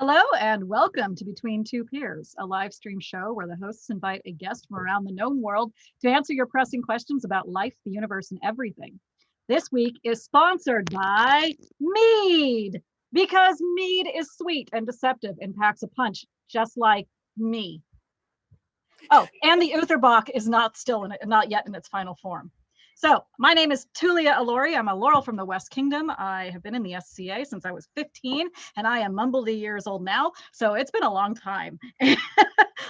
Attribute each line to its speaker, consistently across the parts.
Speaker 1: Hello and welcome to Between Two Peers, a live stream show where the hosts invite a guest from around the known world to answer your pressing questions about life, the universe, and everything. This week is sponsored by mead, because mead is sweet and deceptive and packs a punch, just like me. Oh, and the Utherbach is not yet in its final form. So my name is Tulia Alori. I'm a Laurel from the West Kingdom. I have been in the SCA since I was 15, and I am mumbledy years old now. So it's been a long time.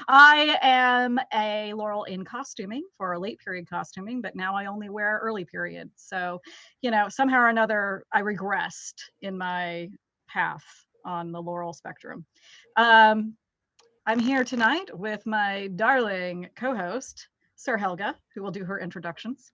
Speaker 1: I am a Laurel in costuming for a late period costuming, but now I only wear early period. So, somehow or another, I regressed in my path on the Laurel spectrum. I'm here tonight with my darling co-host, Sir Helga, who will do her introductions.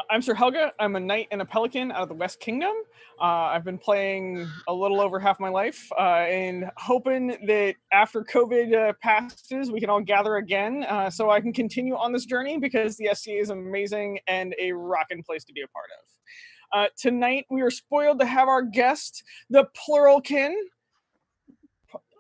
Speaker 2: I'm Sir Helga. I'm a knight and a pelican out of the West Kingdom. I've been playing a little over half my life and hoping that after COVID passes, we can all gather again so I can continue on this journey because the SCA is amazing and a rockin' place to be a part of. Tonight, we are spoiled to have our guest, the Plaurican.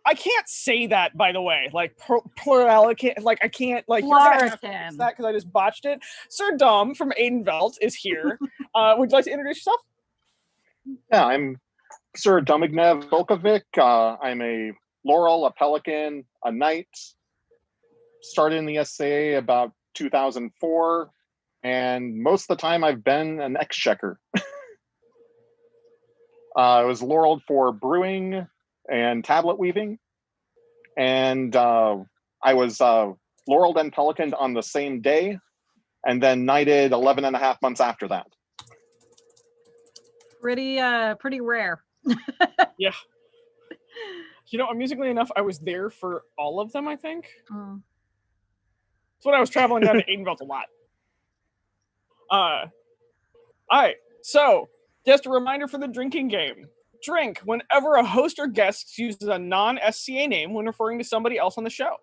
Speaker 2: I can't say that, by the way. Like pluralican, like I can't like you're gonna have to fix that because I just botched it. Sir Dom from Atenveldt is here. Would you like to introduce yourself?
Speaker 3: Yeah, I'm Sir Domagnev Volkovich. I'm a Laurel, a Pelican, a knight. Started in the SCA about 2004, and most of the time I've been an Exchequer. I was Laureled for brewing and tablet weaving, and I was Laureled and Pelicaned on the same day, and then knighted 11 and a half months after that.
Speaker 1: Pretty rare.
Speaker 2: Yeah. Amusingly enough, I was there for all of them, I think. That's when I was traveling down to Atenveldt a lot. All right, so just a reminder for the drinking game. Drink whenever a host or guest uses a non-SCA name when referring to somebody else on the show.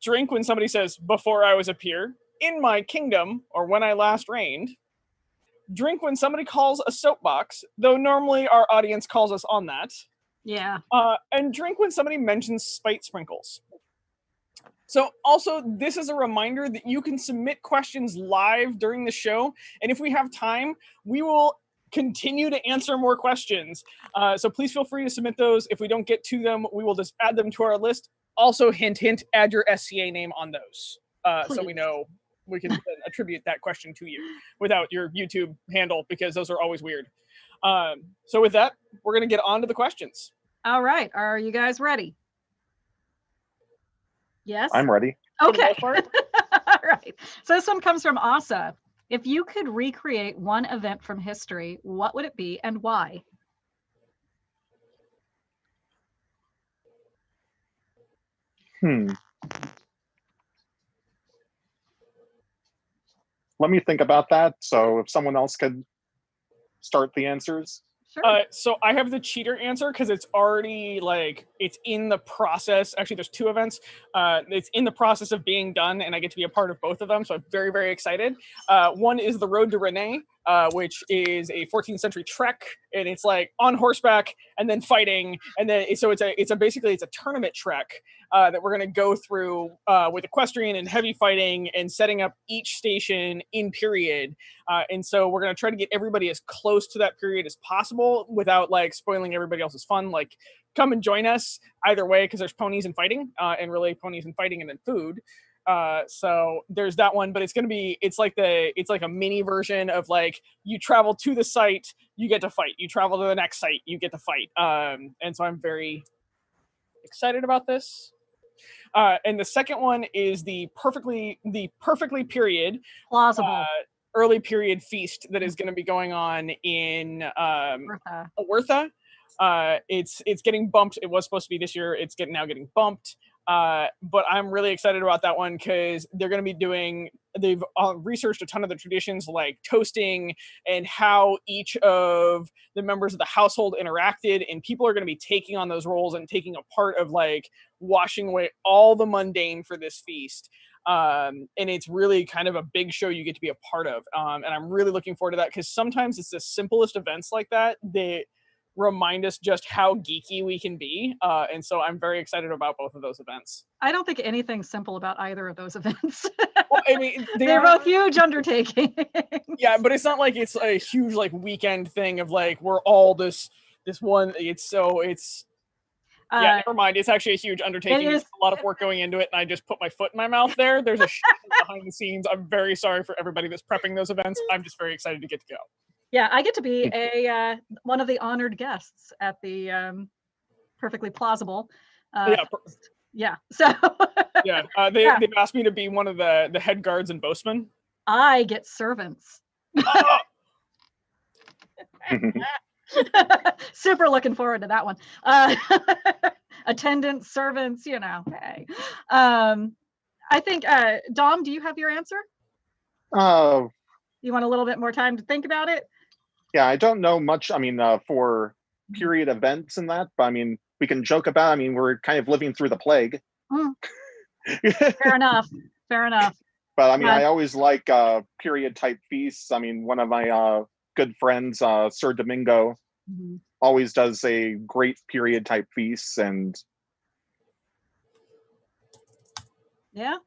Speaker 2: Drink when somebody says, before I was a peer, in my kingdom, or when I last reigned. Drink when somebody calls a soapbox, though normally our audience calls us on that.
Speaker 1: Yeah.
Speaker 2: And drink when somebody mentions spite sprinkles. So also, this is a reminder that you can submit questions live during the show. And if we have time, we will continue to answer more questions. So please feel free to submit those. If we don't get to them, we will just add them to our list. Also, hint, hint, add your SCA name on those. So we know we can attribute that question to you without your YouTube handle, because those are always weird. So with that, we're going to get on to the questions.
Speaker 1: All right. Are you guys ready? Yes?
Speaker 3: I'm ready.
Speaker 1: Okay. All right. So this one comes from Asa. If you could recreate one event from history, what would it be and why?
Speaker 3: Let me think about that. So if someone else could start the answers.
Speaker 1: Sure.
Speaker 2: So I have the cheater answer because it's already it's in the process. Actually, there's two events. It's in the process of being done, and I get to be a part of both of them. So I'm very, very excited. One is the Road to Rennes, which is a 14th century trek, and it's like on horseback and then fighting, and then it's a tournament trek that we're going to go through with equestrian and heavy fighting and setting up each station in period. And so we're going to try to get everybody as close to that period as possible without spoiling everybody else's fun. Come and join us either way, because there's ponies and fighting, and really ponies and fighting and then food. So there's that one, but it's like a mini version of you travel to the site, you get to fight. You travel to the next site, you get to fight. And so I'm very excited about this. And the second one is the perfectly period,
Speaker 1: plausible
Speaker 2: early period feast that is going to be going on in Wertha. It's getting bumped. It was supposed to be this year. It's now getting bumped. But I'm really excited about that one because they're going to be they've researched a ton of the traditions like toasting and how each of the members of the household interacted, and people are going to be taking on those roles and taking a part of washing away all the mundane for this feast. And it's really kind of a big show you get to be a part of. And I'm really looking forward to that because sometimes it's the simplest events like that remind us just how geeky we can be. And so I'm very excited about both of those events.
Speaker 1: I don't think anything's simple about either of those events.
Speaker 2: Well, I mean,
Speaker 1: they're both huge undertakings.
Speaker 2: Yeah, but it's not like it's a huge like weekend thing of like we're all this one. Yeah, never mind. It's actually a huge undertaking. There's a lot of work going into it, and I just put my foot in my mouth there. There's a shit behind the scenes. I'm very sorry for everybody that's prepping those events. I'm just very excited to get to go.
Speaker 1: Yeah, I get to be one of the honored guests at the Perfectly Plausible. Yeah. So.
Speaker 2: They've asked me to be one of the head guards and boatmen.
Speaker 1: I get servants. Super looking forward to that one. Attendants, servants, hey. I think, Dom, do you have your answer? You want a little bit more time to think about it?
Speaker 3: Yeah, I don't know much, for period events and that, but I mean, we can joke about, we're kind of living through the plague.
Speaker 1: Fair enough.
Speaker 3: But I always like period type feasts. One of my good friends, Sir Domingo, always does a great period type feasts, and
Speaker 1: yeah,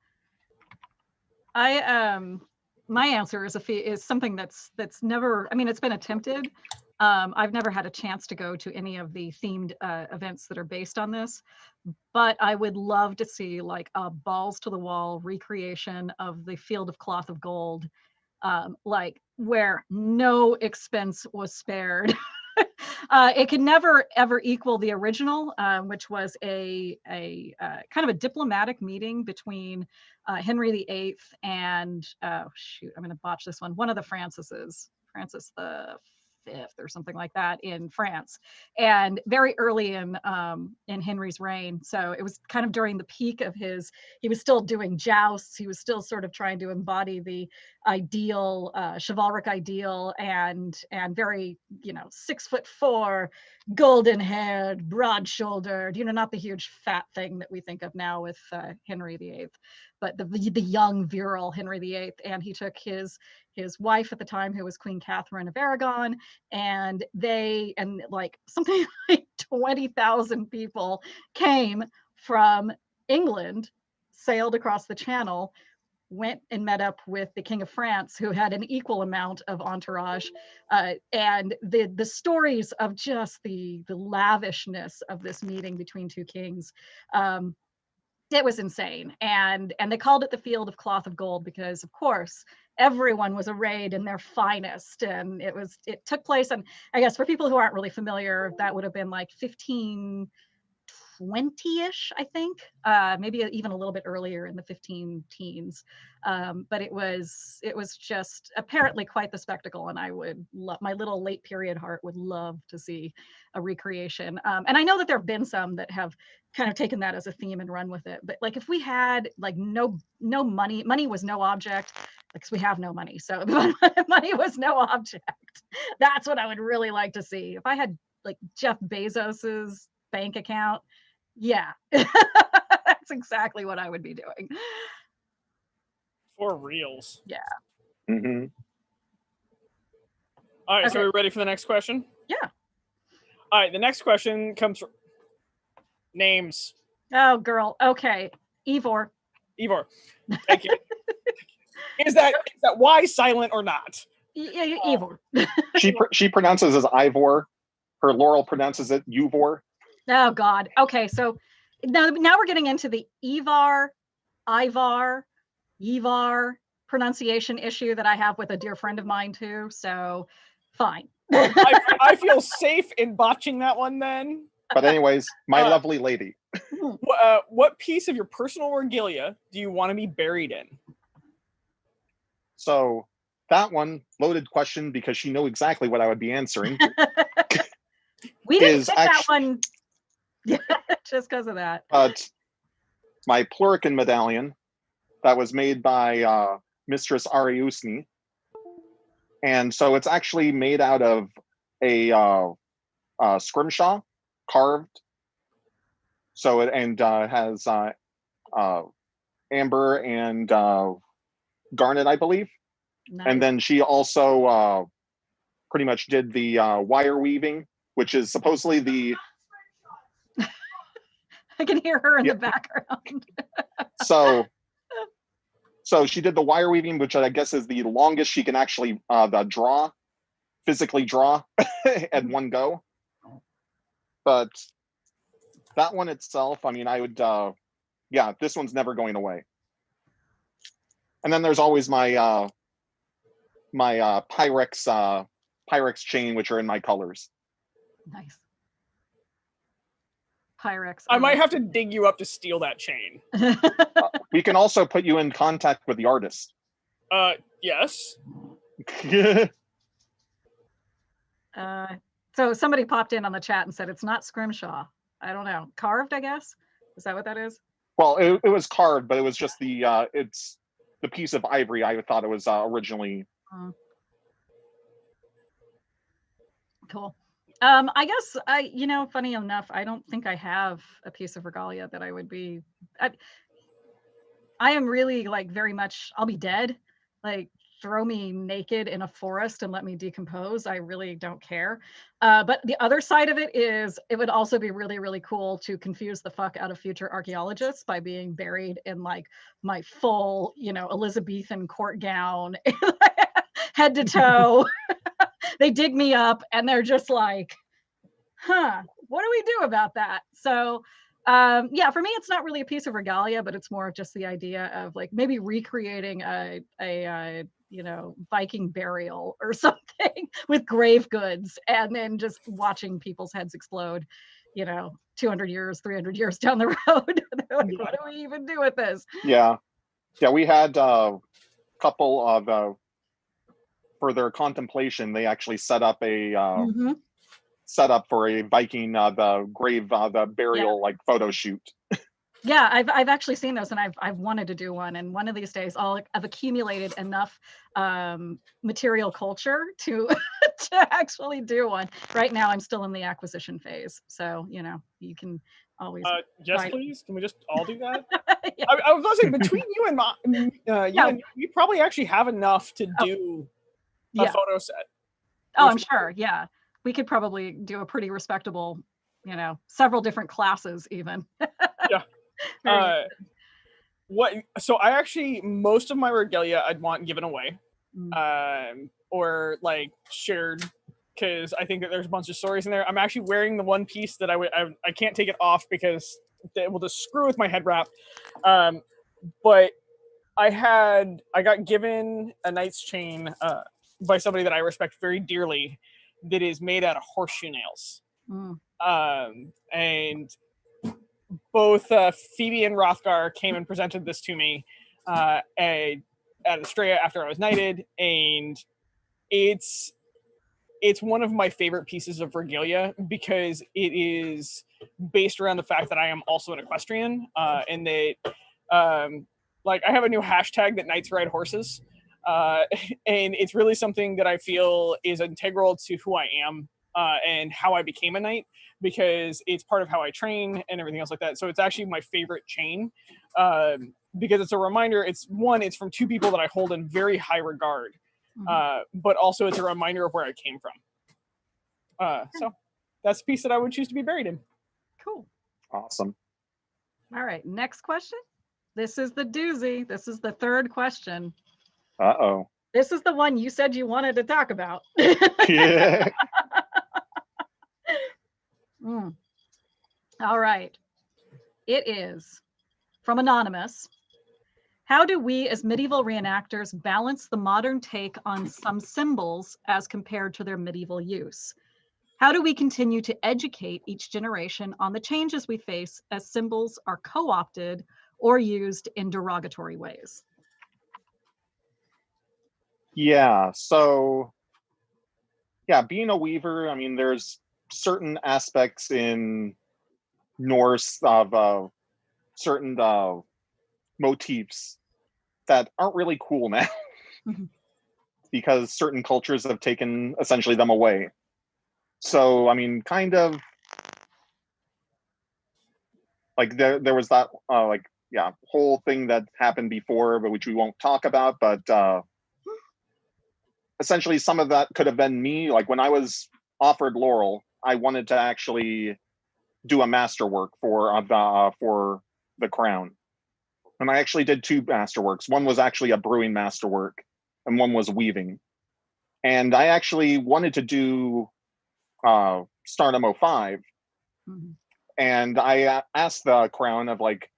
Speaker 1: my answer is something that's never. It's been attempted. I've never had a chance to go to any of the themed events that are based on this, but I would love to see like a balls to the wall recreation of the Field of Cloth of Gold, like where no expense was spared. It could never ever equal the original, which was a kind of a diplomatic meeting between Henry VIII and I'm going to botch this one of the Francis the Fifth or something like that in France, and very early in Henry's reign. So it was kind of during the peak of he was still doing jousts. He was still sort of trying to embody the ideal, chivalric ideal, and very, 6'4", golden haired, broad shouldered, not the huge fat thing that we think of now with Henry VIII, but the young virile Henry VIII. And he took his wife at the time, who was Queen Catherine of Aragon, and something like 20,000 people came from England, sailed across the Channel, went and met up with the King of France, who had an equal amount of entourage, and the stories of just the lavishness of this meeting between two kings. It was insane, and they called it the Field of Cloth of Gold because, of course, everyone was arrayed in their finest, and it took place. And I guess for people who aren't really familiar, that would have been like 1520-ish, I think, maybe even a little bit earlier in the 15 teens. But it was just apparently quite the spectacle, and I would my little late period heart would love to see a recreation. And I know that there have been some that have kind of taken that as a theme and run with it. But like if we had like no money was no object, because we have no money, so money was no object. That's what I would really like to see. If I had like Jeff Bezos's bank account, yeah, that's exactly what I would be doing.
Speaker 2: For reals.
Speaker 1: Yeah.
Speaker 3: Mm-hmm.
Speaker 2: All right,
Speaker 1: Okay.
Speaker 2: so we're ready for the next question?
Speaker 1: Yeah.
Speaker 2: All right, the next question comes from names.
Speaker 1: Oh, girl. Okay. Eyvor.
Speaker 2: Thank you. Is that Y silent or not?
Speaker 1: Eyvor.
Speaker 3: She pronounces it as Ivor. Her Laurel pronounces it Eivor.
Speaker 1: Oh God. Okay, so now we're getting into the Eyvor pronunciation issue that I have with a dear friend of mine too. So fine.
Speaker 2: I feel safe in botching that one then.
Speaker 3: But anyways, my lovely lady.
Speaker 2: What piece of your personal regalia do you want to be buried in?
Speaker 3: So that one, loaded question, because she knew exactly what I would be answering.
Speaker 1: We didn't pick that one just because of that.
Speaker 3: My Plaurican medallion that was made by Mistress Ariusni. And so it's actually made out of a scrimshaw, carved. So it has amber and garnet, I believe. Nice. And then she also pretty much did the wire weaving which is supposedly the.
Speaker 1: I can hear her in the background.
Speaker 3: So she did the wire weaving, which I guess is the longest she can actually physically draw at one go. But that one itself, I mean, I would, this one's never going away. And then there's always my Pyrex chain, which are in my colors.
Speaker 1: Nice. Pyrex.
Speaker 2: I might have to dig you up to steal that chain.
Speaker 3: We can also put you in contact with the artist.
Speaker 2: Yes.
Speaker 1: So somebody popped in on the chat and said it's not scrimshaw. I don't know. Carved, I guess? Is that what that is?
Speaker 3: Well, it was carved, but it was just it's the piece of ivory I thought it was originally.
Speaker 1: Cool. I guess funny enough, I don't think I have a piece of regalia that I would be. I am really like very much. I'll be dead. Like throw me naked in a forest and let me decompose. I really don't care. But the other side of it is, it would also be really, really cool to confuse the fuck out of future archaeologists by being buried in like my full, Elizabethan court gown, head to toe. They dig me up and they're just like, what do we do about that? So for me, it's not really a piece of regalia, but it's more of just the idea of like maybe recreating a Viking burial or something with grave goods, and then just watching people's heads explode, 200 years, 300 years down the road. Like, what do we even do with this?
Speaker 3: Yeah. We had a couple of for their contemplation, they actually set up a for a Viking the grave the burial like photo shoot.
Speaker 1: Yeah, I've actually seen those, and I've wanted to do one. And one of these days, I've accumulated enough material culture to actually do one. Right now, I'm still in the acquisition phase, so you can always.
Speaker 2: Yes, please. Can we just all do that? Yeah. I was going to say, between you and and we probably actually have enough to do a photo set.
Speaker 1: Oh, I'm sure. Yeah, we could probably do a pretty respectable, several different classes even.
Speaker 2: Yeah. So I actually, most of my regalia I'd want given away, or like shared, because I think that there's a bunch of stories in there. I'm actually wearing the one piece that I can't take it off because it will just screw with my head wrap. But I got given a knight's chain by somebody that I respect very dearly that is made out of horseshoe nails. And both Phoebe and Hrothgar came and presented this to me at Estrella after I was knighted, and it's one of my favorite pieces of regalia because it is based around the fact that I am also an equestrian, and that like I have a new hashtag that knights ride horses, and it's really something that I feel is integral to who I am and how I became a knight, because it's part of how I train and everything else like that. So it's actually my favorite chain because it's a reminder. It's from two people that I hold in very high regard, but also it's a reminder of where I came from. So that's the piece that I would choose to be buried in.
Speaker 1: Cool.
Speaker 3: Awesome.
Speaker 1: All right, next question. This is the doozy. This is the third question.
Speaker 3: Uh-oh.
Speaker 1: This is the one you said you wanted to talk about.
Speaker 3: Yeah.
Speaker 1: All right. It is from Anonymous. How do we as medieval reenactors balance the modern take on some symbols as compared to their medieval use? How do we continue to educate each generation on the changes we face as symbols are co-opted or used in derogatory ways?
Speaker 3: Yeah, so being a weaver, I mean, there's certain aspects in Norse of certain motifs that aren't really cool now because certain cultures have taken essentially them away. So, I mean, kind of like there was that whole thing that happened before, but which we won't talk about, but essentially some of that could have been me. Like when I was offered Laurel, I wanted to actually do a masterwork for the crown. And I actually did 2 masterworks. One was actually a brewing masterwork, and one was weaving. And I actually wanted to do Stardom 05.
Speaker 1: Mhm.
Speaker 3: And I asked the crown of like,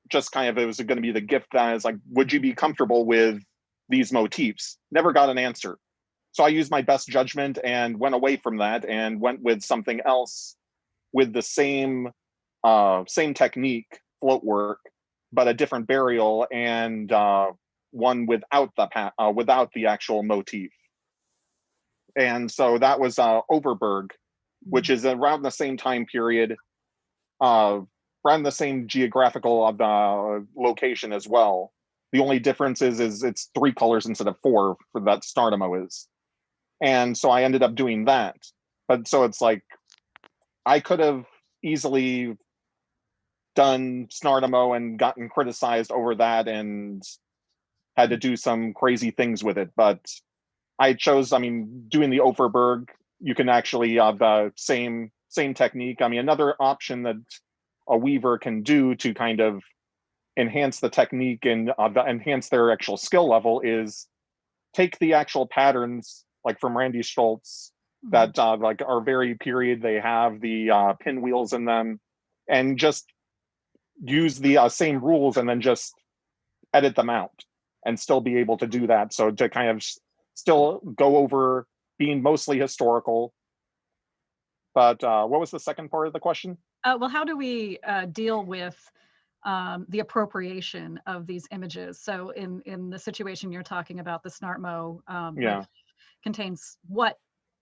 Speaker 3: just kind of, it was going to be the gift that is like, would you be comfortable with these motifs? Never got an answer. So I used my best judgment and went away from that and went with something else with the same technique, float work, but a different burial, and one without the actual motif. And so that was Overberg, which is around the same time period, around the same geographical location as well. The only difference is it's 3 colors instead of 4 for that Stardomo is. And so I ended up doing that. But so it's like, I could have easily done Snartamo and gotten criticized over that and had to do some crazy things with it. But I chose, doing the Overberg, you can actually the same technique. Another option that a weaver can do to kind of enhance the technique and enhance their actual skill level is take the actual patterns like from Randy Schultz that like are very period. They have the pinwheels in them, and just use the same rules and then just edit them out and still be able to do that. So to kind of still go over being mostly historical. But what was the second part of the question?
Speaker 1: Well, how do we deal with the appropriation of these images? So in the situation you're talking about, the Snartmo, which contains what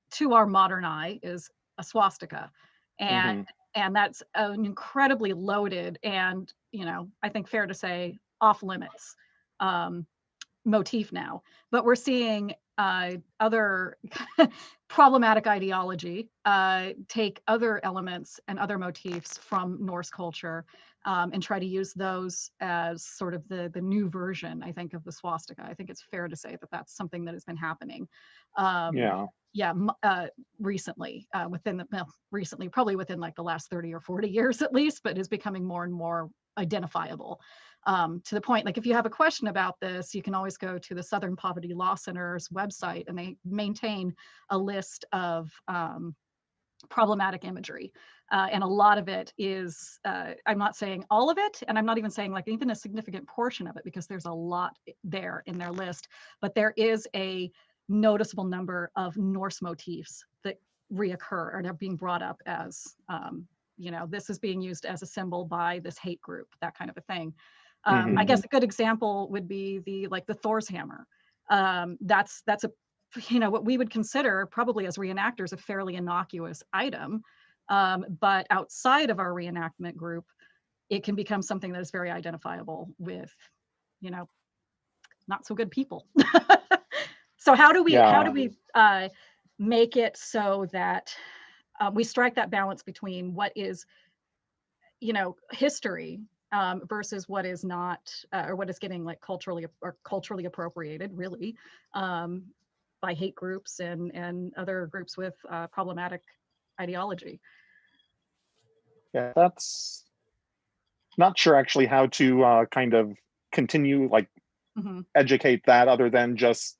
Speaker 1: to our modern eye is a swastika, and that's an incredibly loaded and, I think fair to say, off limits motif now. But we're seeing other problematic ideology take other elements and other motifs from Norse culture and try to use those as sort of the new version, I think, of the swastika. I think it's fair to say that that's something that has been happening. Recently, recently, probably within like the last 30 or 40 years at least, but is becoming more and more identifiable. To the point, like if you have a question about this, you can always go to the Southern Poverty Law Center's website, and they maintain a list of problematic imagery. And a lot of it is, I'm not saying all of it, and I'm not even saying like even a significant portion of it, because there's a lot there in their list, but there is a noticeable number of Norse motifs that reoccur and are being brought up as, this is being used as a symbol by this hate group, that kind of a thing. I guess a good example would be the Thor's hammer. That's a, what we would consider probably as reenactors a fairly innocuous item. But outside of our reenactment group, it can become something that is very identifiable with, not so good people. So how do we make it so that we strike that balance between what is, history versus what is not, or what is getting like culturally appropriated, really, by hate groups and other groups with problematic ideology.
Speaker 3: Yeah, that's not sure actually how to kind of continue like educate that other than just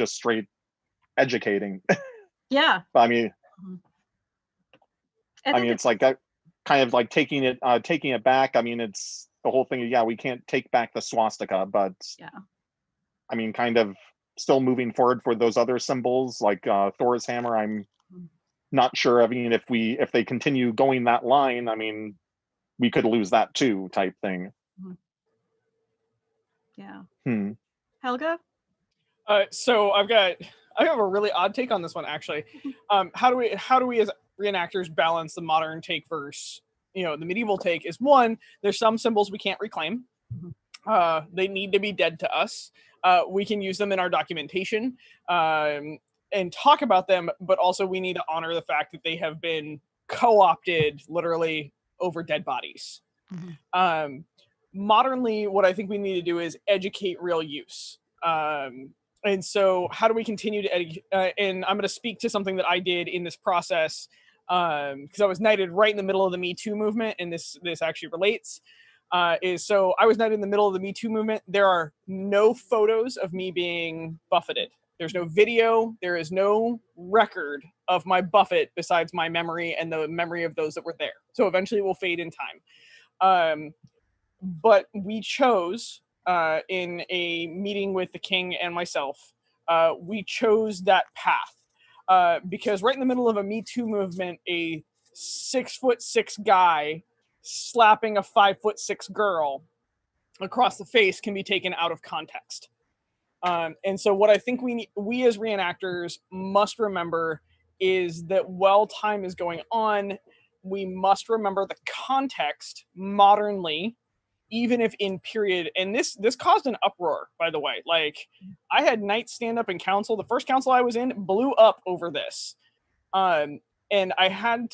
Speaker 3: straight educating.
Speaker 1: Yeah.
Speaker 3: It's like kind of like taking it back. It's the whole thing. Yeah, we can't take back the swastika, but kind of still moving forward for those other symbols like Thor's hammer. I'm not sure. If they continue going that line, we could lose that too, type thing.
Speaker 1: Yeah. Helga?
Speaker 2: So I have a really odd take on this one, actually. How do we as reenactors balance the modern take versus, the medieval take? Is one, there's some symbols we can't reclaim. They need to be dead to us. We can use them in our documentation and talk about them, but also we need to honor the fact that they have been co-opted literally over dead bodies. Modernly, what I think we need to do is educate real use. And so how do we continue to educate? And I'm going to speak to something that I did in this process because I was knighted right in the middle of the Me Too movement, and this actually relates. So I was knighted in the middle of the Me Too movement. There are no photos of me being buffeted. There's no video. There is no record of my buffet besides my memory and the memory of those that were there. So eventually it will fade in time. But we chose, in a meeting with the king and myself, we chose that path. Because right in the middle of a Me Too movement, a 6'6" guy slapping a 5'6" girl across the face can be taken out of context. And so what I think we as reenactors must remember is that while time is going on, we must remember the context modernly, even if in period. And this caused an uproar, by the way. Like, I had knights stand up in council. The first council I was in blew up over this. And I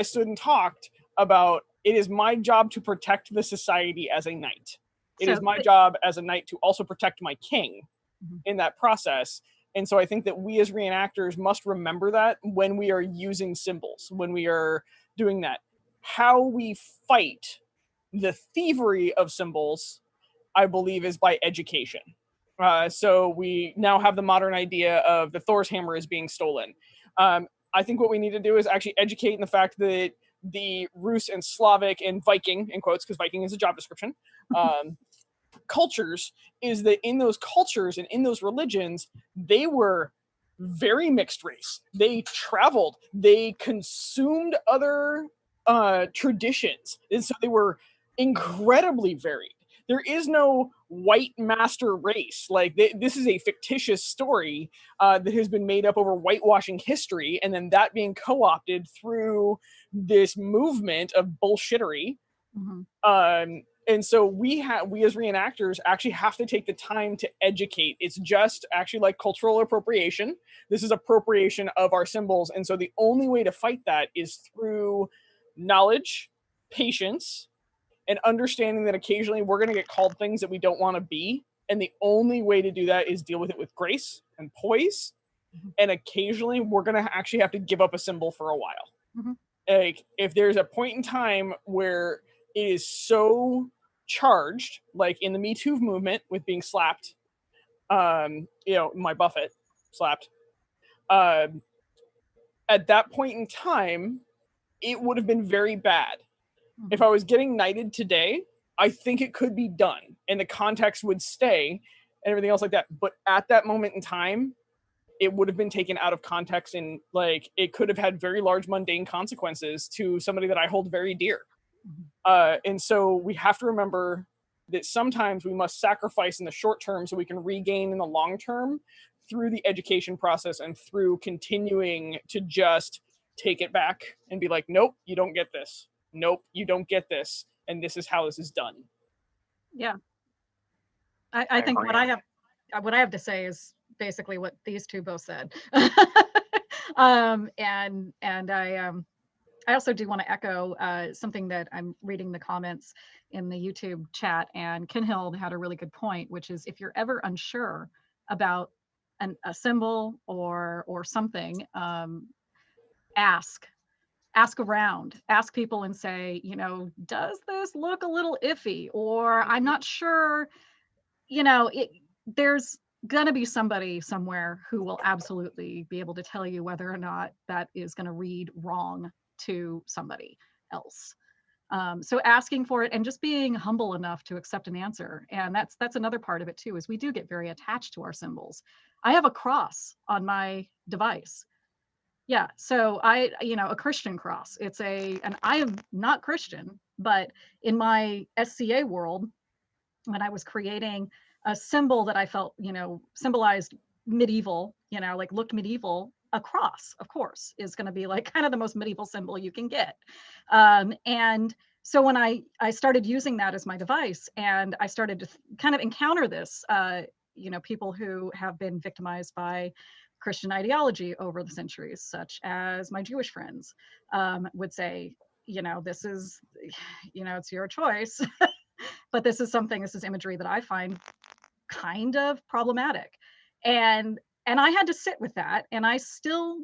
Speaker 2: stood and talked about, it is my job to protect the society as a knight. It is my job as a knight to also protect my king in that process. And so I think that we as reenactors must remember that when we are using symbols, when we are doing that. How we fight the thievery of symbols, I believe, is by education. So we now have the modern idea of the Thor's hammer is being stolen. I think what we need to do is actually educate in the fact that the Rus and Slavic and Viking, in quotes, because Viking is a job description, cultures, is that in those cultures and in those religions, they were very mixed race. They traveled, they consumed other traditions, and so they were incredibly varied. There is no white master race. Like, this is a fictitious story that has been made up over whitewashing history, and then that being co-opted through this movement of bullshittery. And so we as reenactors actually have to take the time to educate. It's just actually like cultural appropriation. This is appropriation of our symbols. And so the only way to fight that is through knowledge, patience, and understanding that occasionally we're going to get called things that we don't want to be. And the only way to do that is deal with it with grace and poise. And occasionally we're going to actually have to give up a symbol for a while. Like, if there's a point in time where it is so charged, like in the Me Too movement with being slapped, my buffet slapped, at that point in time, it would have been very bad. If I was getting knighted today, I think it could be done and the context would stay and everything else like that. But at that moment in time, it would have been taken out of context, and like, it could have had very large mundane consequences to somebody that I hold very dear. And so we have to remember that sometimes we must sacrifice in the short term so we can regain in the long term through the education process and through continuing to just take it back and be like, nope, you don't get this. Nope, you don't get this. And this is how this is done. Yeah.
Speaker 1: I think what I have to say is basically what these two both said. And I also do want to echo something that I'm reading the comments in the YouTube chat, and Kinhild had a really good point, which is, if you're ever unsure about a symbol or something, ask around, ask people and say, does this look a little iffy? Or I'm not sure, there's going to be somebody somewhere who will absolutely be able to tell you whether or not that is going to read wrong to somebody else. So asking for it and just being humble enough to accept an answer. And that's another part of it too, is we do get very attached to our symbols. I have a cross on my device. Yeah, so a Christian cross. And I am not Christian, but in my SCA world, when I was creating a symbol that I felt, symbolized medieval, like looked medieval, a cross, of course, is going to be like kind of the most medieval symbol you can get. And so when I started using that as my device, and I started to kind of encounter this, people who have been victimized by Christian ideology over the centuries, such as my Jewish friends, would say, this is, it's your choice, but this is imagery that I find kind of problematic. And I had to sit with that. And I still,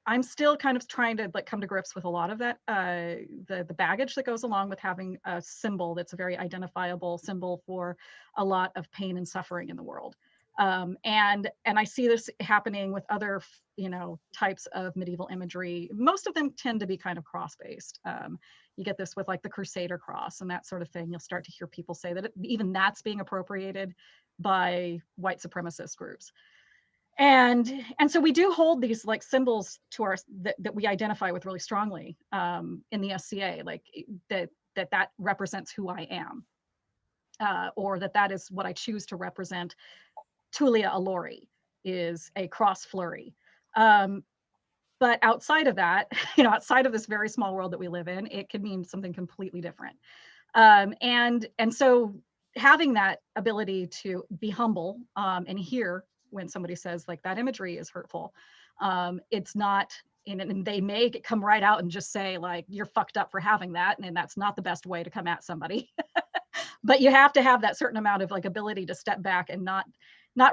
Speaker 1: I'm still kind of trying to like come to grips with a lot of that, the baggage that goes along with having a symbol that's a very identifiable symbol for a lot of pain and suffering in the world. And I see this happening with other, types of medieval imagery. Most of them tend to be kind of cross-based. You get this with like the Crusader cross and that sort of thing. You'll start to hear people say that even that's being appropriated by white supremacist groups. And so we do hold these like symbols to our that we identify with really strongly in the SCA, like that represents who I am, or that is what I choose to represent. Tulia Alori is a cross flurry. But outside of that, outside of this very small world that we live in, it could mean something completely different. And so having that ability to be humble and hear when somebody says like that imagery is hurtful, it's not, and they may come right out and just say like, you're fucked up for having that. And that's not the best way to come at somebody. But you have to have that certain amount of like ability to step back and not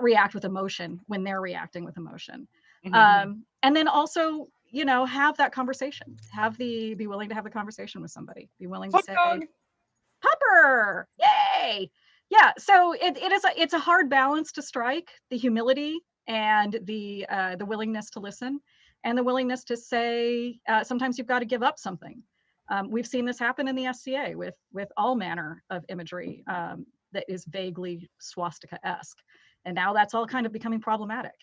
Speaker 1: react with emotion when they're reacting with emotion. Mm-hmm. And then also, have that conversation, be willing to have the conversation with somebody, be willing to say, Pupper, yay. Yeah, so it's a hard balance to strike, the humility and the willingness to listen and the willingness to say, sometimes you've got to give up something. We've seen this happen in the SCA with all manner of imagery that is vaguely swastika-esque. And now that's all kind of becoming problematic,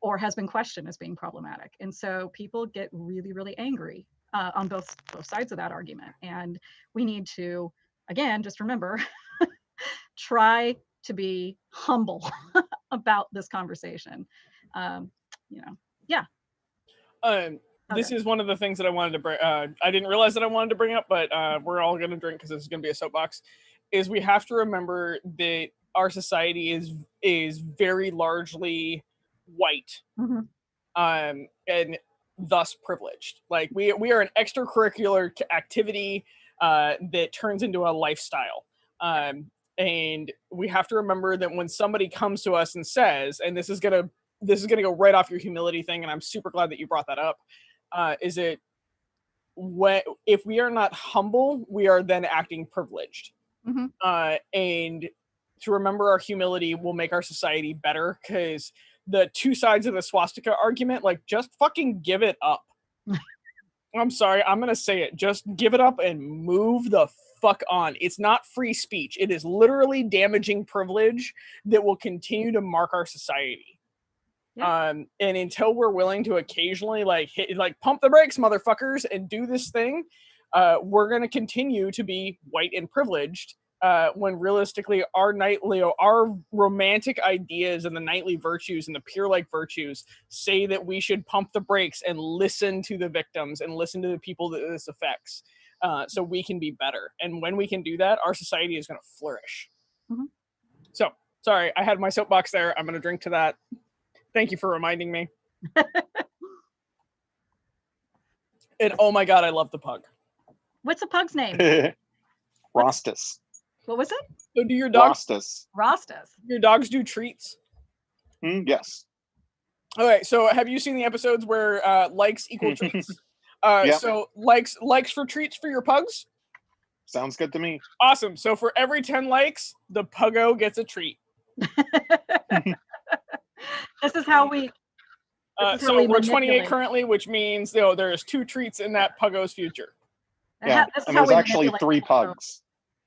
Speaker 1: or has been questioned as being problematic. And so people get really, really angry on both sides of that argument. And we need to, again, just remember, try to be humble about this conversation. Yeah.
Speaker 2: This is one of the things that I wanted to bring. I didn't realize that I wanted to bring up, but we're all going to drink because this is going to be a soapbox. Is we have to remember that our society is very largely white, mm-hmm. And thus privileged. Like we are an extracurricular activity that turns into a lifestyle. And we have to remember that when somebody comes to us and says, and this is gonna go right off your humility thing, and I'm super glad that you brought that up. Is it if we are not humble, we are then acting privileged. Mm-hmm. And to remember our humility will make our society better, because the two sides of the swastika argument, like, just fucking give it up. I'm sorry, I'm gonna say it. Just give it up and move the fuck on. It's not free speech. It is literally damaging privilege that will continue to mark our society. Yeah. And until we're willing to occasionally pump the brakes, motherfuckers, and do this thing, we're going to continue to be white and privileged, when realistically our romantic ideas and the knightly virtues and the peer-like virtues say that we should pump the brakes and listen to the victims and listen to the people that this affects, so we can be better. And when we can do that, our society is going to flourish. Mm-hmm. So, sorry, I had my soapbox there. I'm going to drink to that. Thank you for reminding me. And oh my god, I love the pug.
Speaker 1: What's the pug's name?
Speaker 3: Rostus.
Speaker 1: What was it?
Speaker 2: So do your dogs?
Speaker 1: Rostus.
Speaker 2: Your dogs do treats?
Speaker 3: Yes.
Speaker 2: Okay, so have you seen the episodes where likes equal treats? Yeah. So likes for treats for your pugs?
Speaker 3: Sounds good to me.
Speaker 2: Awesome. So for every 10 likes, the puggo gets a treat.
Speaker 1: This is how we.
Speaker 2: So we're 28 currently, which means there's 2 treats in that puggo's future.
Speaker 3: Yeah, and there's actually 3 pugs.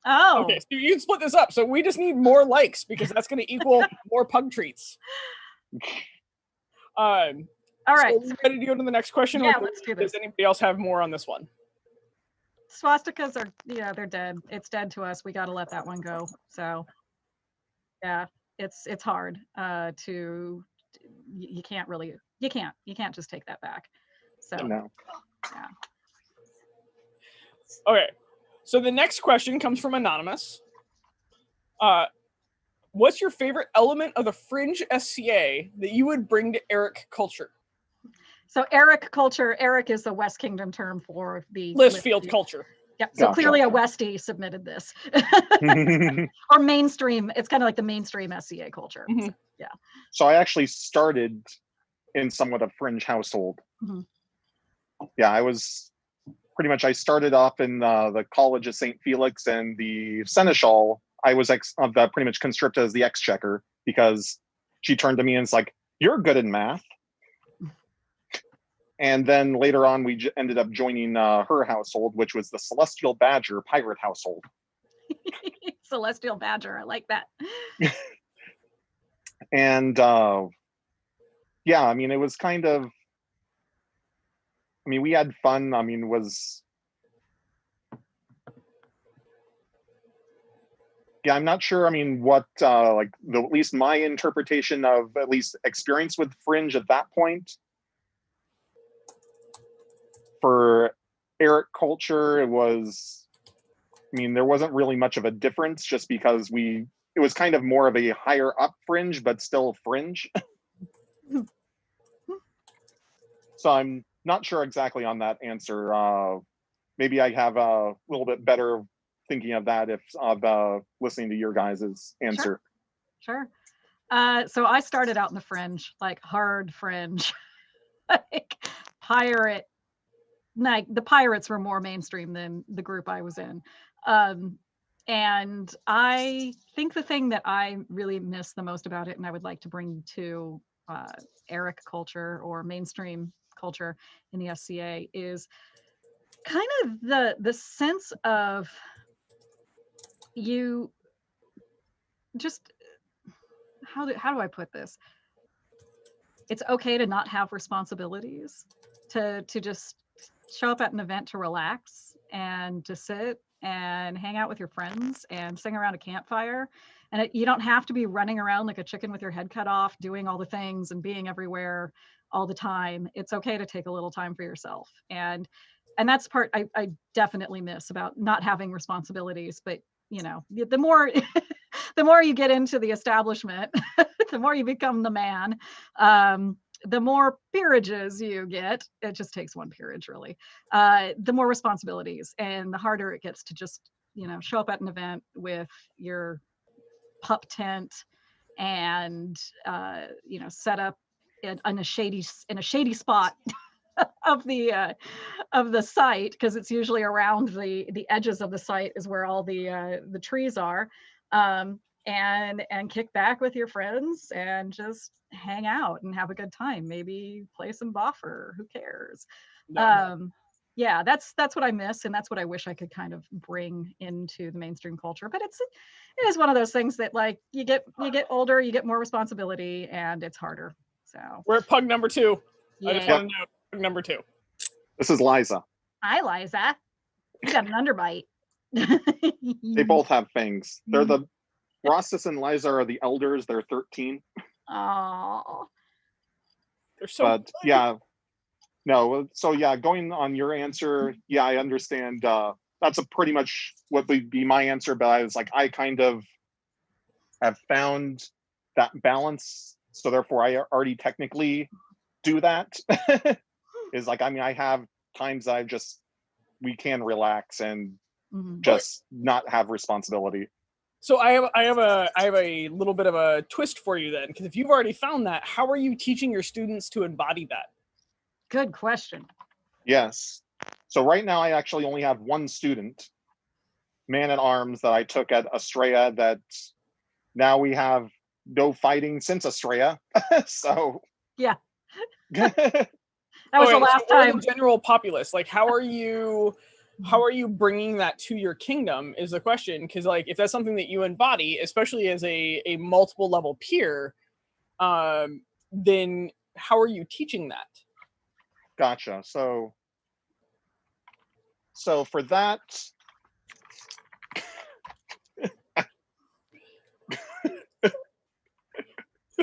Speaker 1: Oh.
Speaker 2: Okay, so you can split this up. So we just need more likes, because that's going to equal more pug treats. All right. So ready to go to the next question?
Speaker 1: Yeah, let's do this.
Speaker 2: Does anybody else have more on this one?
Speaker 1: Swastikas they're dead. It's dead to us. We got to let that one go. So, yeah, it's hard you can't just take that back. So
Speaker 3: no.
Speaker 1: Yeah.
Speaker 2: Okay, so the next question comes from Anonymous. What's your favorite element of the Fringe SCA that you would bring to Eric culture?
Speaker 1: So Eric culture, Eric is the West Kingdom term for the
Speaker 2: Listfield culture.
Speaker 1: Yep. So clearly a Westie submitted this. Or mainstream. It's kind of like the mainstream SCA culture. Mm-hmm. So, yeah.
Speaker 3: So I actually started in somewhat a Fringe household.
Speaker 1: Mhm.
Speaker 3: Yeah, I was pretty much, I started off in the College of St. Felix and the Seneschal. I was pretty much conscripted as the Exchequer because she turned to me and it's like, you're good in math. And then later on, we ended up joining her household, which was the Celestial Badger pirate household.
Speaker 1: Celestial Badger, I like that.
Speaker 3: And yeah, I mean, it was kind of, I mean, we had fun. I mean, yeah, I'm not sure. I mean, what like at least my interpretation of at least experience with Fringe at that point for Eric culture, it was, I mean, there wasn't really much of a difference just because it was kind of more of a higher up Fringe, but still Fringe. So I'm not sure exactly on that answer. Maybe I have a little bit better thinking of that if listening to your guys' answer.
Speaker 1: Sure. So I started out in the Fringe, like hard Fringe, like pirate. Like the pirates were more mainstream than the group I was in. And I think the thing that I really miss the most about it, and I would like to bring to Eric culture or mainstream culture in the SCA, is kind of the sense of you just, how do I put this? It's okay to not have responsibilities, to just show up at an event to relax and to sit and hang out with your friends and sing around a campfire. And you don't have to be running around like a chicken with your head cut off, doing all the things and being everywhere all the time. It's okay to take a little time for yourself. And that's part I definitely miss about not having responsibilities. But you know, the more the more you get into the establishment, the more you become the man. The more peerages you get, it just takes one peerage really, the more responsibilities and the harder it gets to just, you know, show up at an event with your pup tent and, you know, set up in a shady spot of the site, because it's usually around the edges of the site is where all the trees are. And kick back with your friends and just hang out and have a good time. Maybe play some boffer. Who cares? Yeah, that's what I miss, and that's what I wish I could kind of bring into the mainstream culture. But it is one of those things that, like, you get older, you get more responsibility, and it's harder. So
Speaker 2: We're at pug number 2.
Speaker 1: yeah.
Speaker 2: I just want to know pug number 2.
Speaker 3: This is Liza.
Speaker 1: Hi, Liza. You got an underbite.
Speaker 3: They both have fangs. They're the Rostas and Liza are the elders. They're 13.
Speaker 1: Oh,
Speaker 2: They're so.
Speaker 3: But yeah, no. So yeah, going on your answer, yeah, I understand. That's pretty much what would be my answer. But I was like, I kind of have found that balance. So therefore, I already technically do that. Is like, I mean, I have times we can relax and just not have responsibility.
Speaker 2: So I have a little bit of a twist for you then, because if you've already found that, how are you teaching your students to embody that?
Speaker 1: good question.
Speaker 3: Yes. So right now I actually only have one student, man-at-arms, that I took at Estrella, that now we have no fighting since Estrella. So
Speaker 1: yeah. That was the last time.
Speaker 2: The general populace, like, how are you bringing that to your kingdom is the question, because like if that's something that you embody, especially as a multiple level peer, then how are you teaching that?
Speaker 3: Gotcha. So for that,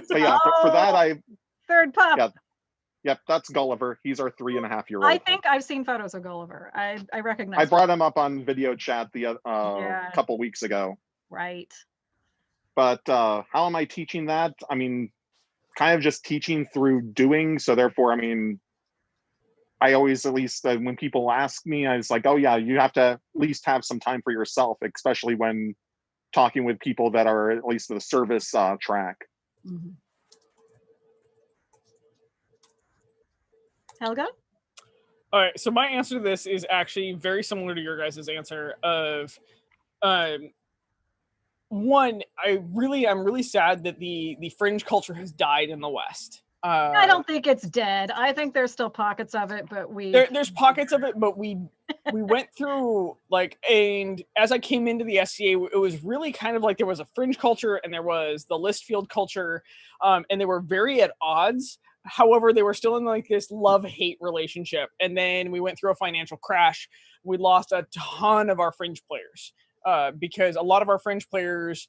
Speaker 3: but yeah, for that
Speaker 1: third pup.
Speaker 3: Yeah. Yep, that's Gulliver. He's our 3.5-year-old.
Speaker 1: I think I've seen photos of Gulliver. I recognize.
Speaker 3: I brought him up on video chat the couple weeks ago.
Speaker 1: Right.
Speaker 3: But how am I teaching that? I mean, kind of just teaching through doing. So therefore, I mean, I always, at least when people ask me, I was like, oh yeah, you have to at least have some time for yourself, especially when talking with people that are at least the service track.
Speaker 1: Mm-hmm. Helga?
Speaker 2: All right, so my answer to this is actually very similar to your guys' answer of one, I'm really sad that the fringe culture has died in the West.
Speaker 1: I don't think it's dead. I think there's still pockets of it, but
Speaker 2: there's pockets of it, but we went through like, and as I came into the SCA, it was really kind of like there was a fringe culture and there was the Listfield culture, and they were very at odds. However, they were still in like this love-hate relationship. And then we went through a financial crash. We lost a ton of our fringe players because a lot of our fringe players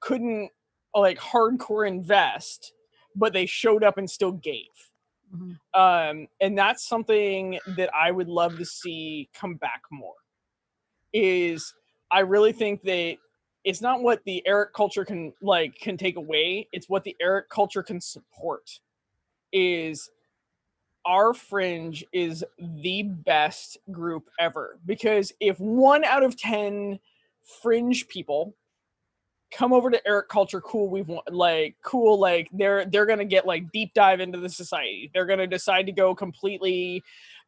Speaker 2: couldn't like hardcore invest, but they showed up and still gave. And that's something that I would love to see come back more. Is I really think that it's not what the Eric culture can take away, it's what the Eric culture can support. Is our fringe is the best group ever, because if 1 out of 10 fringe people come over to Eric culture, they're gonna get like deep dive into the society. They're gonna decide to go completely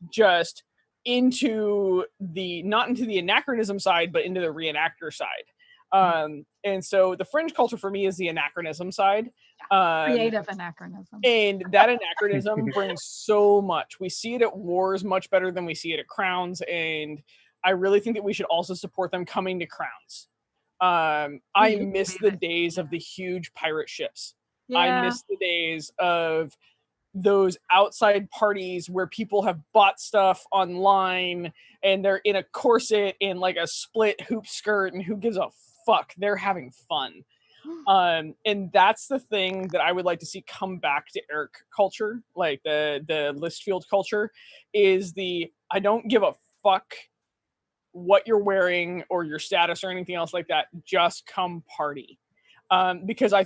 Speaker 2: just into not into the anachronism side, but into the reenactor side. And so the fringe culture for me is the anachronism side.
Speaker 1: Creative anachronism.
Speaker 2: And that anachronism brings so much. We see it at wars much better than we see it at crowns. And I really think that we should also support them coming to crowns. I miss the days of the huge pirate ships. Yeah. I miss the days of those outside parties where people have bought stuff online and they're in a corset in like a split hoop skirt, and who gives a fuck? They're having fun. And that's the thing that I would like to see come back to Eric culture, like the Listfield culture, is I don't give a fuck what you're wearing or your status or anything else like that, just come party. Because I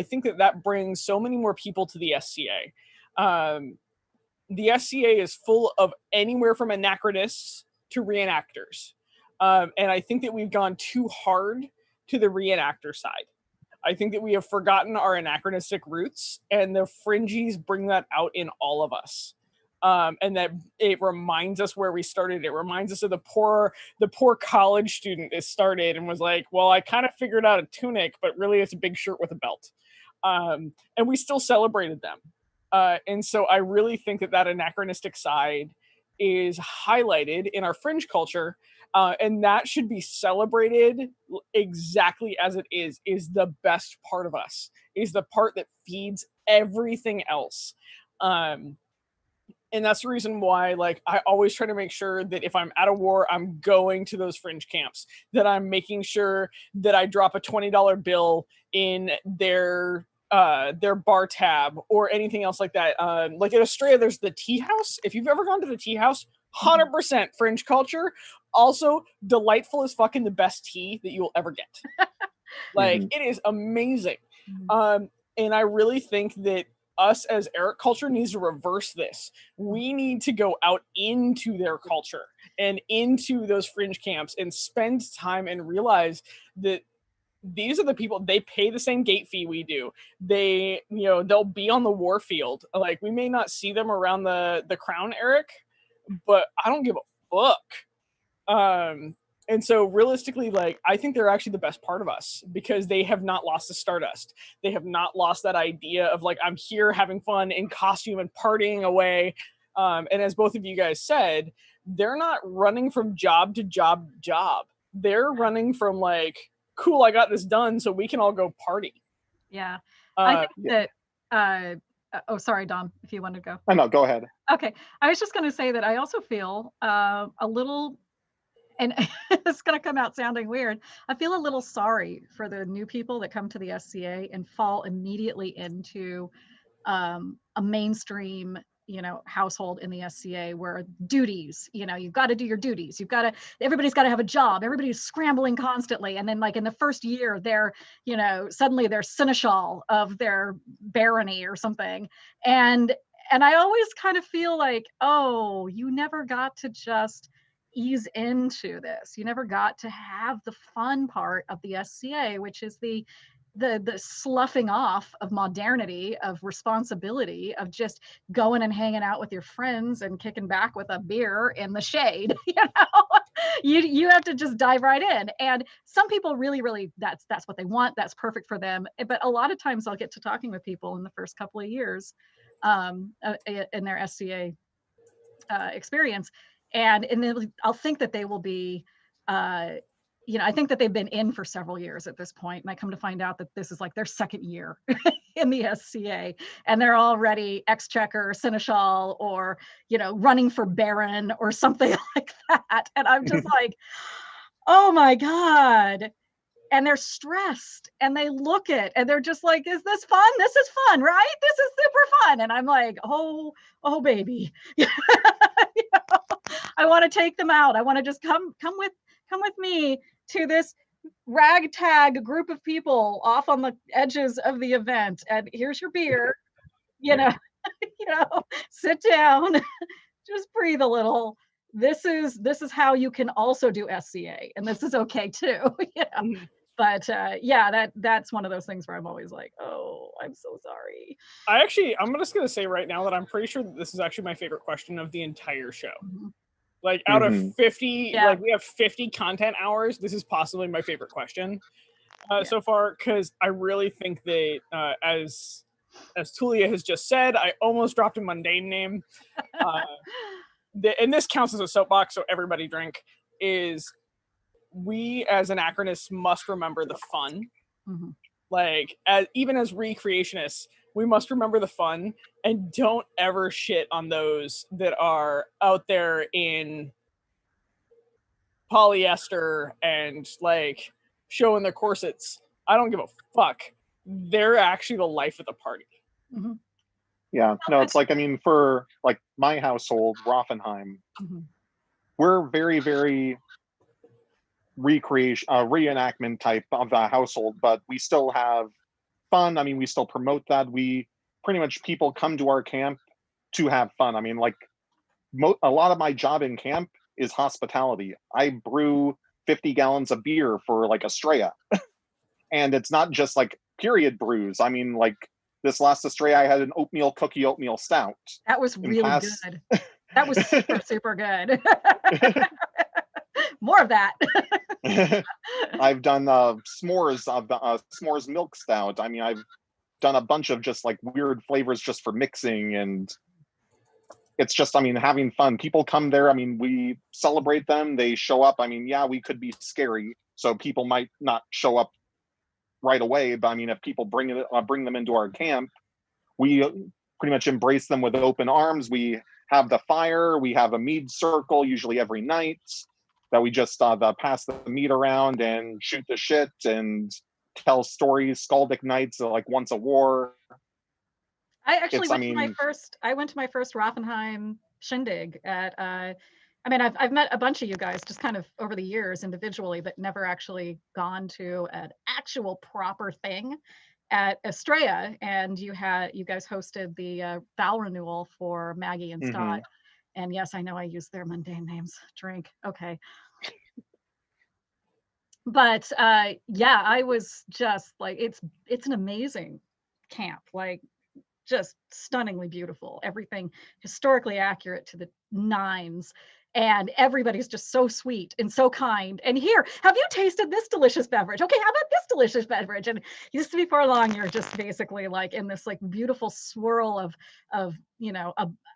Speaker 2: think that brings so many more people to the SCA. The SCA is full of anywhere from anachronists to reenactors. And I think that we've gone too hard to the reenactor side. I think that we have forgotten our anachronistic roots, and the fringies bring that out in all of us. And that it reminds us where we started. It reminds us of the poor college student that started and was like, well, I kind of figured out a tunic, but really it's a big shirt with a belt. And we still celebrated them. And so I really think that anachronistic side is highlighted in our fringe culture. And that should be celebrated exactly as it is the best part of us, is the part that feeds everything else. And that's the reason why, like, I always try to make sure that if I'm at a war, I'm going to those fringe camps, that I'm making sure that I drop a $20 bill in their bar tab or anything else like that. Like in Australia, there's the tea house. If you've ever gone to the tea house, 100% fringe culture. Also, delightful as fucking the best tea that you will ever get. Like, it is amazing. And I really think that us as Eric culture needs to reverse this. We need to go out into their culture and into those fringe camps and spend time and realize that these are the people, they pay the same gate fee we do. They, they'll be on the war field. Like, we may not see them around the crown, Eric, but I don't give a fuck. And so realistically, like, I think they're actually the best part of us, because they have not lost the Stardust. They have not lost that idea of like, I'm here having fun in costume and partying away. And as both of you guys said, they're not running from job to job to job. They're running from like, cool, I got this done, so we can all go party.
Speaker 1: Yeah. I think that, oh, sorry, Dom, if you want to go.
Speaker 3: No, go ahead.
Speaker 1: Okay. I was just going to say that I also feel a little, and it's going to come out sounding weird, I feel a little sorry for the new people that come to the SCA and fall immediately into a mainstream, household in the SCA where duties, you've got to do your duties. Everybody's got to have a job. Everybody's scrambling constantly. And then like in the first year, they're, suddenly they're seneschal of their barony or something. And I always kind of feel like, oh, you never got to just ease into this. You never got to have the fun part of the SCA, which is the the sloughing off of modernity, of responsibility, of just going and hanging out with your friends and kicking back with a beer in the shade. You have to just dive right in. And some people really that's what they want. That's perfect for them. But a lot of times I'll get to talking with people in the first couple of years in their SCA experience, and then I'll think that they will be I think that they've been in for several years at this point, and I come to find out that this is like their second year in the SCA, and they're already Exchequer, Seneschal, or running for Baron or something like that. And I'm just like, oh my God. And they're stressed, and they look it, and they're just like, is this fun? This is fun, right? This is super fun. And I'm like, oh baby. I want to take them out. I want to just come with me to this ragtag group of people off on the edges of the event, and here's your beer, sit down, just breathe a little. This is how you can also do SCA, and this is okay too. But that's one of those things where I'm always like, oh, I'm so sorry.
Speaker 2: I'm just gonna say right now that I'm pretty sure that this is actually my favorite question of the entire show. Like out of 50, like we have 50 content hours, this is possibly my favorite question so far, because I really think that as Tulia has just said, I almost dropped a mundane name. And this counts as a soapbox, so everybody drink, is we as anachronists must remember the fun. Like, even as recreationists, we must remember the fun, and don't ever shit on those that are out there in polyester and like showing their corsets. I don't give a fuck. They're actually the life of the party.
Speaker 3: Yeah, no, it's like, I mean, for like my household, Roffenheim, we're very, very reenactment type of the household, but we still have fun. I mean, we still promote that. We pretty much, people come to our camp to have fun. I mean, like a lot of my job in camp is hospitality. I brew 50 gallons of beer for like Estrella. And it's not just like period brews. I mean, like this last Estrella, I had an oatmeal stout.
Speaker 1: That was really good. That was super, super good. More of that.
Speaker 3: I've done s'mores milk stout. I mean, I've done a bunch of just like weird flavors just for mixing, and it's just, I mean, having fun. People come there. I mean, we celebrate them. They show up. I mean, yeah, we could be scary, so people might not show up right away. But I mean, if people bring them into our camp, we pretty much embrace them with open arms. We have the fire. We have a mead circle usually every night that we just pass the mead around and shoot the shit and tell stories. Skaldic nights, like once a war.
Speaker 1: I actually went to my first Roffenheim shindig at I've met a bunch of you guys just kind of over the years individually, but never actually gone to an actual proper thing at Estrella. And you guys hosted the vow renewal for Maggie and Stott. And yes, I know I used their mundane names. Drink. Okay. But I was just like, it's an amazing camp. Like, just stunningly beautiful, everything historically accurate to the nines, and everybody's just so sweet and so kind. And here, have you tasted this delicious beverage? Okay, how about this delicious beverage? And just before long, you're just basically like in this like beautiful swirl of a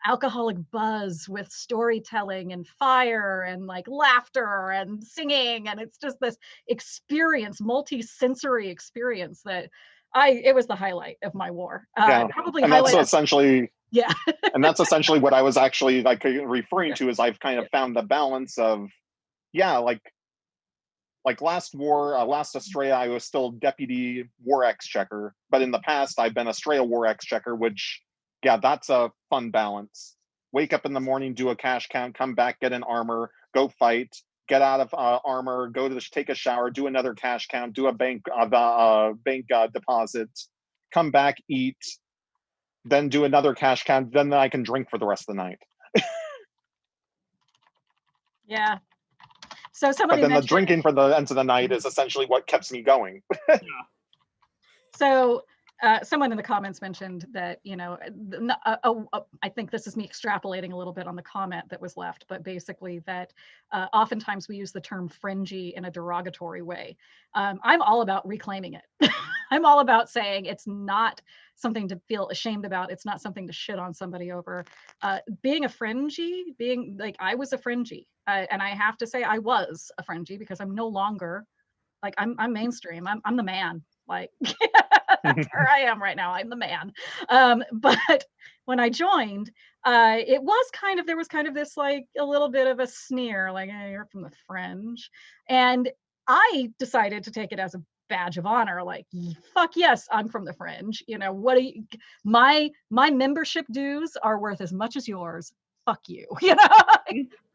Speaker 1: alcoholic buzz with storytelling and fire and like laughter and singing, and it's just this experience, multi-sensory experience that it was the highlight of my war. Probably, and
Speaker 3: that's essentially
Speaker 1: and
Speaker 3: that's essentially what I was actually like referring to, is I've kind of found the balance of like last Estrella, I was still deputy war exchequer, but in the past I've been Estrella war exchequer, which that's a fun balance. Wake up in the morning, do a cash count, come back, get an armor, go fight, get out of armor, take a shower, do another cash count, do a bank deposit, come back, eat, then do another cash count, then I can drink for the rest of the night.
Speaker 1: Yeah. So somebody
Speaker 3: but then the drinking for the end of the night is essentially what keeps me going.
Speaker 1: So someone in the comments mentioned that, I think this is me extrapolating a little bit on the comment that was left, but basically that oftentimes we use the term fringy in a derogatory way. I'm all about reclaiming it. I'm all about saying it's not something to feel ashamed about. It's not something to shit on somebody over. Being a fringy, being like, I was a fringy. And I have to say I was a fringy because I'm no longer, like, I'm mainstream. I'm the man. Like, that's where I am right now. I'm the man. But when I joined, there was kind of this, like, a little bit of a sneer, like, hey, you're from the fringe. And I decided to take it as a badge of honor, like, fuck yes, I'm from the fringe. What do you, my membership dues are worth as much as yours. Fuck you.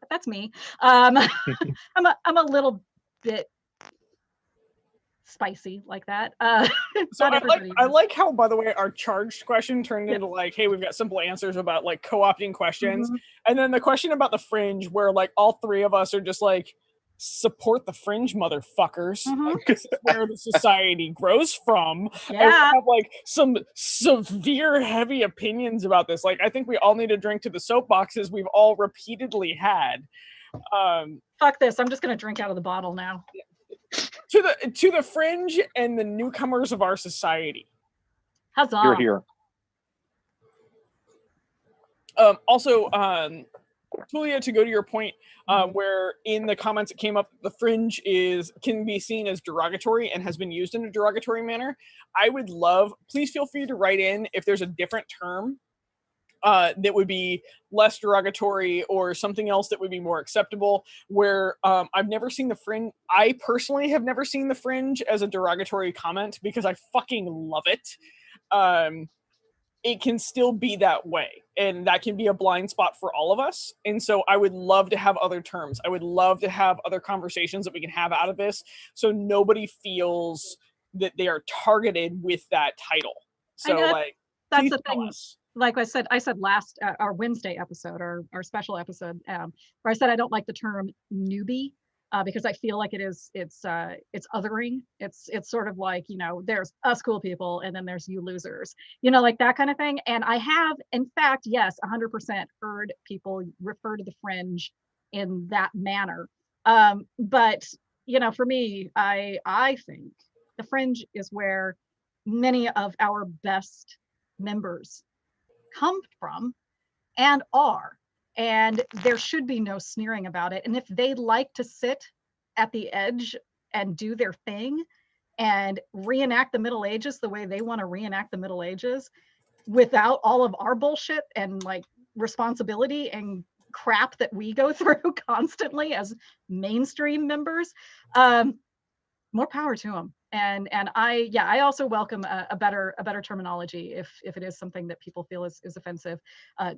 Speaker 1: That's me. I'm a little bit spicy like that.
Speaker 2: So I like how, by the way, our charged question turned into like, hey, we've got simple answers about like co-opting questions. And then the question about the fringe, where like all three of us are just like, support the fringe, motherfuckers. Like, this is where the society grows from. And we have like some severe heavy opinions about this. Like, I think we all need to drink to the soapboxes we've all repeatedly had.
Speaker 1: Fuck this, I'm just gonna drink out of the bottle now.
Speaker 2: To the fringe and the newcomers of our society.
Speaker 1: Huzzah.
Speaker 3: You're here.
Speaker 2: Also, Tulia, to go to your point, where in the comments it came up, the fringe can be seen as derogatory and has been used in a derogatory manner. I would love, please feel free to write in if there's a different term that would be less derogatory or something else that would be more acceptable, where I've never seen the fringe. I personally have never seen the fringe as a derogatory comment because I fucking love it. It can still be that way, and that can be a blind spot for all of us. And so I would love to have other terms. I would love to have other conversations that we can have out of this, so nobody feels that they are targeted with that title. So like,
Speaker 1: that's the thing. Like I said last, our Wednesday episode, our special episode, where I said I don't like the term newbie because I feel like it's othering. It's sort of like, there's us cool people and then there's you losers, like that kind of thing. And I have, in fact, yes, 100% heard people refer to the fringe in that manner. But for me, I think the fringe is where many of our best members come from and are, and there should be no sneering about it. And if they like to sit at the edge and do their thing and reenact the Middle Ages the way they want to reenact the Middle Ages without all of our bullshit and like responsibility and crap that we go through constantly as mainstream members, more power to them. And I also welcome a better terminology if it is something that people feel is offensive.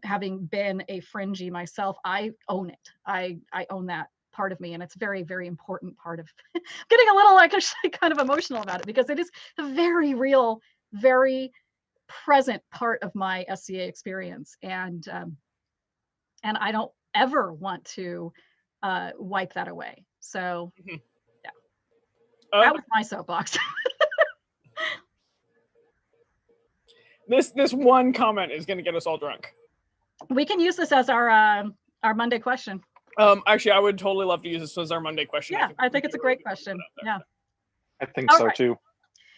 Speaker 1: Having been a fringy myself, I own it. I own that part of me, and it's a very, very important part of getting a little like kind of emotional about it, because it is a very real, very present part of my SCA experience, and I don't ever want to wipe that away. So. That was my soapbox.
Speaker 2: This one comment is going to get us all drunk.
Speaker 1: We can use this as our Monday question.
Speaker 2: Actually, I would totally love to use this as our Monday question.
Speaker 1: Yeah, I think it's a great question. Yeah.
Speaker 3: I think so too.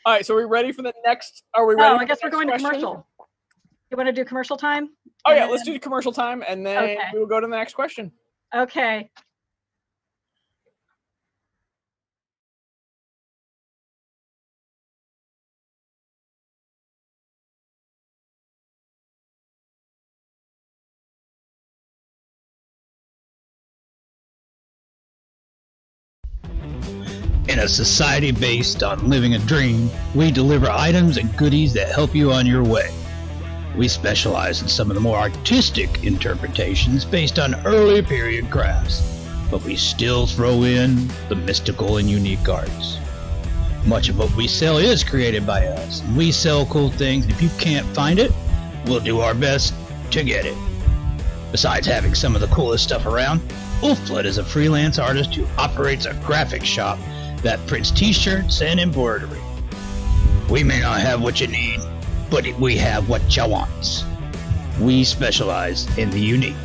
Speaker 2: All right, so are we ready for the next? Are we ready?
Speaker 1: I guess we're going to commercial. You want to do commercial time?
Speaker 2: Oh yeah, let's do commercial time, and then we will go to the next question.
Speaker 1: Okay.
Speaker 4: In a society based on living a dream, we deliver items and goodies that help you on your way. We specialize in some of the more artistic interpretations based on early period crafts, but we still throw in the mystical and unique arts. Much of what we sell is created by us, and we sell cool things, and if you can't find it, we'll do our best to get it. Besides having some of the coolest stuff around, Wolfblood is a freelance artist who operates a graphic shop that prints t-shirts and embroidery. We may not have what you need, but we have what you want. We specialize in the unique.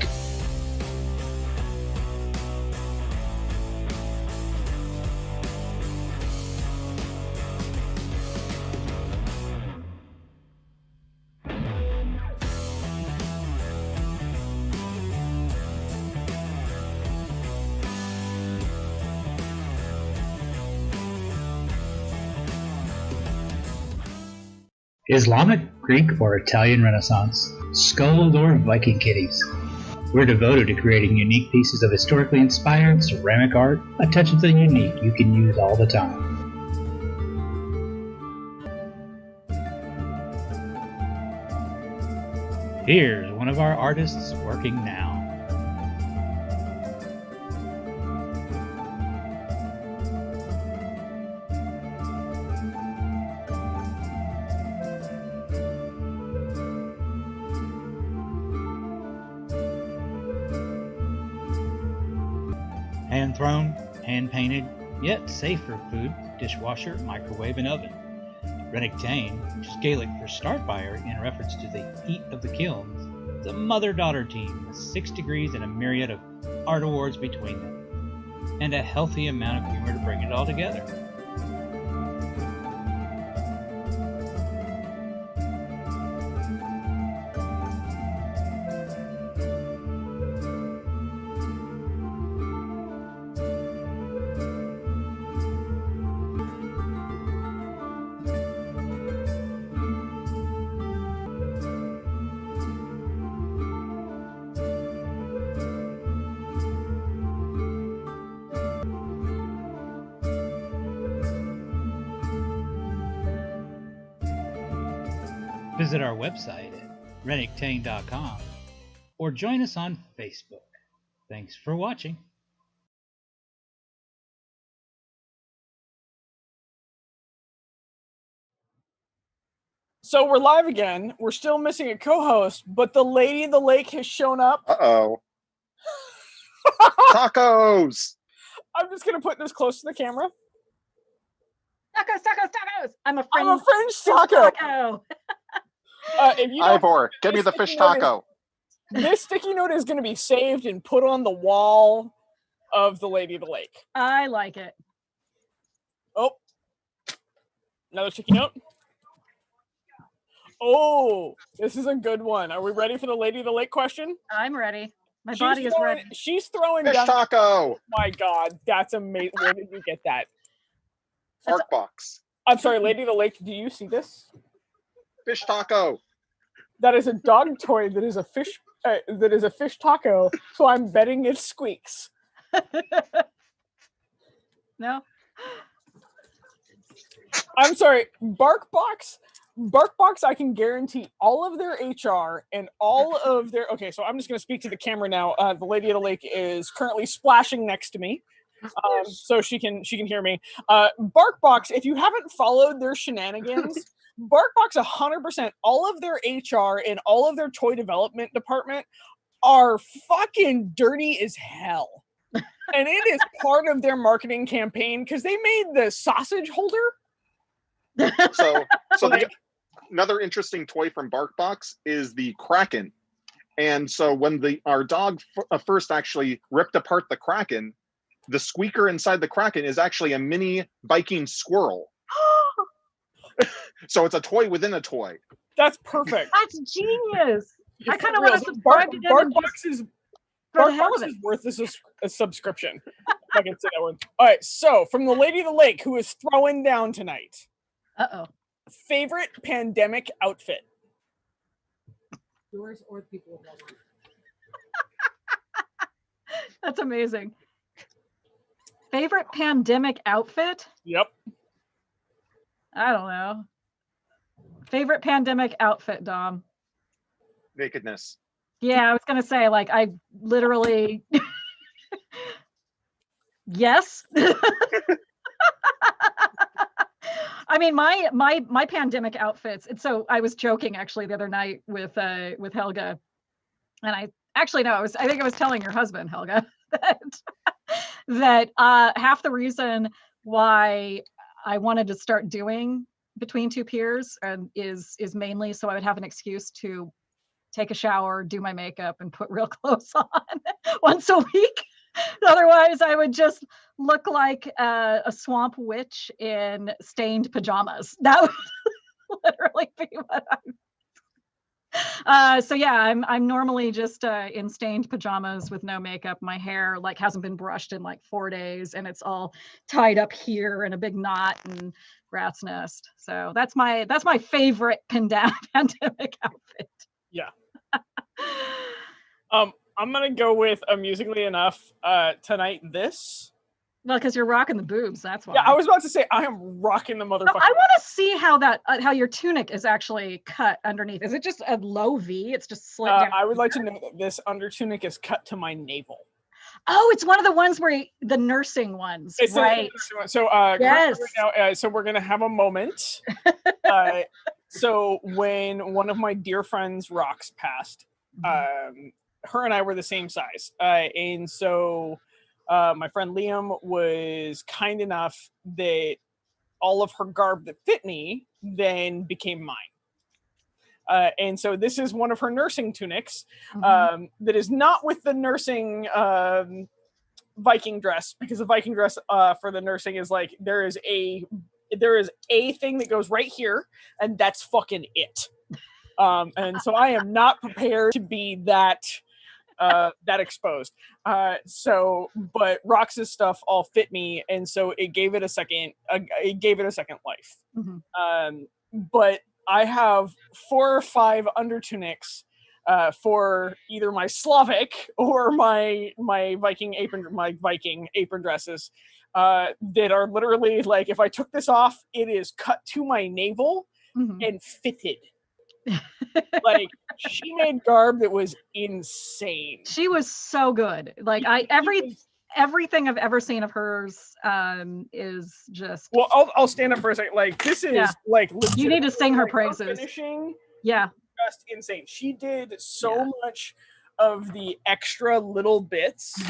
Speaker 4: Islamic, Greek, or Italian Renaissance, skulls, or Viking kitties. We're devoted to creating unique pieces of historically inspired ceramic art, a touch of the unique you can use all the time. Here's one of our artists working now. Hand-thrown, hand-painted, yet safe for food, dishwasher, microwave, and oven. Rennick Tane, which is Gaelic for start fire in reference to the heat of the kilns, the mother-daughter team with 6 degrees and a myriad of art awards between them, and a healthy amount of humor to bring it all together. Visit our website at rennicktane.com or join us on Facebook. Thanks for watching.
Speaker 2: So we're live again. We're still missing a co-host, but the Lady of the Lake has shown up.
Speaker 3: Uh-oh. Tacos!
Speaker 2: I'm just going to put this close to the camera.
Speaker 1: Tacos, tacos, tacos! I'm a
Speaker 2: French taco. If you don't,
Speaker 3: Eyvor, give me the fish taco.
Speaker 2: This sticky note is going to be saved and put on the wall of the Lady of the Lake.
Speaker 1: I like it.
Speaker 2: Oh, another sticky note. Oh, this is a good one. Are we ready for the Lady of the Lake question?
Speaker 1: I'm ready. My body is ready.
Speaker 2: She's throwing
Speaker 3: Fish
Speaker 2: down.
Speaker 3: taco!
Speaker 2: Oh my God, that's amazing. Where did you get that?
Speaker 3: Bark box.
Speaker 2: I'm sorry, Lady of the Lake, do you see this?
Speaker 3: Fish taco.
Speaker 2: That is a dog toy that is a fish taco, so I'm betting it squeaks.
Speaker 1: No?
Speaker 2: I'm sorry, BarkBox, I can guarantee all of their HR and all of their... Okay, so I'm just going to speak to the camera now. The Lady of the Lake is currently splashing next to me, so she can hear me. BarkBox, if you haven't followed their shenanigans, BarkBox 100%, all of their HR and all of their toy development department are fucking dirty as hell. And it is part of their marketing campaign because they made the sausage holder.
Speaker 3: So another interesting toy from BarkBox is the Kraken. And so when our dog first actually ripped apart the Kraken, the squeaker inside the Kraken is actually a mini Viking squirrel. So it's a toy within a toy.
Speaker 2: That's perfect.
Speaker 1: That's genius. I kind of
Speaker 2: real.
Speaker 1: want to subscribe to them.
Speaker 2: BarkBox is worth a subscription. If I can say that one. All right, so from the Lady of the Lake, who is throwing down tonight.
Speaker 1: Uh-oh.
Speaker 2: Favorite pandemic outfit?
Speaker 5: Yours or the people of Walmart?
Speaker 1: That's amazing. Favorite pandemic outfit?
Speaker 2: Yep.
Speaker 1: I don't know. Favorite pandemic outfit, Dom?
Speaker 3: Nakedness.
Speaker 1: Yeah, I was gonna say, like, I literally yes. I mean, my pandemic outfits. And so I was joking actually the other night with Helga, and I think I was telling your husband, Helga, that half the reason why I wanted to start doing between two piers is mainly so I would have an excuse to take a shower, do my makeup, and put real clothes on once a week. Otherwise, I would just look like a swamp witch in stained pajamas. That would literally be what so yeah, I'm normally just in stained pajamas with no makeup. My hair like hasn't been brushed in like 4 days, and it's all tied up here in a big knot and rat's nest. So that's my favorite pandemic outfit.
Speaker 2: Yeah. I'm gonna go with amusingly enough tonight this.
Speaker 1: Well, because you're rocking the boobs, that's why.
Speaker 2: Yeah, I was about to say I am rocking the motherfucker.
Speaker 1: I want to see how that how your tunic is actually cut underneath. Is it just a low V? It's just slit down.
Speaker 2: I would like to know that this under tunic is cut to my navel.
Speaker 1: Oh, it's one of the ones where the nursing ones,
Speaker 2: it's
Speaker 1: right?
Speaker 2: So
Speaker 1: yes.
Speaker 2: Right now, so we're gonna have a moment. So when one of my dear friends, Rox, passed, her and I were the same size, and so my friend Liam was kind enough that all of her garb that fit me then became mine. And so this is one of her nursing tunics that is not with the nursing Viking dress, because the Viking dress for the nursing is like there is a thing that goes right here, and that's fucking it. And so I am not prepared to be that exposed. But Rox's stuff all fit me, and so it gave it a second life. But I have 4 or 5 undertunics for either my Slavic or my Viking apron dresses that are literally like, if I took this off, it is cut to my navel and fitted. Like, she made garb that was insane.
Speaker 1: She was so good. Like everything I've ever seen of hers is just.
Speaker 2: Well, I'll stand up for a second. Like, this is like legit.
Speaker 1: You need to sing her praises.
Speaker 2: Her finishing,
Speaker 1: just
Speaker 2: insane. She did so much of the extra little bits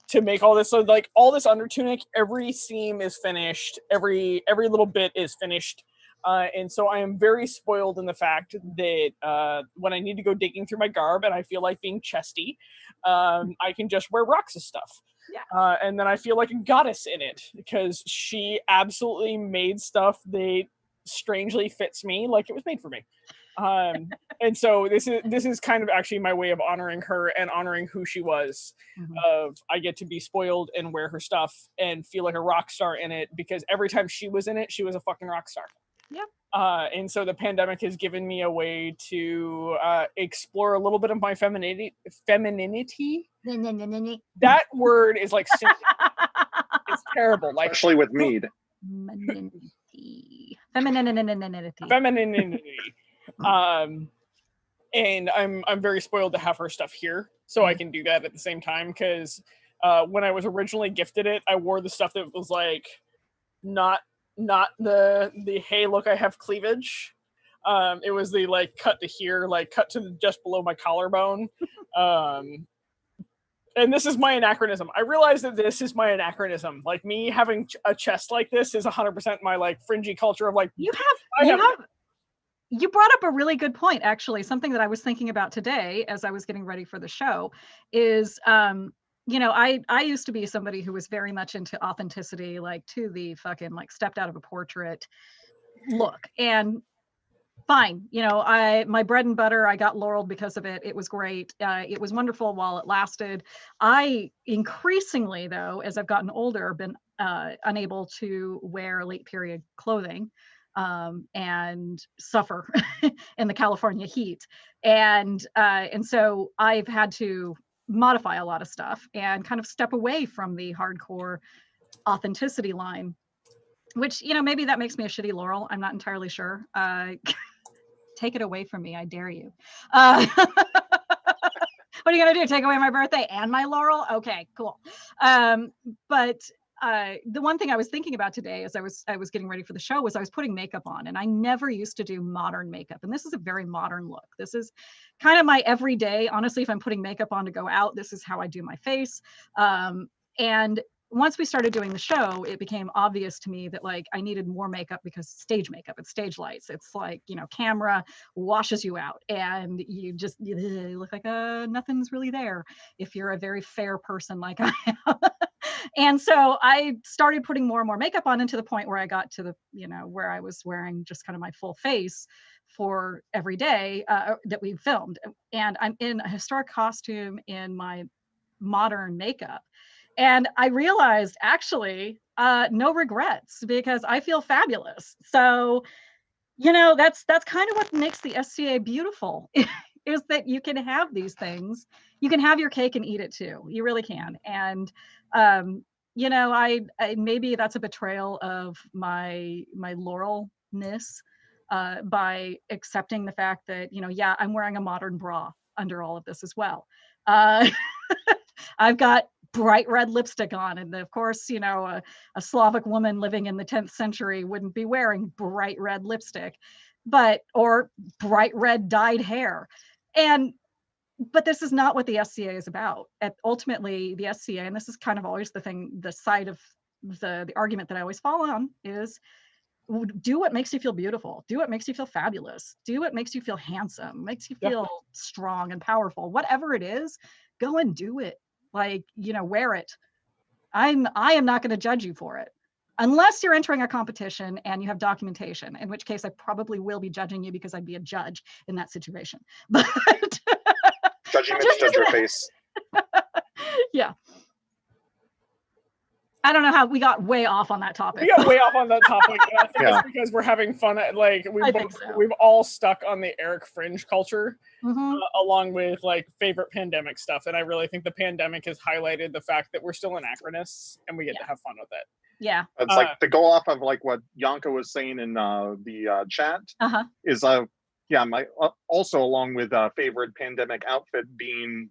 Speaker 2: to make all this. So like all this under tunic, every seam is finished. Every little bit is finished. And so I am very spoiled in the fact that when I need to go digging through my garb and I feel like being chesty, I can just wear Rox's stuff. Yeah. And then I feel like a goddess in it because she absolutely made stuff that strangely fits me like it was made for me. And so this is kind of actually my way of honoring her and honoring who she was. I get to be spoiled and wear her stuff and feel like a rock star in it, because every time she was in it, she was a fucking rock star.
Speaker 1: Yep.
Speaker 2: And so the pandemic has given me a way to explore a little bit of my femininity. That word is like it's terrible. Like,
Speaker 3: especially with mead.
Speaker 1: Femininity.
Speaker 2: And I'm very spoiled to have her stuff here, so I can do that at the same time. Because when I was originally gifted it, I wore the stuff that was like not the hey, look, I have cleavage. It was the like cut to here, like cut to just below my collarbone. And this is my anachronism. I realize that this is my anachronism. Like, me having a chest like this is 100% my like fringy culture of like. You
Speaker 1: brought up a really good point, actually. Something that I was thinking about today as I was getting ready for the show is, I used to be somebody who was very much into authenticity, like to the fucking like stepped out of a portrait look. And fine, my bread and butter, I got Laurel because of it. It was great. It was wonderful while it lasted. I increasingly, though, as I've gotten older, been unable to wear late period clothing and suffer in the California heat. And so I've had to modify a lot of stuff and kind of step away from the hardcore authenticity line, which, maybe that makes me a shitty Laurel. I'm not entirely sure. Take it away from me. I dare you. What are you going to do? Take away my birthday and my Laurel? Okay, cool. But the one thing I was thinking about today as I was getting ready for the show was I was putting makeup on, and I never used to do modern makeup. And this is a very modern look. This is kind of my everyday. Honestly, if I'm putting makeup on to go out, this is how I do my face. And once we started doing the show, it became obvious to me that like I needed more makeup because stage makeup, it's stage lights. It's like, you know, camera washes you out and you look like nothing's really there if you're a very fair person like I am. And so I started putting more and more makeup on, and to the point where I got to the, you know, where I was wearing just kind of my full face for every day that we filmed. And I'm in a historic costume in my modern makeup. And I realized actually no regrets because I feel fabulous. So, you know, that's kind of what makes the SCA beautiful is that you can have these things. You can have your cake and eat it too. You really can. And, you know, I maybe that's a betrayal of my Laurel-ness by accepting the fact that, you know, yeah, I'm wearing a modern bra under all of this as well. I've got bright red lipstick on, and of course, you know, a Slavic woman living in the 10th century wouldn't be wearing bright red lipstick, or bright red dyed hair. But this is not what the SCA is about. Ultimately, the SCA, and this is kind of always the side of the argument that I always fall on, is do what makes you feel beautiful, do what makes you feel fabulous, do what makes you feel handsome, makes you feel strong and powerful. Whatever it is, go and do it. Like, you know, wear it. I am not going to judge you for it unless you're entering a competition and you have documentation, in which case I probably will be judging you because I'd be a judge in that situation. But
Speaker 3: judging me to judge your face.
Speaker 1: Yeah. I don't know how we got way off on that topic.
Speaker 2: We got way off on that topic. And I think it's because we're having fun. Like we've all stuck on the Eric Fringe culture, along with like favorite pandemic stuff. And I really think the pandemic has highlighted the fact that we're still anachronists and we get to have fun with it.
Speaker 1: Yeah.
Speaker 3: It's like to go off of like what Yanka was saying in the chat is my also along with favorite pandemic outfit being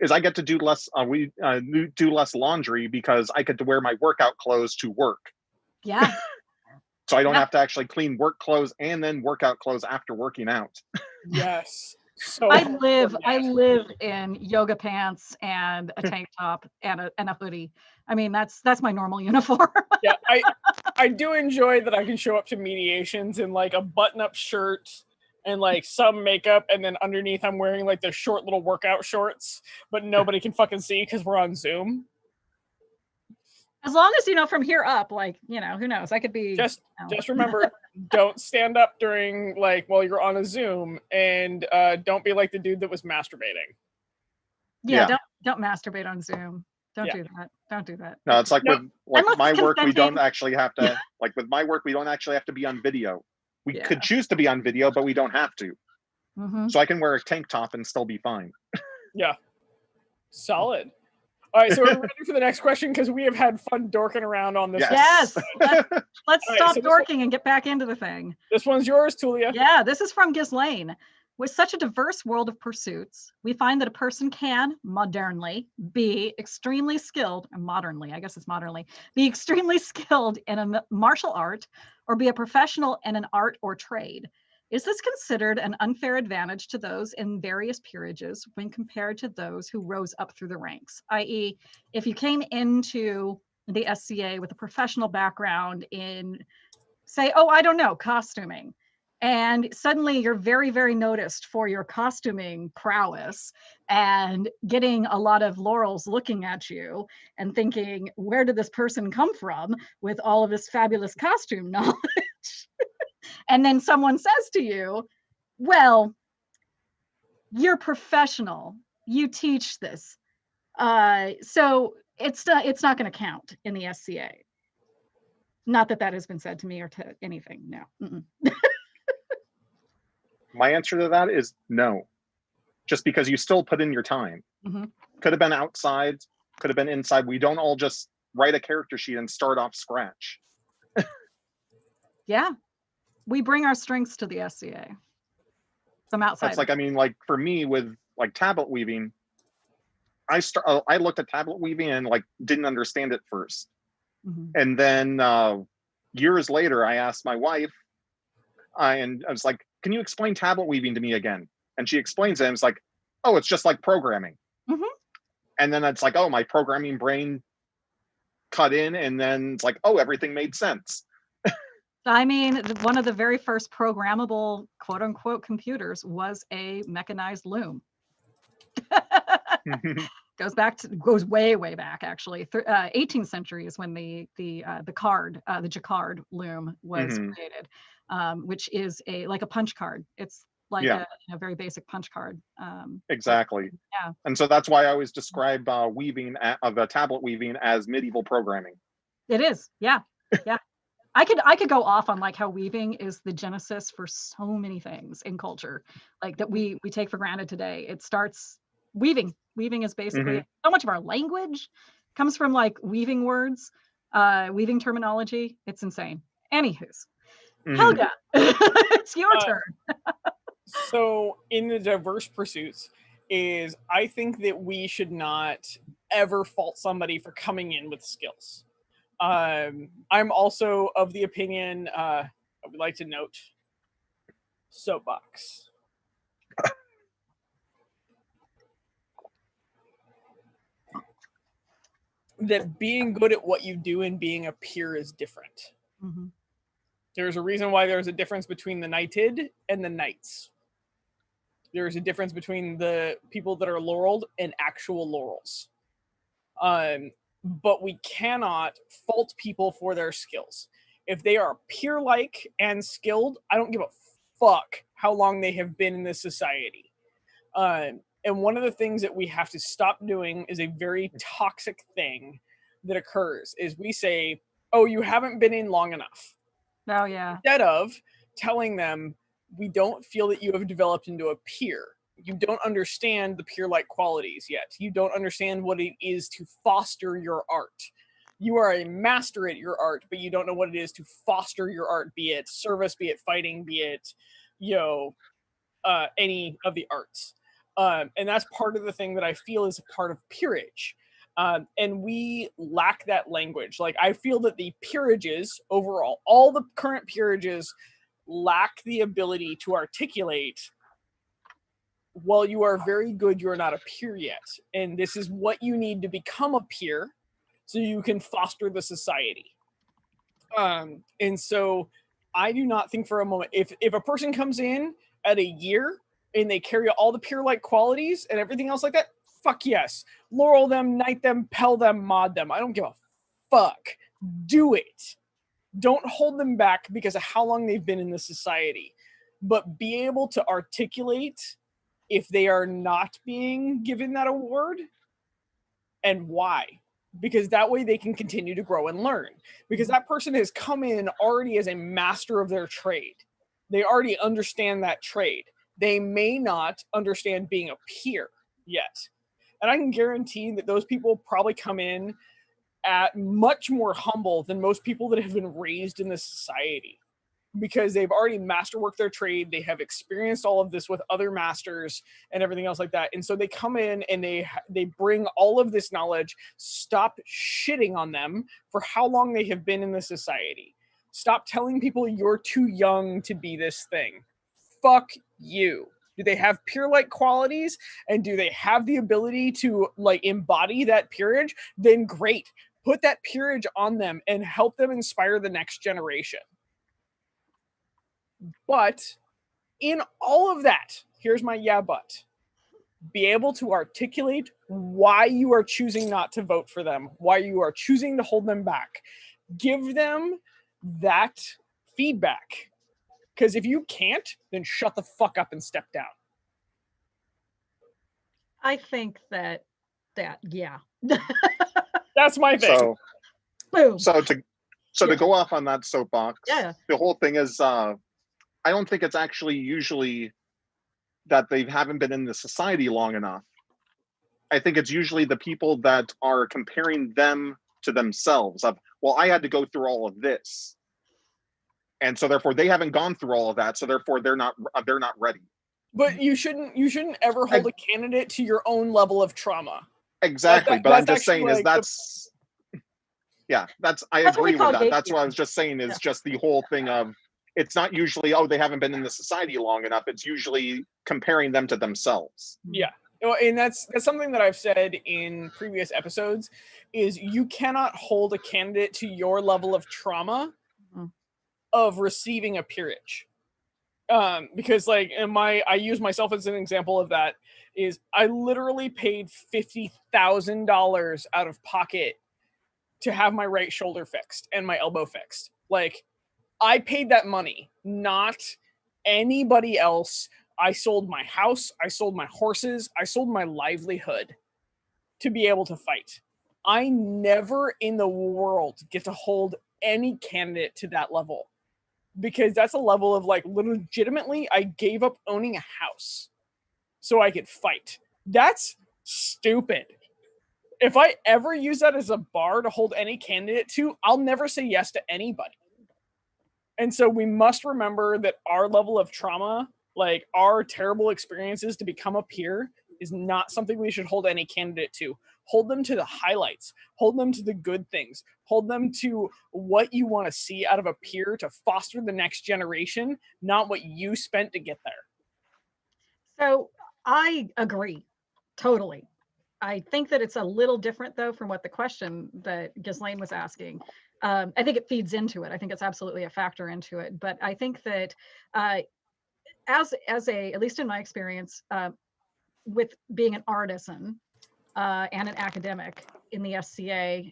Speaker 3: is I get to do less. We do less laundry because I get to wear my workout clothes to work.
Speaker 1: Yeah.
Speaker 3: So I don't have to actually clean work clothes and then workout clothes after working out.
Speaker 2: Yes. So
Speaker 1: I live in yoga pants and a tank top and a hoodie. I mean, that's my normal uniform.
Speaker 2: Yeah, I do enjoy that I can show up to mediations in like a button-up shirt and like some makeup, and then underneath I'm wearing like the short little workout shorts, but nobody can fucking see because we're on Zoom.
Speaker 1: As long as, you know, from here up, like, you know, who knows? I could be
Speaker 2: just remember, don't stand up during like while you're on a Zoom, and don't be like the dude that was masturbating.
Speaker 1: Yeah. Don't masturbate on Zoom. Don't do that. Don't do that.
Speaker 3: No, it's like with my work, we don't actually have to like with my work, we don't actually have to be on video. We could choose to be on video, but we don't have to. So I can wear a tank top and still be fine.
Speaker 2: Yeah. Solid. All right, so we're ready for the next question because we have had fun dorking around on this.
Speaker 1: Yes. Let's stop dorking and get back into the thing.
Speaker 2: This one's yours, Tulia.
Speaker 1: Yeah, this is from Ghislaine. With such a diverse world of pursuits, we find that a person can modernly be extremely skilled, be extremely skilled in a martial art or be a professional in an art or trade. Is this considered an unfair advantage to those in various peerages when compared to those who rose up through the ranks? I.e., if you came into the SCA with a professional background in, say, costuming, and suddenly you're very, very noticed for your costuming prowess and getting a lot of laurels looking at you and thinking, where did this person come from with all of this fabulous costume knowledge? And then someone says to you, well, you're professional. You teach this. So it's not going to count in the SCA. Not that has been said to me or to anything. No.
Speaker 3: My answer to that is no. Just because you still put in your time. Could have been outside, could have been inside. We don't all just write a character sheet and start off scratch.
Speaker 1: Yeah. We bring our strengths to the SCA. Some outside.
Speaker 3: That's like, I mean, like for me with like tablet weaving, I looked at tablet weaving and like didn't understand it first. And then years later, I asked my wife, and I was like, can you explain tablet weaving to me again? And she explains it, and it's like, oh, it's just like programming. And then it's like, oh, my programming brain cut in, and then it's like, oh, everything made sense.
Speaker 1: I mean, one of the very first programmable quote unquote computers was a mechanized loom. Goes way back actually. 18th century is when the Jacquard loom was created, which is like a punch card. It's like a very basic punch card.
Speaker 3: Exactly.
Speaker 1: Yeah.
Speaker 3: And so that's why I always describe weaving of the tablet weaving as medieval programming.
Speaker 1: It is. Yeah. Yeah. I could go off on like how weaving is the genesis for so many things in culture, like that we take for granted today. It starts weaving. Weaving is basically so much of our language comes from like weaving words, weaving terminology. It's insane. Anywho's, Helga, it's your turn.
Speaker 2: So in the diverse pursuits is I think that we should not ever fault somebody for coming in with skills. I'm also of the opinion, I would like to note, soapbox. That being good at what you do and being a peer is different. There's a reason why there's a difference between the knighted and the knights. There's a difference between the people that are laureled and actual laurels. But we cannot fault people for their skills. If they are peer-like and skilled, I don't give a fuck how long they have been in this society. And one of the things that we have to stop doing is a very toxic thing that occurs is we say, oh, you haven't been in long enough.
Speaker 1: Oh, yeah.
Speaker 2: Instead of telling them, we don't feel that you have developed into a peer. You don't understand the peer-like qualities yet. You don't understand what it is to foster your art. You are a master at your art, but you don't know what it is to foster your art, be it service, be it fighting, be it, any of the arts. And that's part of the thing that I feel is a part of peerage. And we lack that language. Like, I feel that the peerages overall, all the current peerages lack the ability to articulate, well, you are very good, you are not a peer yet. And this is what you need to become a peer so you can foster the society. And so I do not think for a moment, if a person comes in at a year and they carry all the peer-like qualities and everything else like that, fuck yes. Laurel them, knight them, pell them, mod them. I don't give a fuck. Do it. Don't hold them back because of how long they've been in the society. But be able to articulate if they are not being given that award and why. Because that way they can continue to grow and learn. Because that person has come in already as a master of their trade. They already understand that trade. They may not understand being a peer yet. And I can guarantee that those people probably come in at much more humble than most people that have been raised in this society. Because they've already masterworked their trade. They have experienced all of this with other masters and everything else like that. And so they come in and they bring all of this knowledge. Stop shitting on them for how long they have been in the society. Stop telling people you're too young to be this thing. Fuck you. Do they have peer-like qualities? And do they have the ability to like embody that peerage? Then great. Put that peerage on them and help them inspire the next generation. But in all of that, here's my but. Be able to articulate why you are choosing not to vote for them, why you are choosing to hold them back. Give them that feedback. Because if you can't, then shut the fuck up and step down.
Speaker 1: I think that yeah.
Speaker 2: That's my thing.
Speaker 3: So,
Speaker 1: boom.
Speaker 3: To go off on that soapbox, the whole thing is, I don't think it's actually usually that they haven't been in the society long enough. I think it's usually the people that are comparing them to themselves of, well, I had to go through all of this. And so therefore they haven't gone through all of that. So therefore they're not ready.
Speaker 2: But you shouldn't ever hold a candidate to your own level of trauma.
Speaker 3: Exactly. But I'm just saying like I agree with that. That's what I was just saying is just the whole thing of, it's not usually, oh, they haven't been in the society long enough. It's usually comparing them to themselves.
Speaker 2: Yeah. Well, and that's something that I've said in previous episodes, is you cannot hold a candidate to your level of trauma of receiving a peerage. Because like I use myself as an example of that, is I literally paid $50,000 out of pocket to have my right shoulder fixed and my elbow fixed. Like, I paid that money, not anybody else. I sold my house, I sold my horses, I sold my livelihood to be able to fight. I never in the world get to hold any candidate to that level, because that's a level of like, legitimately, I gave up owning a house so I could fight. That's stupid. If I ever use that as a bar to hold any candidate to, I'll never say yes to anybody. And so we must remember that our level of trauma, like our terrible experiences to become a peer, is not something we should hold any candidate to. Hold them to the highlights. Hold them to the good things. Hold them to what you want to see out of a peer to foster the next generation, not what you spent to get there.
Speaker 1: So I agree, totally. I think that it's a little different, though, from what the question that Ghislaine was asking. I think it feeds into it. I think it's absolutely a factor into it. But I think that as at least in my experience, with being an artisan and an academic in the SCA,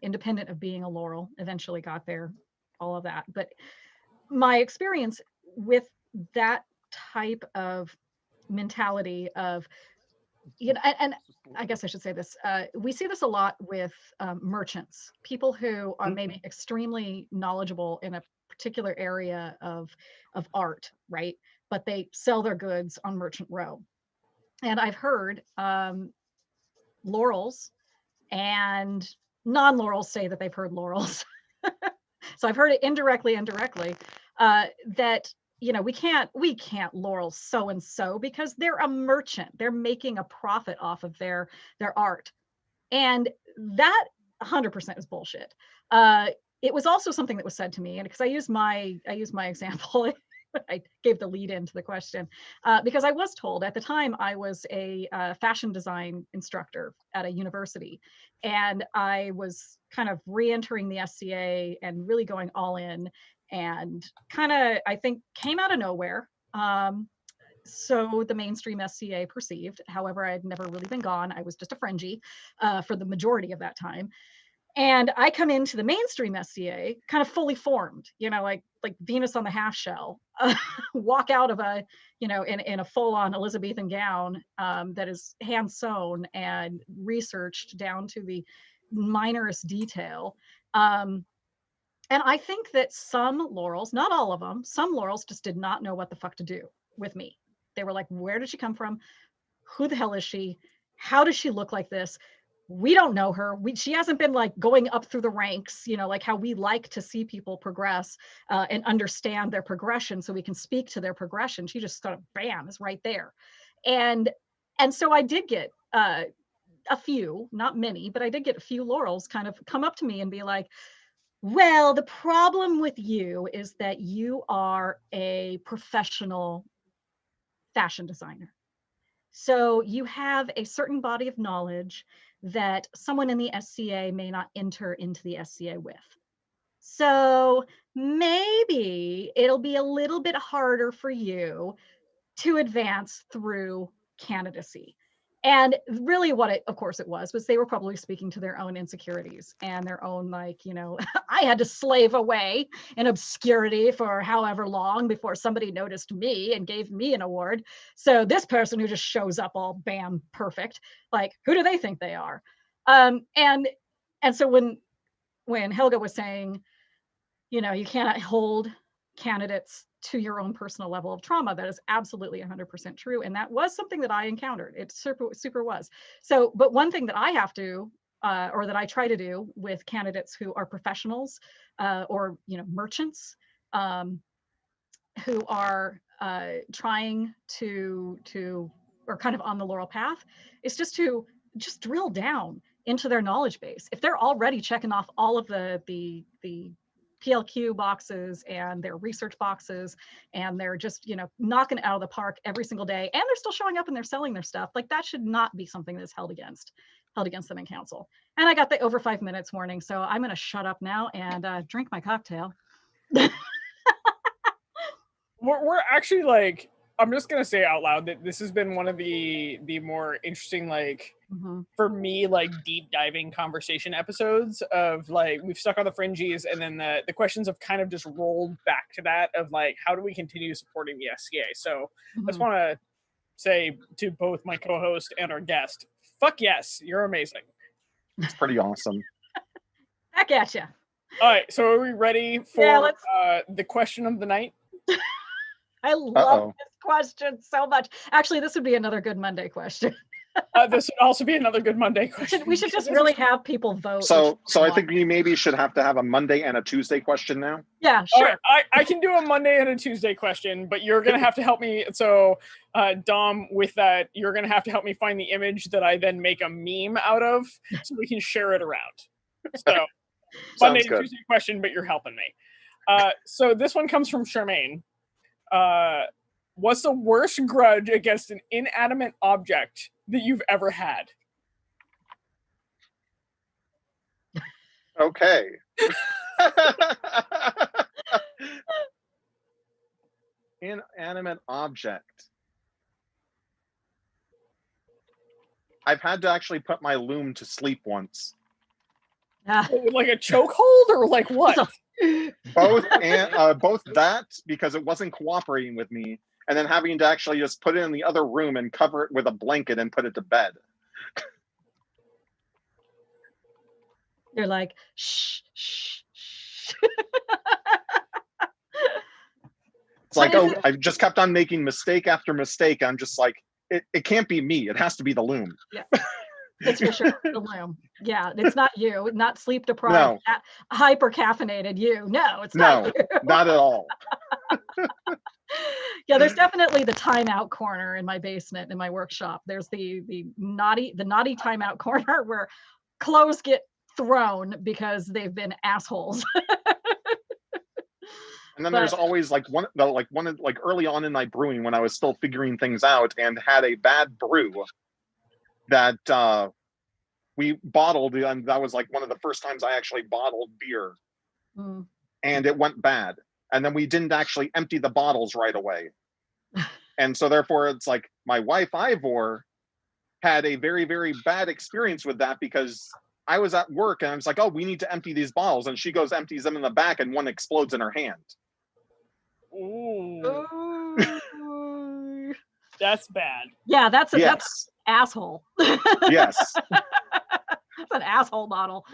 Speaker 1: independent of being a Laurel, eventually got there, all of that. But my experience with that type of mentality of, and I guess I should say this, we see this a lot with merchants, people who are maybe extremely knowledgeable in a particular area of art, right? But they sell their goods on Merchant Row. And I've heard Laurels and non-Laurels say that they've heard Laurels. So I've heard it indirectly, that we can't Laurel so and so because they're a merchant. They're making a profit off of their art, and that 100% is bullshit. It was also something that was said to me, and because I use my example. I gave the lead into the question because I was told at the time I was a fashion design instructor at a university, and I was kind of re-entering the SCA and really going all in, and kind of, I think, came out of nowhere. So the mainstream SCA perceived. However, I had never really been gone. I was just a fringy for the majority of that time. And I come into the mainstream SCA kind of fully formed, like Venus on the half shell, walk out of a, in a full-on Elizabethan gown that is hand sewn and researched down to the minorest detail. And I think that some Laurels, not all of them, some Laurels just did not know what the fuck to do with me. They were like, where did she come from? Who the hell is she? How does she look like this? We don't know her. She hasn't been like going up through the ranks, like how we like to see people progress and understand their progression so we can speak to their progression. She just sort of, bam, is right there. And so I did get a few, not many, but I did get a few Laurels kind of come up to me and be like, well, the problem with you is that you are a professional fashion designer. So you have a certain body of knowledge that someone in the SCA may not enter into the SCA with. So maybe it'll be a little bit harder for you to advance through candidacy. And really what it, of course it was they were probably speaking to their own insecurities and their own, I had to slave away in obscurity for however long before somebody noticed me and gave me an award. So this person who just shows up all bam, perfect, who do they think they are? And so when Helga was saying, you cannot hold candidates to your own personal level of trauma, that is absolutely 100% true. And that was something that I encountered. It super was. So, but one thing that I have to, or that I try to do with candidates who are professionals or, merchants who are trying to, or kind of on the Laurel path, is just to drill down into their knowledge base. If they're already checking off all of the PLQ boxes and their research boxes, and they're just, you know, knocking it out of the park every single day, and they're still showing up and they're selling their stuff. Like, that should not be something that's held against them in council. And I got the over 5 minutes warning, so I'm going to shut up now and drink my cocktail.
Speaker 2: We're actually, like, I'm just gonna say out loud that this has been one of the more interesting, like, for me, like, deep diving conversation episodes of, like, we've stuck on the fringes, and then the questions have kind of just rolled back to that of, like, how do we continue supporting the SCA? So I just want to say to both my co-host and our guest, fuck yes, you're amazing.
Speaker 3: It's pretty awesome.
Speaker 1: Back at you.
Speaker 2: All right, so are we ready for the question of the night?
Speaker 1: I love this question so much. Actually, this would be another good Monday question.
Speaker 2: This would also be another good Monday question.
Speaker 1: We should just really have people vote.
Speaker 3: So I think we maybe should have to have a Monday and a Tuesday question now.
Speaker 1: Yeah, sure.
Speaker 2: Right, I can do a Monday and a Tuesday question, but you're going to have to help me. So, Dom, with that, you're going to have to help me find the image that I then make a meme out of so we can share it around. So, Monday and Tuesday question, but you're helping me. So this one comes from Charmaine. What's the worst grudge against an inanimate object that you've ever had?
Speaker 3: Okay. Inanimate object. I've had to actually put my loom to sleep once.
Speaker 2: Like a chokehold or like what?
Speaker 3: Both that, because it wasn't cooperating with me, and then having to actually just put it in the other room and cover it with a blanket and put it to bed.
Speaker 1: You're like, shh, shh, shh.
Speaker 3: It's like, oh, I just kept on making mistake after mistake. I'm just like, it can't be me. It has to be the loom.
Speaker 1: Yeah. It's for sure the loom. Yeah, it's not you, not sleep deprived, hyper caffeinated you. No, it's not you.
Speaker 3: Not at all.
Speaker 1: Yeah, there's definitely the timeout corner in my basement in my workshop. There's the naughty timeout corner where clothes get thrown because they've been assholes.
Speaker 3: And then there's always like one early on in my brewing when I was still figuring things out and had a bad brew that we bottled, and that was like one of the first times I actually bottled beer. And it went bad, and then we didn't actually empty the bottles right away. And so therefore it's like my wife Eyvor had a very, very bad experience with that, because I was at work and I was like, oh, we need to empty these bottles, and she goes empties them in the back and one explodes in her hand.
Speaker 2: Ooh. That's bad.
Speaker 1: Yeah, that's asshole.
Speaker 3: Yes.
Speaker 1: That's an asshole bottle.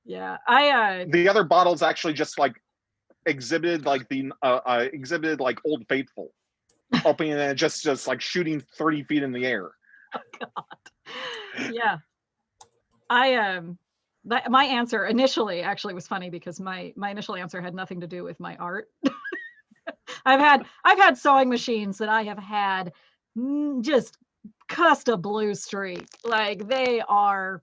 Speaker 1: Yeah,
Speaker 3: the other bottles actually just like exhibited like Old Faithful, opening and just like shooting 30 feet in the air.
Speaker 1: Oh God. Yeah. My answer initially actually was funny because my initial answer had nothing to do with my art. I've had sewing machines that I have had just cussed a blue streak. Like I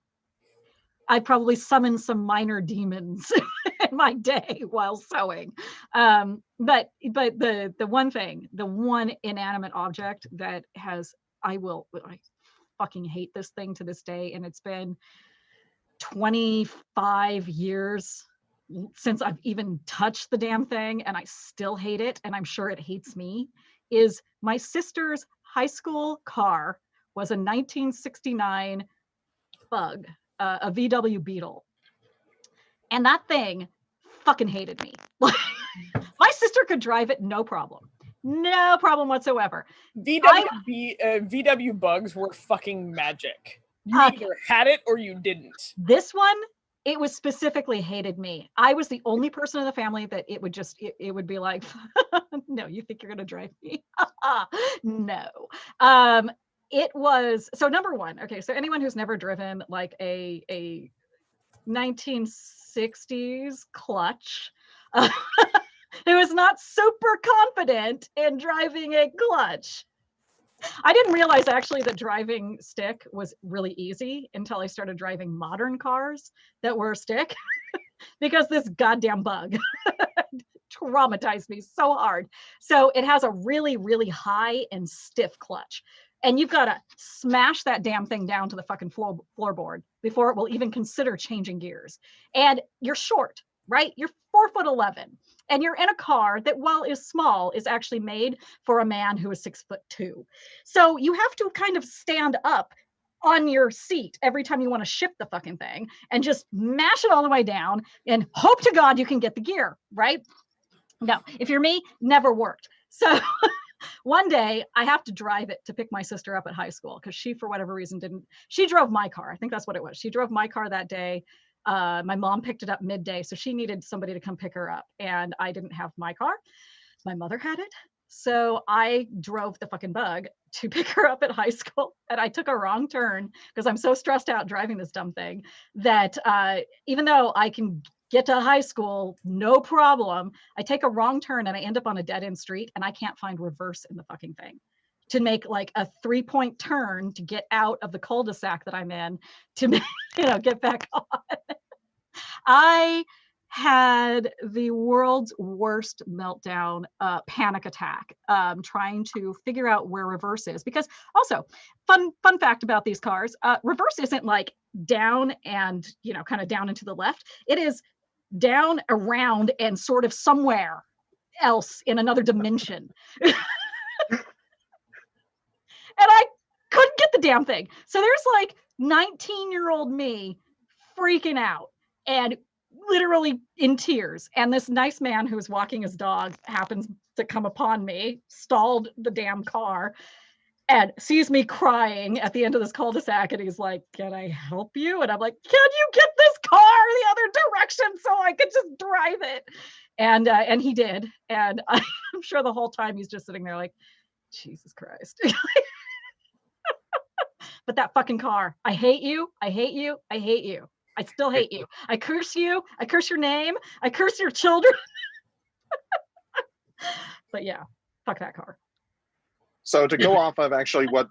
Speaker 1: probably summoned some minor demons in my day while sewing. But the one inanimate object that I fucking hate this thing to this day, and it's been 25 years since I've even touched the damn thing, and I still hate it, and I'm sure it hates me, is my sister's high school car was a 1969 Bug, a VW Beetle. And that thing fucking hated me. My sister could drive it, no problem. No problem whatsoever.
Speaker 2: VW Bugs were fucking magic. You either had it or you didn't.
Speaker 1: This one, it was specifically hated me. I was the only person in the family that it would be like, no, you think you're gonna drive me? No. It was, so number one, okay, so anyone who's never driven like a 1960s clutch, who is not super confident in driving a clutch. I didn't realize actually that driving stick was really easy until I started driving modern cars that were stick. because this goddamn bug traumatized me so hard. So it has a really, really high and stiff clutch. And you've got to smash that damn thing down to the fucking floorboard before it will even consider changing gears. And you're short, right? You're 4'11", and you're in a car that, while is small, is actually made for a man who is 6'2". So you have to kind of stand up on your seat every time you want to shift the fucking thing and just mash it all the way down and hope to God you can get the gear, right? No, if you're me, never worked. So one day I have to drive it to pick my sister up at high school because she, for whatever reason, she drove my car. I think that's what it was. She drove my car that day. My mom picked it up midday, so she needed somebody to come pick her up, and I didn't have my car. My mother had it. So I drove the fucking bug to pick her up at high school, and I took a wrong turn because I'm so stressed out driving this dumb thing that even though I can get to high school, no problem, I take a wrong turn and I end up on a dead end street and I can't find reverse in the fucking thing to make like a 3-point turn to get out of the cul-de-sac that I'm in to, get back on. I had the world's worst meltdown, panic attack, trying to figure out where reverse is. Because also, fun fact about these cars, reverse isn't like down and, kind of down and to the left. It is down, around, and sort of somewhere else in another dimension. And I couldn't get the damn thing. So there's like 19-year-old me freaking out and literally in tears. And this nice man who was walking his dog happens to come upon me, stalled the damn car, and sees me crying at the end of this cul-de-sac. And he's like, "Can I help you?" And I'm like, "Can you get this car the other direction so I could just drive it?" And he did. And I'm sure the whole time he's just sitting there like, Jesus Christ. But that fucking car, I hate you. I hate you. I hate you. I still hate you. I curse you. I curse your name. I curse your children. But yeah, fuck that car.
Speaker 3: So to go off of actually what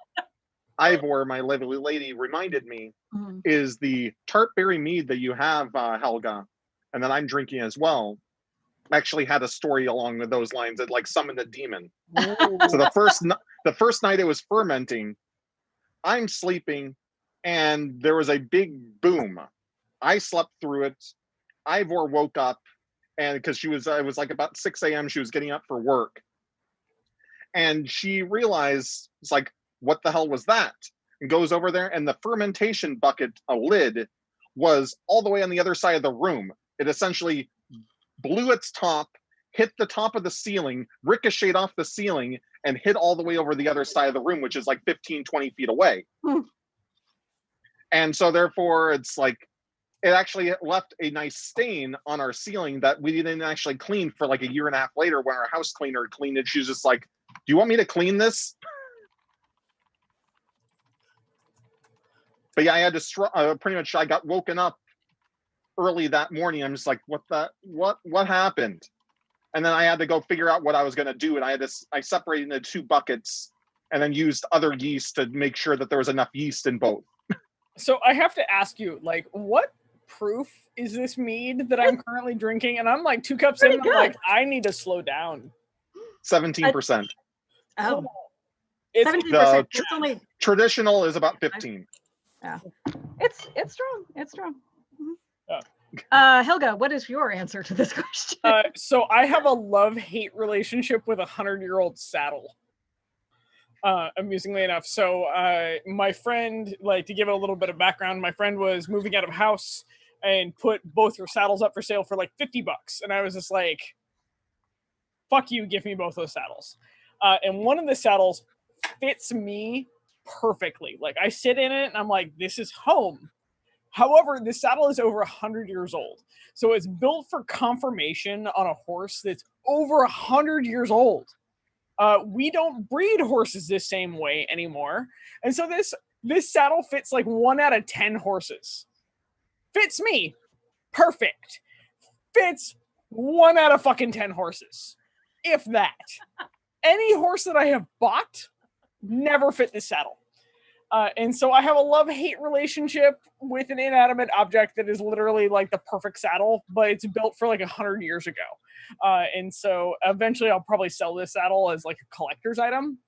Speaker 3: Eyvor, my lovely lady, reminded me is the tart berry mead that you have, Helga, and that I'm drinking as well, actually had a story along with those lines that like summoned a demon. So the first night it was fermenting, I'm sleeping, and there was a big boom. I slept through it. Eyvor woke up, and because it was like about 6 a.m. She was getting up for work, and she realized, it's like, what the hell was that? And goes over there, and the fermentation bucket, a lid, was all the way on the other side of the room. It essentially blew its top, hit the top of the ceiling, ricocheted off the ceiling, and hit all the way over the other side of the room, which is like 15, 20 feet away. And so therefore, it's like, it actually left a nice stain on our ceiling that we didn't actually clean for like a year and a half later when our house cleaner cleaned it. She was just like, "Do you want me to clean this?" But yeah, I had to pretty much, I got woken up early that morning. I'm just like, what happened? And then I had to go figure out what I was going to do. And I separated into 2 buckets and then used other yeast to make sure that there was enough yeast in both.
Speaker 2: So I have to ask you, like, what proof is this mead that I'm currently drinking? And I'm like 2 cups in, and I'm like, I need to slow down.
Speaker 3: 17%.
Speaker 1: Oh.
Speaker 2: It's
Speaker 1: 17%. It's only
Speaker 3: traditional is about 15.
Speaker 1: Yeah. It's strong. It's strong.
Speaker 2: Yeah.
Speaker 1: Helga, what is your answer to this question?
Speaker 2: So I have a love-hate relationship with a 100-year-old saddle. Amusingly enough. So my friend, like, to give it a little bit of background, my friend was moving out of house and put both her saddles up for sale for like $50. And I was just like, fuck you, give me both those saddles. And one of the saddles fits me perfectly. Like, I sit in it and I'm like, this is home. However, this saddle is over 100 years old. So it's built for conformation on a horse that's over 100 years old. We don't breed horses this same way anymore. And so this saddle fits like 1 out of 10 horses. Fits me. Perfect. Fits 1 out of fucking 10 horses. If that. Any horse that I have bought never fit this saddle. And so I have a love-hate relationship with an inanimate object that is literally like the perfect saddle, but it's built for like 100 years ago. And so eventually I'll probably sell this saddle as like a collector's item,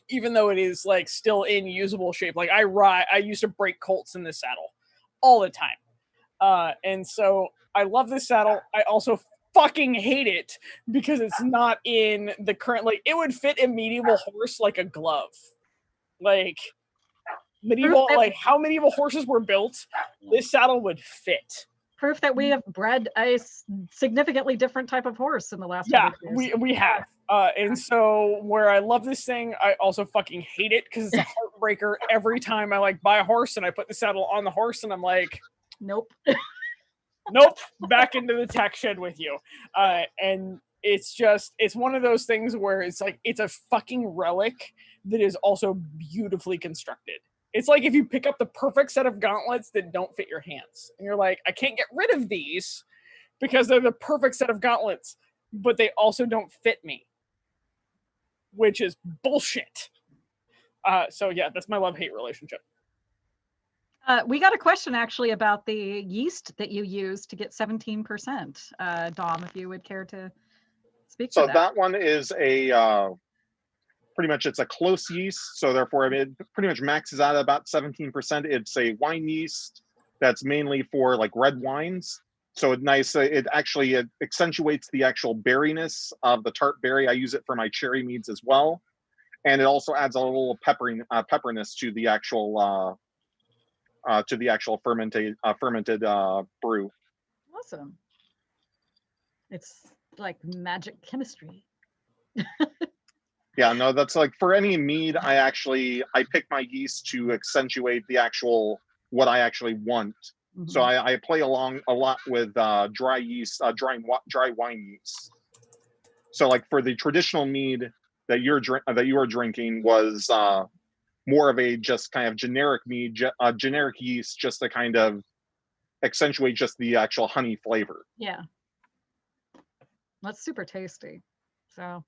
Speaker 2: even though it is like still in usable shape. Like I used to break colts in this saddle all the time. And so I love this saddle. I also fucking hate it because it's not in the current, like it would fit a medieval horse like a glove. Like medieval, like how medieval horses were built, this saddle would fit.
Speaker 1: Proof that we have bred a significantly different type of horse in the last
Speaker 2: 100
Speaker 1: years.
Speaker 2: we have. And so where I love this thing, I also fucking hate it because it's a heartbreaker every time I like buy a horse and I put the saddle on the horse and I'm like,
Speaker 1: nope.
Speaker 2: Nope, back into the tack shed with you. And it's one of those things where it's like, it's a fucking relic that is also beautifully constructed. It's like if you pick up the perfect set of gauntlets that don't fit your hands. And you're like, I can't get rid of these because they're the perfect set of gauntlets, but they also don't fit me. Which is bullshit. So yeah, that's my love-hate relationship.
Speaker 1: We got a question actually about the yeast that you use to get 17%. Dom, if you would care to speak to that.
Speaker 3: So that one is a pretty much, it's a close yeast. So therefore, I mean, it pretty much maxes out at about 17%. It's a wine yeast that's mainly for like red wines. So it's nice. It accentuates the actual berryness of the tart berry. I use it for my cherry meads as well, and it also adds a little pepperiness to the actual fermented brew.
Speaker 1: Awesome. It's like magic chemistry.
Speaker 3: Yeah, no, that's like for any mead, I pick my yeast to accentuate the actual what I actually want. Mm-hmm. So I play along a lot with dry yeast, dry wine yeast. So like for the traditional mead that you are drinking was more of a just kind of generic mead, generic yeast, just to kind of accentuate just the actual honey flavor.
Speaker 1: Yeah, that's super tasty. So.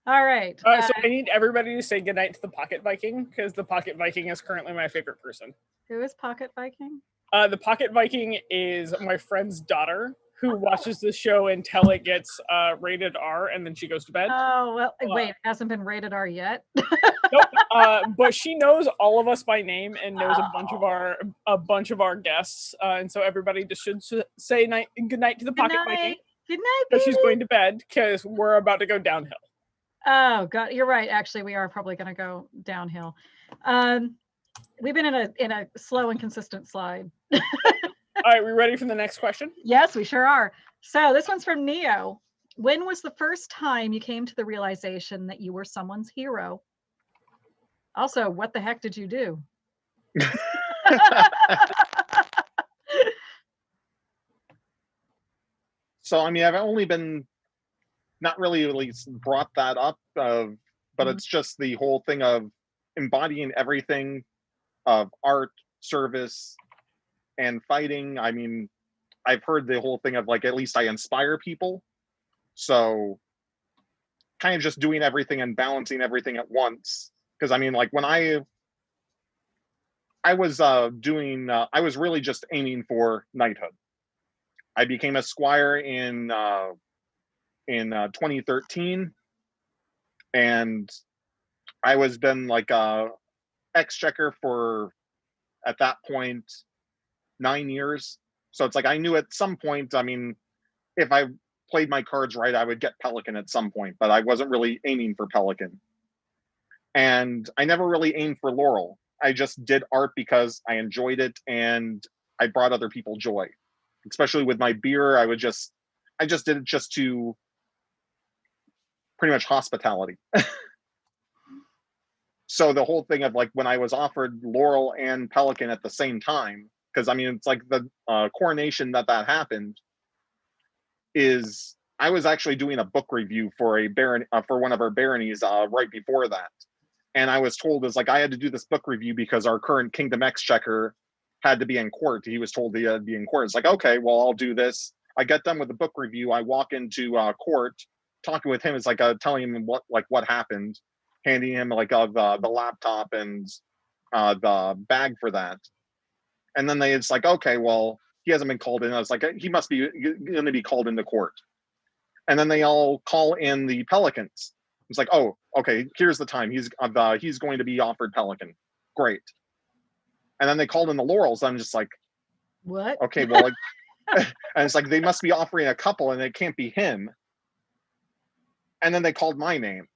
Speaker 1: All right.
Speaker 2: So I need everybody to say goodnight to the Pocket Viking because the Pocket Viking is currently my favorite person.
Speaker 1: Who is Pocket Viking?
Speaker 2: The Pocket Viking is my friend's daughter who watches the show until it gets rated R and then she goes to bed.
Speaker 1: Oh, well, wait, it hasn't been rated R yet?
Speaker 2: Nope. But she knows all of us by name and knows a bunch of our guests. And so everybody just should say goodnight to the Pocket Viking.
Speaker 1: Good night,
Speaker 2: because she's going to bed because we're about to go downhill.
Speaker 1: Oh God, you're right. Actually, we are probably going to go downhill. We've been in a slow and consistent slide.
Speaker 2: All right, we ready for the next question?
Speaker 1: Yes, we sure are. So this one's from Neo. When was the first time you came to the realization that you were someone's hero? Also, what the heck did you do?
Speaker 3: So, I mean, I've only been not really brought that up, but it's just the whole thing of embodying everything of art, service, and fighting. I mean, I've heard the whole thing of like, at least I inspire people. So kind of just doing everything and balancing everything at once. Because I mean, like when I was I was really just aiming for knighthood. I became a squire in 2013, and I was been like Exchequer for at that point 9 years. So it's like I knew at some point, I mean, if I played my cards right, I would get Pelican at some point, but I wasn't really aiming for Pelican. And I never really aimed for Laurel. I just did art because I enjoyed it and I brought other people joy. Especially with my beer, I just did it just to pretty much hospitality. So the whole thing of like when I was offered Laurel and Pelican at the same time, because I mean, it's like the coronation that happened is I was actually doing a book review for a baron for one of our baronies right before that. And I was told is like I had to do this book review because our current Kingdom Exchequer had to be in court. He was told he had to be in court. It's like, okay, well, I'll do this. I get done with the book review. I walk into court, talking with him. It's like telling him what happened, handing him like the laptop and the bag for that. And then it's like, okay, well, he hasn't been called in. I was like, he must be going to be called into court. And then they all call in the Pelicans. It's like, oh, okay, here's the time. He's going to be offered Pelican. Great. And then they called in the Laurels. I'm just like,
Speaker 1: what?
Speaker 3: Okay, well, like, and it's like they must be offering a couple, and it can't be him. And then they called my name,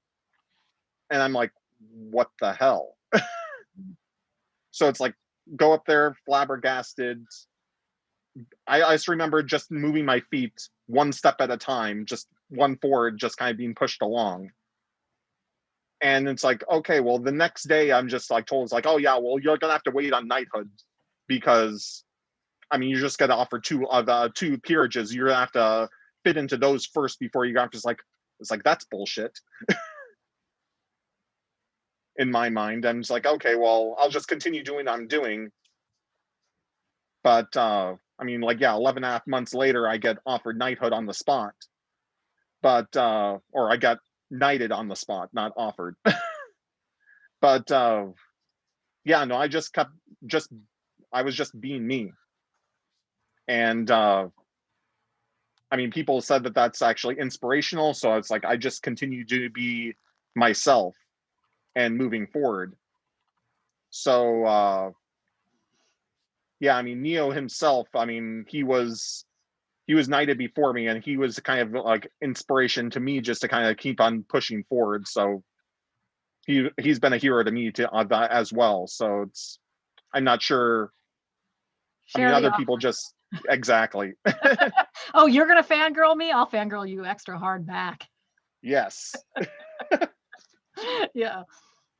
Speaker 3: and I'm like, what the hell? So it's like, go up there, flabbergasted. I just remember just moving my feet one step at a time, just one forward, just kind of being pushed along. And it's like, okay, well, the next day I'm just like told, it's like, oh yeah, well, you're gonna have to wait on knighthood because, I mean, you're just gonna offer two peerages. You're gonna have to fit into those first before you got. Just like, it's like, that's bullshit. In my mind, I'm just like, okay, well, I'll just continue doing what I'm doing. But I mean, like, yeah, 11 and a half months later, I get offered knighthood on the spot. But or I got knighted on the spot, not offered. But yeah, no, I was just being me. And I mean, people said that that's actually inspirational. So it's like, I just continue to be myself and moving forward. So yeah, I mean, Neo himself, I mean, he was knighted before me, and he was kind of like inspiration to me just to kind of keep on pushing forward. So he's been a hero to me as well. So I'm not sure.
Speaker 1: Share,
Speaker 3: I mean, other people just exactly.
Speaker 1: Oh, you're gonna fangirl me? I'll fangirl you extra hard back.
Speaker 3: Yes.
Speaker 1: Yeah.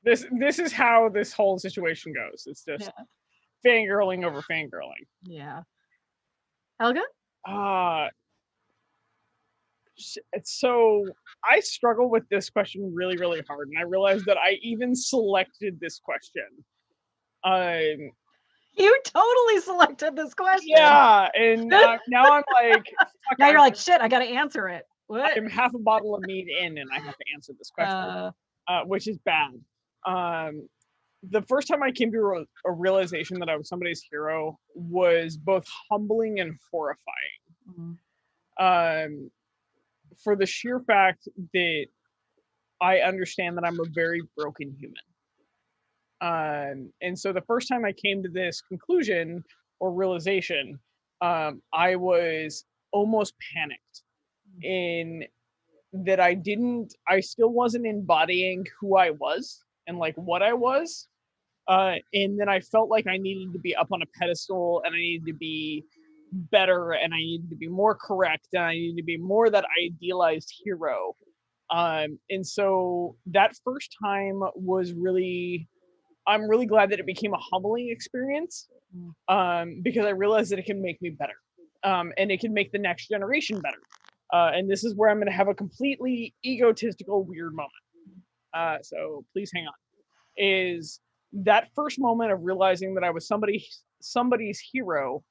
Speaker 2: This is how this whole situation goes. It's just fangirling over fangirling.
Speaker 1: Yeah. Helga?
Speaker 2: So I struggle with this question really, really hard, and I realized that I even selected this question.
Speaker 1: You totally selected this question.
Speaker 2: Yeah, and now I'm like,
Speaker 1: now you're like, shit, I got to answer it. What?
Speaker 2: I'm half a bottle of mead in, and I have to answer this question, which is bad. The first time I came to a realization that I was somebody's hero was both humbling and horrifying. Mm-hmm. For the sheer fact that I understand that I'm a very broken human. And so the first time I came to this conclusion or realization, I was almost panicked in that I still wasn't embodying who I was and like what I was. And then I felt like I needed to be up on a pedestal, and I needed to be better, and I needed to be more correct, and I needed to be more that idealized hero. And so that first time was I'm really glad that it became a humbling experience, because I realized that it can make me better, and it can make the next generation better. And this is where I'm going to have a completely egotistical, weird moment. So please hang on. Is that first moment of realizing that I was somebody's hero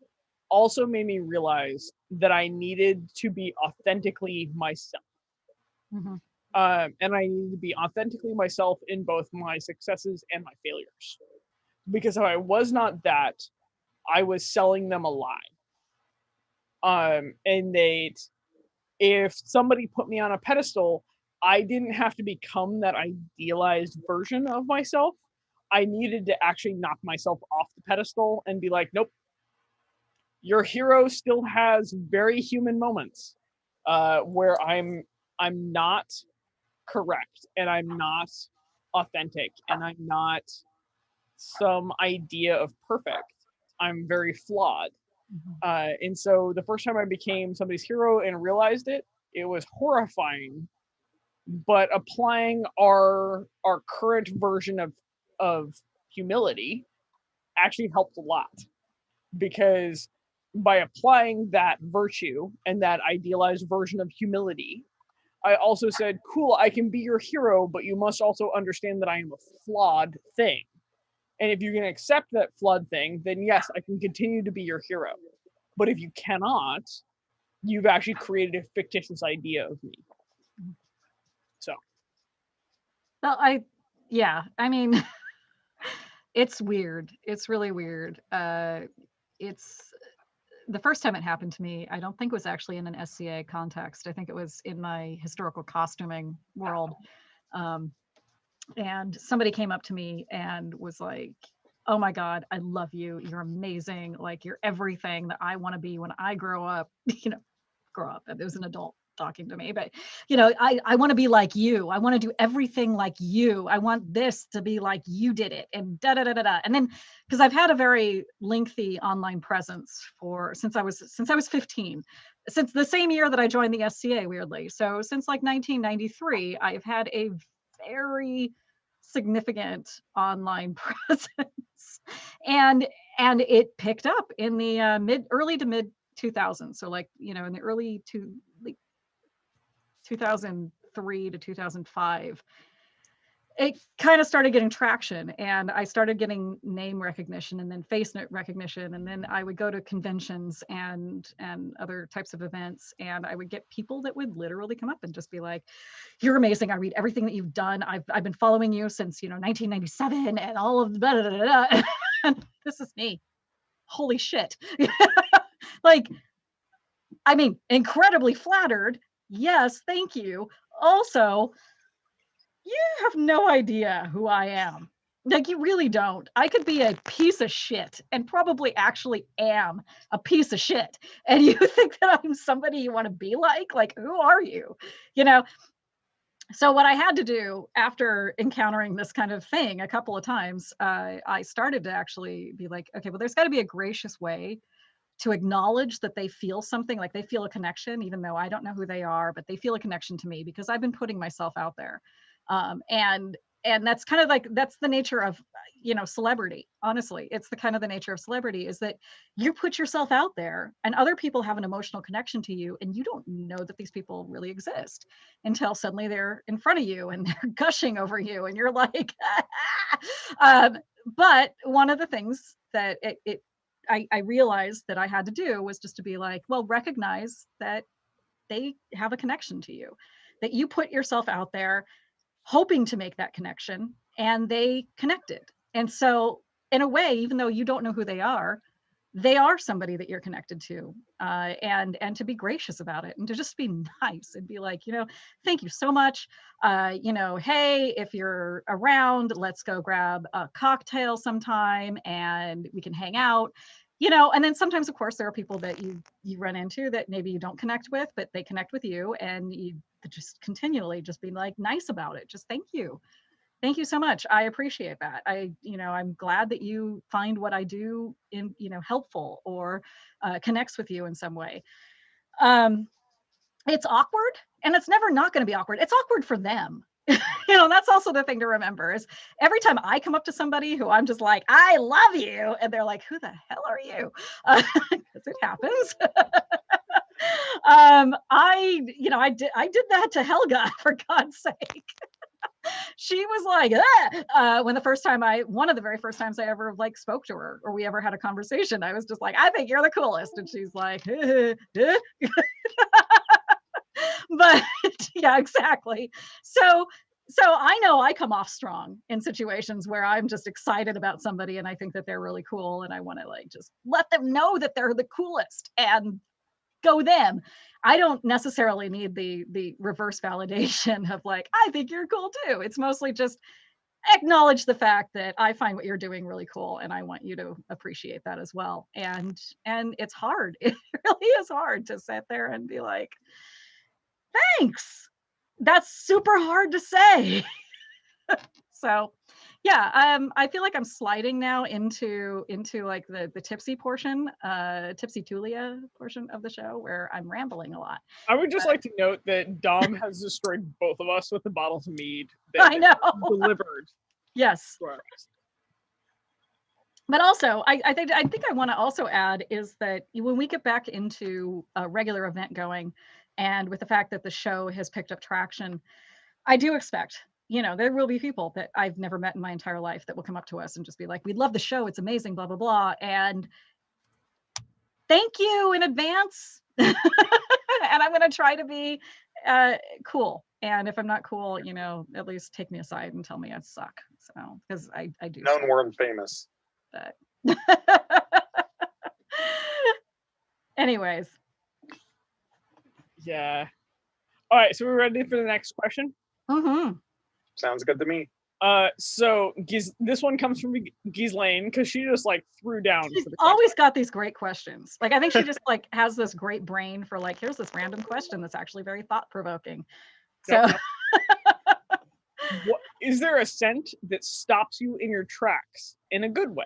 Speaker 2: also made me realize that I needed to be authentically myself. Mm-hmm. And I needed to be authentically myself in both my successes and my failures. Because if I was not that, I was selling them a lie. And if somebody put me on a pedestal, I didn't have to become that idealized version of myself. I needed to actually knock myself off the pedestal and be like, nope, your hero still has very human moments where I'm not correct, and I'm not authentic, and I'm not some idea of perfect. I'm very flawed. Mm-hmm. And so the first time I became somebody's hero and realized it was horrifying. But applying our current version of humility actually helped a lot, because by applying that virtue and that idealized version of humility, I also said, cool, I can be your hero, but you must also understand that I am a flawed thing. And if you can accept that flawed thing, then yes, I can continue to be your hero. But if you cannot, you've actually created a fictitious idea of me. So.
Speaker 1: Well, I mean, It's weird. It's really weird. It's the first time it happened to me, I don't think it was actually in an SCA context. I think it was in my historical costuming world. And somebody came up to me and was like, oh my God, I love you. You're amazing. Like, you're everything that I want to be when I grow up. Grow up. It was an adult talking to me, but I want to be like you. I want to do everything like you. I want this to be like you did it, and da da da da da. And then, because I've had a very lengthy online presence since I was 15, since the same year that I joined the SCA, weirdly. So since like 1993, I've had a very significant online presence, and it picked up in the early to mid 2000s. So like, in the early 2003 to 2005, it kind of started getting traction, and I started getting name recognition and then face recognition. And then I would go to conventions and other types of events, and I would get people that would literally come up and just be like, you're amazing. I read everything that you've done. I've been following you since, 1997 and all of blah, blah, blah, blah. And this is me. Holy shit. Like, I mean, incredibly flattered. Yes, thank you. Also, you have no idea who I am. Like, you really don't. I could be a piece of shit, and probably actually am a piece of shit. And you think that I'm somebody you want to be like? Like, who are you? So what I had to do after encountering this kind of thing a couple of times, I started to actually be like, okay, well, there's got to be a gracious way to acknowledge that they feel something, like they feel a connection, even though I don't know who they are, but they feel a connection to me because I've been putting myself out there. And that's kind of like, that's the nature of, celebrity. Honestly, it's the nature of celebrity, is that you put yourself out there and other people have an emotional connection to you, and you don't know that these people really exist until suddenly they're in front of you and they're gushing over you, and you're like, but one of the things that I realized that I had to do was just to be like, well, recognize that they have a connection to you, that you put yourself out there hoping to make that connection, and they connected. And so in a way, even though you don't know who they are somebody that you're connected to, and to be gracious about it, and to just be nice and be like, thank you so much. Hey, if you're around, let's go grab a cocktail sometime and we can hang out. And then sometimes, of course, there are people that you run into that maybe you don't connect with, but they connect with you, and you just continually just be like nice about it. Just thank you so much. I appreciate that. I'm glad that you find what I do in helpful, or connects with you in some way. It's awkward, and it's never not going to be awkward. It's awkward for them. That's also the thing to remember, is every time I come up to somebody who I'm just like, I love you, and they're like, who the hell are you? Because it happens. I did that to Helga, for God's sake. She was like, when one of the very first times I ever spoke to her, or we ever had a conversation, I was just like, I think you're the coolest. And she's like, but yeah, exactly. So I know I come off strong in situations where I'm just excited about somebody and I think that they're really cool, and I want to just let them know that they're the coolest and go them. I don't necessarily need the reverse validation of I think you're cool too. It's mostly just acknowledge the fact that I find what you're doing really cool, and I want you to appreciate that as well. And it's hard. It really is hard to sit there and be like, thanks. That's super hard to say. So yeah, I feel like I'm sliding now into the tipsy portion, tipsy Tulia portion of the show, where I'm rambling a lot.
Speaker 2: I would just like to note that Dom has destroyed both of us with the bottles of mead that
Speaker 1: I know.
Speaker 2: delivered.
Speaker 1: Yes. But also, I think I want to also add is that when we get back into a regular event going, and with the fact that the show has picked up traction, I do expect, there will be people that I've never met in my entire life that will come up to us and just be like, we love the show. It's amazing, blah, blah, blah. And thank you in advance. And I'm going to try to be cool. And if I'm not cool, at least take me aside and tell me I suck. So, because I do.
Speaker 3: Known world famous.
Speaker 1: But anyways.
Speaker 2: Yeah. All right, so we're ready for the next question.
Speaker 1: Mm-hmm.
Speaker 3: Sounds good to me.
Speaker 2: So this one comes from Ghislaine because she just like threw down.
Speaker 1: She's
Speaker 2: for the
Speaker 1: always got these great questions. Like I think she just like has this great brain for like, here's this random question that's actually very thought-provoking. So
Speaker 2: What, is there a scent that stops you in your tracks in a good way?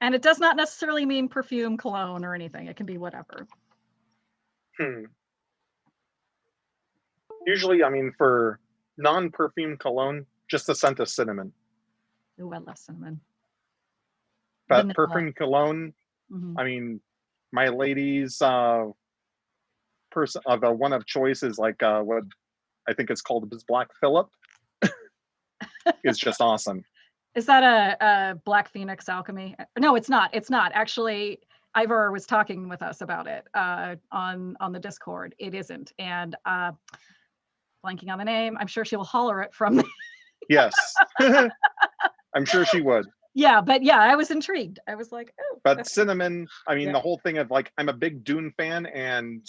Speaker 1: And it does not necessarily mean perfume, cologne, or anything. It can be whatever.
Speaker 3: Usually, I mean, for non-perfume cologne, just the scent of cinnamon.
Speaker 1: Ooh, I love cinnamon.
Speaker 3: But
Speaker 1: Vanilla.
Speaker 3: perfume cologne,
Speaker 1: Mhm.
Speaker 3: I mean, my lady's one of choice is like what I think it's called Black Phillip. Is just awesome.
Speaker 1: Is that a Black Phoenix alchemy? No, it's not. It's not. Actually, Eyvor was talking with us about it on the Discord. It isn't. And blanking on the name. I'm sure she will holler it from me.
Speaker 3: Yes. I'm sure she would.
Speaker 1: Yeah, but yeah, I was intrigued. I was like, oh.
Speaker 3: But cinnamon, I mean,
Speaker 1: Yeah.
Speaker 3: the whole thing of like, I'm a big Dune fan and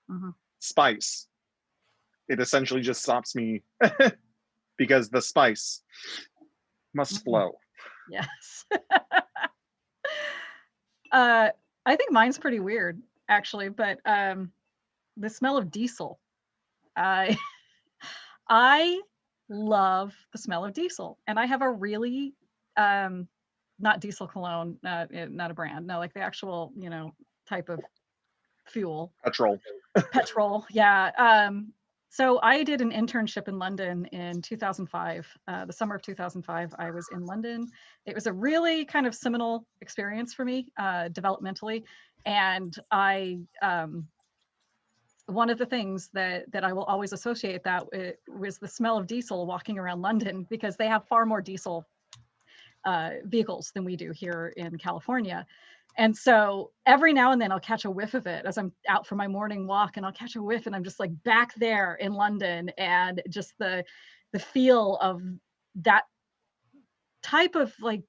Speaker 1: Mhm. spice.
Speaker 3: It essentially just stops me because the spice must flow.
Speaker 1: Yes. I think mine's pretty weird, actually, but the smell of diesel. I love the smell of diesel, and I have a really not diesel cologne, not a brand, no, like the actual type of fuel. Petrol, yeah. So I did an internship in London in 2005. The summer of 2005, I was in London. It was a really kind of seminal experience for me developmentally, and I one of the things that I will always associate that was the smell of diesel walking around London, because they have far more diesel vehicles than we do here in California. And so every now and then I'll catch a whiff of it as I'm out for my morning walk, and I'll catch a whiff and I'm just like back there in London, and just the feel of that type of like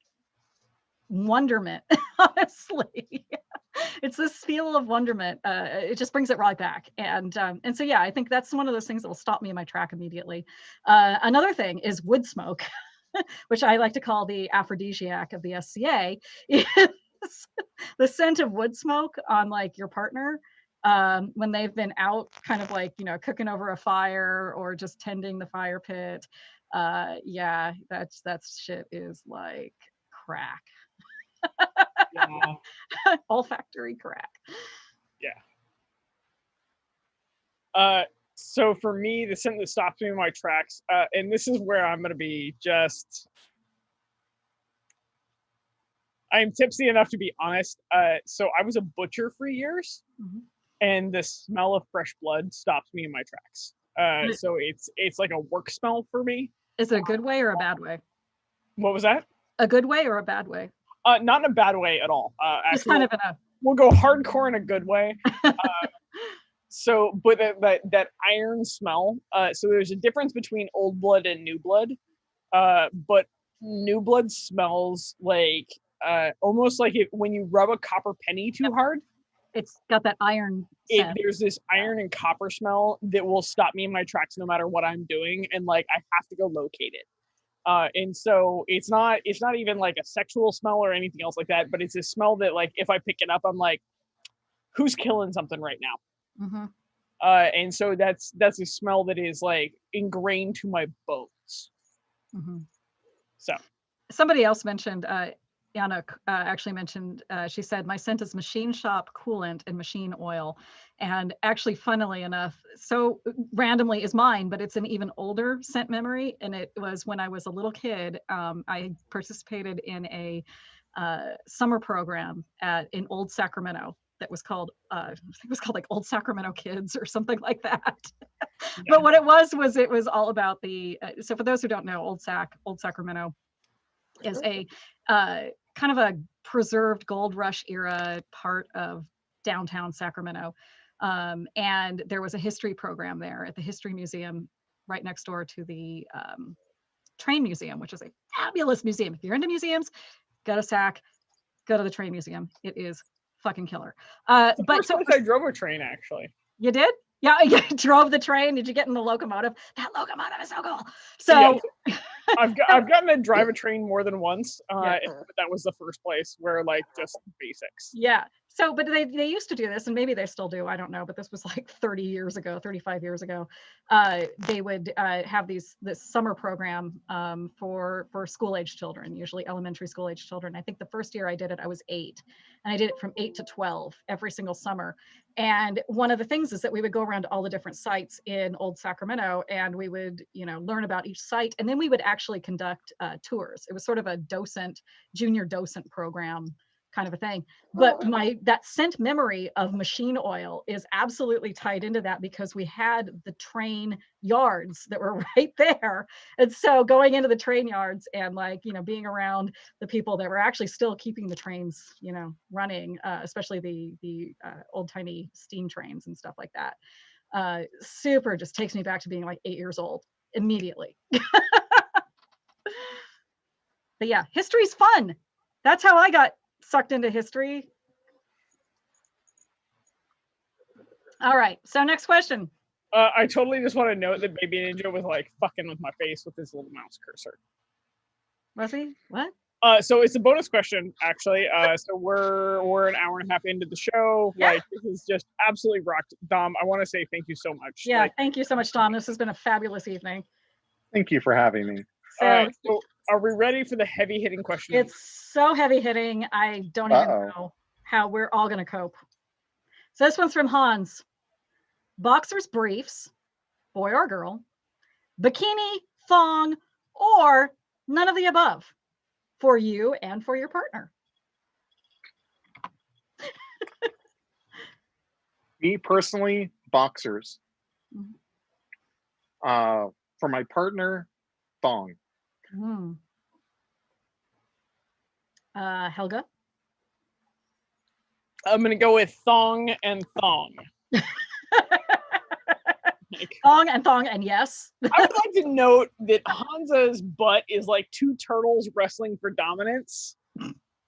Speaker 1: wonderment, honestly. It's this feel of wonderment. It just brings it right back. And so, yeah, I think that's one of those things that will stop me in my track immediately. Another thing is wood smoke, which I like to call the aphrodisiac of the SCA. The scent of wood smoke on like your partner when they've been out kind of like, cooking over a fire or just tending the fire pit. Yeah, that shit is like crack.
Speaker 2: Yeah.
Speaker 1: Olfactory crack.
Speaker 2: Yeah. So for me, the scent that stops me in my tracks, and this is where I'm gonna be just, I'm tipsy enough to be honest. So I was a butcher for years, and the smell of fresh blood stops me in my tracks. So it's like a work smell for me.
Speaker 1: Is it a good way or a bad way?
Speaker 2: What was that?
Speaker 1: A good way or a bad way?
Speaker 2: Not in a bad way at all.
Speaker 1: Just kind of in a.
Speaker 2: We'll go hardcore in a good way. So, but that iron smell. So there's a difference between old blood and new blood. But new blood smells like almost like when you rub a copper penny too hard.
Speaker 1: It's got that iron scent.
Speaker 2: There's this iron and copper smell that will stop me in my tracks no matter what I'm doing, and like I have to go locate it. And so it's not even like a sexual smell or anything else like that, but it's a smell that like if I pick it up, I'm like, who's killing something right now? And so that's a smell that is like ingrained to my bones. So
Speaker 1: somebody else mentioned, Yana actually mentioned, she said, my scent is machine shop coolant and machine oil. And actually, funnily enough, so randomly is mine, but it's an even older scent memory. And it was when I was a little kid. I participated in a summer program in Old Sacramento that was called, I think it was called like Old Sacramento Kids or something like that. Yeah. But what it was all about so for those who don't know, Old Sacramento is a kind of a preserved gold rush era part of downtown Sacramento. And there was a history program there at the History Museum right next door to the Train Museum, which is a fabulous museum. If you're into museums, go to SAC, go to the Train Museum. It is fucking killer. But so
Speaker 2: I drove a train, actually.
Speaker 1: You did? Yeah, you drove the train. Did you get in the locomotive? That locomotive is so cool. So
Speaker 2: yeah. I've gotten to drive a train more than once. But that was the first place where like just basics.
Speaker 1: Yeah. So, but they used to do this, and maybe they still do. I don't know. But this was like 30 years ago, 35 years ago. They would have this summer program for school age children, usually elementary school age children. I think the first year I did it, I was 8, and I did it from 8 to 12 every single summer. And one of the things is that we would go around to all the different sites in Old Sacramento, and we would, learn about each site, and then we would actually conduct tours. It was sort of a junior docent program kind of a thing. But that scent memory of machine oil is absolutely tied into that, because we had the train yards that were right there. And so going into the train yards and being around the people that were actually still keeping the trains, running, especially the old timey steam trains and stuff like that. Super just takes me back to being like 8 years old immediately. But yeah, history's fun. That's how I got sucked into history. All right, so next question.
Speaker 2: I totally just want to note that Baby Ninja was like fucking with my face with his little mouse cursor.
Speaker 1: Was he? What?
Speaker 2: So it's a bonus question, actually. So we're an hour and a half into the show.
Speaker 1: Yeah.
Speaker 2: Like, this is just absolutely rocked. Dom, I want to say thank you so much.
Speaker 1: Yeah, thank you so much, Tom. This has been a fabulous evening.
Speaker 3: Thank you for having me.
Speaker 2: So are we ready for the heavy hitting question?
Speaker 1: It's so heavy hitting. I don't even know how we're all going to cope. So this one's from Hans. Boxers, briefs, boy or girl, bikini, thong, or none of the above for you and for your partner.
Speaker 3: Me personally, boxers.
Speaker 1: Mm-hmm.
Speaker 3: For my partner, thong.
Speaker 1: Mm. Helga?
Speaker 2: I'm going to go with thong and thong.
Speaker 1: Thong and yes.
Speaker 2: I would like to note that Hansa's butt is like two turtles wrestling for dominance.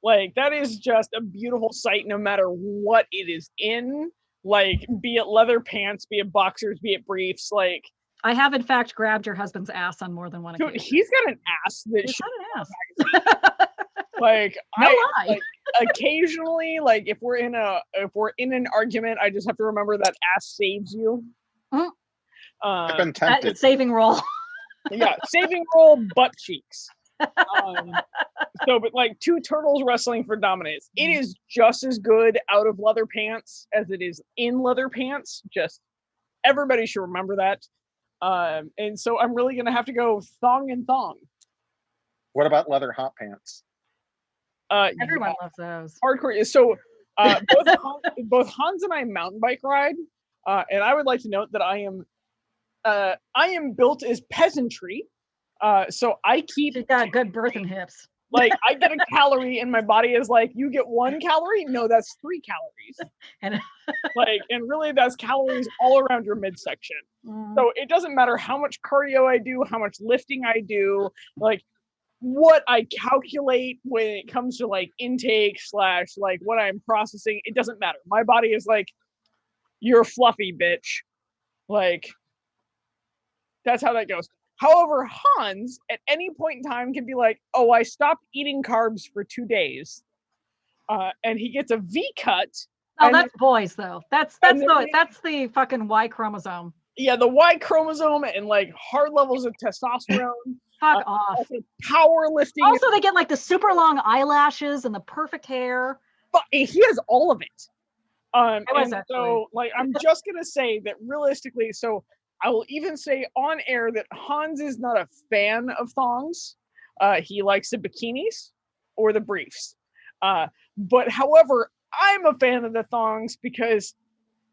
Speaker 2: Like, that is just a beautiful sight no matter what it is in. Like, be it leather pants, be it boxers, be it briefs. Like,
Speaker 1: I have in fact grabbed your husband's ass on more than one occasion.
Speaker 2: Dude, he's got an ass that
Speaker 1: He's got an ass.
Speaker 2: Like,
Speaker 1: no lie.
Speaker 2: Like, occasionally, like if we're in an argument, I just have to remember that ass saves you.
Speaker 1: Mm.
Speaker 3: I've been tempted.
Speaker 1: Saving roll.
Speaker 2: Yeah, saving roll, butt cheeks. But like two turtles wrestling for dominance. It is just as good out of leather pants as it is in leather pants. Just everybody should remember that. And so I'm really gonna have to go thong and thong.
Speaker 3: What about leather hot pants?
Speaker 1: Everyone loves those.
Speaker 2: Hardcore. So both Hans and I mountain bike ride, and I would like to note that I am built as peasantry. So I keep.
Speaker 1: She's got good birth and hips.
Speaker 2: Like, I get a calorie and my body is like, you get 1 calorie? No, that's 3 calories. And really that's calories all around your midsection. So it doesn't matter how much cardio I do, how much lifting I do, like what I calculate when it comes to like intake / like what I'm processing, it doesn't matter. My body is like, you're fluffy, bitch. Like, that's how that goes. However, Hans, at any point in time, can be like, oh, I stopped eating carbs for 2 days. And he gets a V cut.
Speaker 1: Oh, that's boys, though. That's the fucking Y chromosome.
Speaker 2: Yeah, the Y chromosome and like hard levels of testosterone.
Speaker 1: Fuck off.
Speaker 2: Powerlifting.
Speaker 1: Also, they get like the super long eyelashes and the perfect hair.
Speaker 2: But he has all of it.
Speaker 1: So,
Speaker 2: like, I'm just going to say that realistically, so I will even say on air that Hans is not a fan of thongs. He likes the bikinis or the briefs. But however, I'm a fan of the thongs because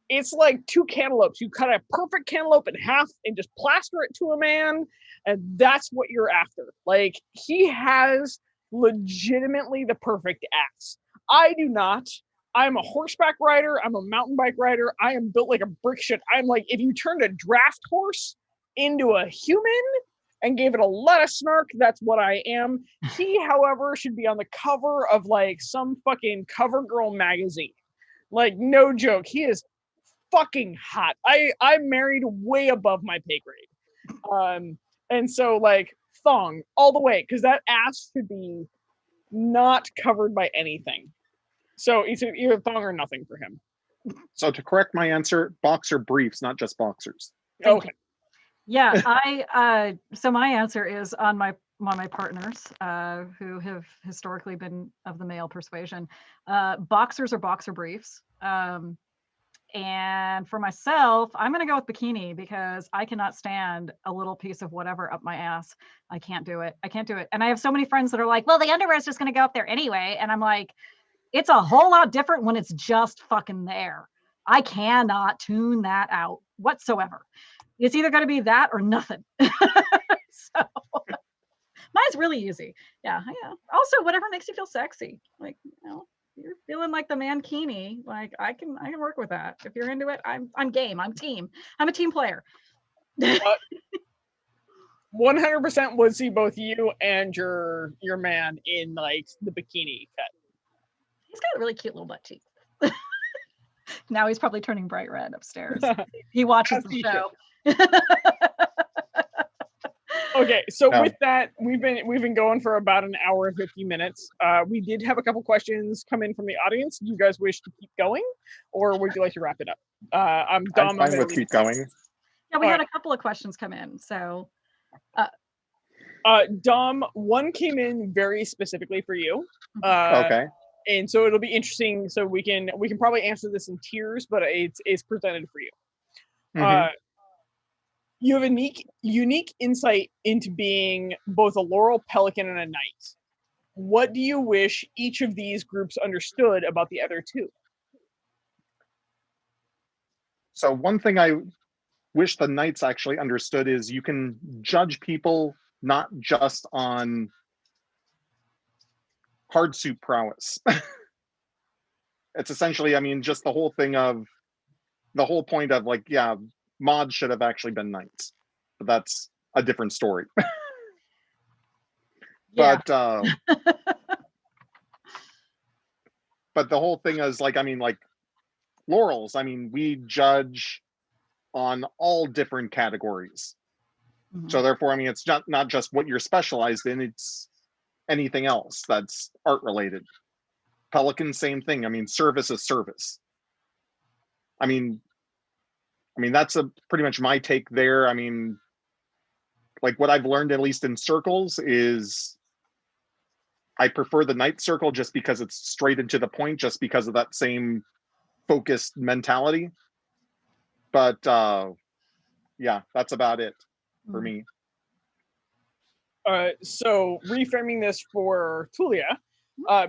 Speaker 2: it's like 2 cantaloupes. You cut a perfect cantaloupe in half and just plaster it to a man, and that's what you're after. Like, he has legitimately the perfect ass. I do not. I'm a horseback rider. I'm a mountain bike rider. I am built like a brick shit. I'm like, if you turned a draft horse into a human and gave it a lot of snark, that's what I am. He, however, should be on the cover of like some fucking cover girl magazine. Like, no joke. He is fucking hot. I'm married way above my pay grade. And so like thong all the way, because that ass should be not covered by anything. So it's either thong or nothing for him.
Speaker 3: So to correct my answer, boxer briefs, not just boxers.
Speaker 1: Thank you. Yeah, so my answer is on my partners who have historically been of the male persuasion. Boxers or boxer briefs. And for myself, I'm going to go with bikini because I cannot stand a little piece of whatever up my ass. I can't do it. And I have so many friends that are like, well, the underwear is just going to go up there anyway. And I'm like, it's a whole lot different when it's just fucking there. I cannot tune that out whatsoever. It's either going to be that or nothing. So mine's really easy. Yeah. Also, whatever makes you feel sexy. Like, you're feeling like the mankini, like I can work with that. If you're into it, I'm game. I'm a team player.
Speaker 2: 100% would see both you and your man in like the bikini cut.
Speaker 1: He's got a really cute little butt cheek. Now he's probably turning bright red upstairs. He watches the show.
Speaker 2: Okay, so with that, we've been going for about an hour and 50 minutes. We did have a couple questions come in from the audience. Do you guys wish to keep going, or would you like to wrap it up? I'm Dom.
Speaker 3: I'm fine with keep going.
Speaker 1: Yeah, we had a couple of questions come in. So,
Speaker 2: Dom, one came in very specifically for you.
Speaker 3: Okay.
Speaker 2: And so it'll be interesting. So we can probably answer this in tiers, but it's presented for you.
Speaker 3: Mm-hmm.
Speaker 2: You have a unique insight into being both a Laurel, Pelican, and a Knight. What do you wish each of these groups understood about the other two?
Speaker 3: So one thing I wish the Knights actually understood is you can judge people not just on hard suit prowess. It's essentially, just the whole point of like, yeah, mods should have actually been Knights, but that's a different story.
Speaker 1: yeah.
Speaker 3: But the whole thing is like, Laurels, we judge on all different categories. Mm-hmm. So therefore, it's not just what you're specialized in, it's anything else that's art related. Pelican, same thing. Service is service. That's pretty much my take there. Like what I've learned, at least in circles, is I prefer the Knight circle just because it's straight and to the point, just because of that same focused mentality. But yeah, that's about it for me.
Speaker 2: So reframing this for Tulia,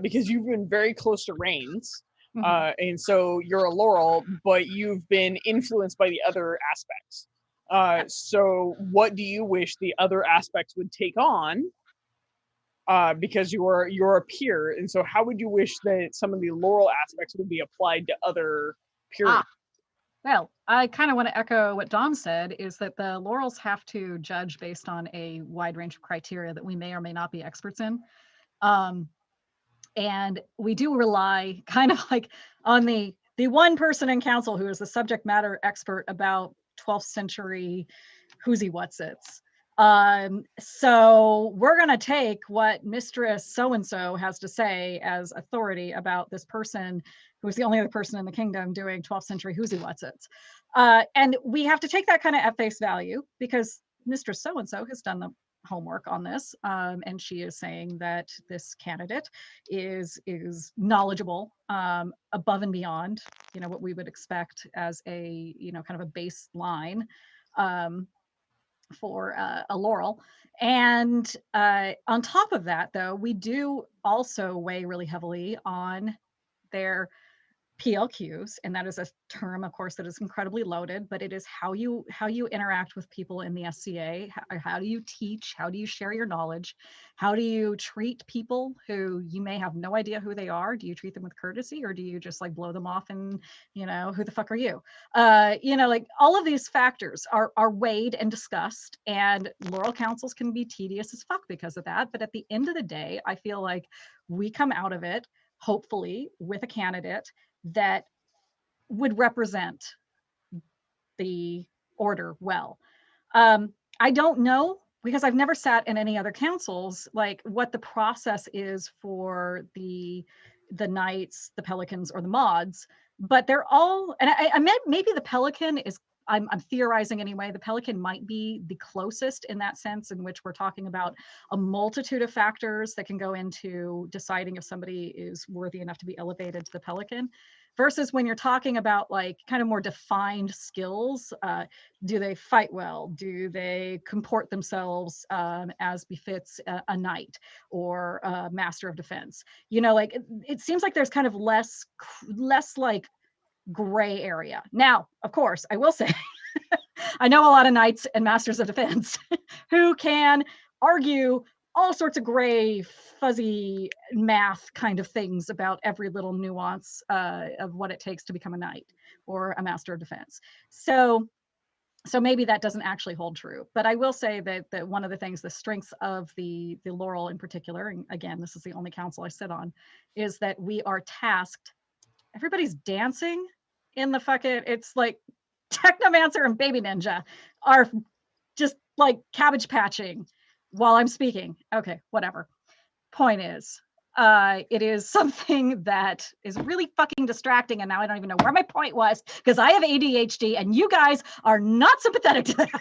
Speaker 2: because you've been very close to Reigns, and so you're a Laurel, but you've been influenced by the other aspects. So what do you wish the other aspects would take on? Because you're a peer, and so how would you wish that some of the Laurel aspects would be applied to other peers?
Speaker 1: Well, I kind of want to echo what Dom said, is that the Laurels have to judge based on a wide range of criteria that we may or may not be experts in. And we do rely kind of like on the one person in council who is the subject matter expert about 12th century who's-he what's-its. So we're going to take what Mistress so-and-so has to say as authority about this person who's the only other person in the kingdom doing 12th century who's-he what's-its. And we have to take that kind of at face value because Mistress so-and-so has done the homework on this, and she is saying that this candidate is knowledgeable above and beyond, what we would expect as a, kind of a baseline for a Laurel. And on top of that, though, we do also weigh really heavily on their PLQs, and that is a term, of course, that is incredibly loaded, but it is how you interact with people in the SCA. How do you teach? How do you share your knowledge? How do you treat people who you may have no idea who they are? Do you treat them with courtesy, or do you just like blow them off and, you know, who the fuck are you? You know, like all of these factors are weighed and discussed, and Laurel councils can be tedious as fuck because of that. But at the end of the day, I feel like we come out of it hopefully with a candidate that would represent the order well. I don't know, because I've never sat in any other councils, like what the process is for the knights, the pelicans, or the mods, but they're all, and I meant maybe the pelican is, I'm theorizing anyway, the pelican might be the closest in that sense, in which we're talking about a multitude of factors that can go into deciding if somebody is worthy enough to be elevated to the pelican, versus when you're talking about like kind of more defined skills. Do they fight well? Do they comport themselves as befits a knight or a master of defense? You know, like it seems like there's kind of less like gray area. Now, of course, I will say, I know a lot of knights and masters of defense who can argue all sorts of gray, fuzzy math kind of things about every little nuance of what it takes to become a knight or a master of defense. So maybe that doesn't actually hold true. But I will say that one of the things, the strengths of the Laurel in particular, and again, this is the only council I sit on, is that we are tasked. Everybody's dancing in the fucking, it's like Technomancer and Baby Ninja are just like cabbage patching while I'm speaking. Okay, whatever. Point is, it is something that is really fucking distracting, and now I don't even know where my point was, because I have ADHD and you guys are not sympathetic to that.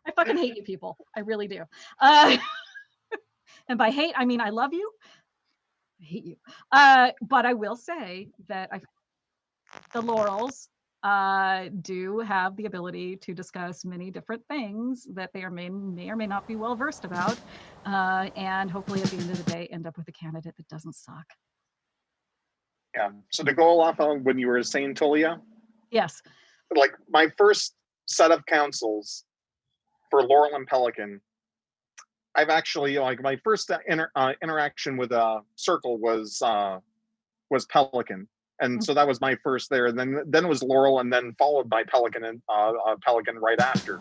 Speaker 1: I fucking hate you people. I really do. And by hate, I mean I love you. I hate you. But I will say that the Laurels do have the ability to discuss many different things that they may or may not be well versed about, and hopefully at the end of the day end up with a candidate that doesn't suck.
Speaker 3: Yeah. So to go off on when you were saying, Tulia,
Speaker 1: yes,
Speaker 3: like my first set of councils for Laurel and Pelican, I've actually, like, my first interaction with a circle was Pelican, and so that was my first there. And then it was Laurel, and then followed by Pelican and Pelican right after.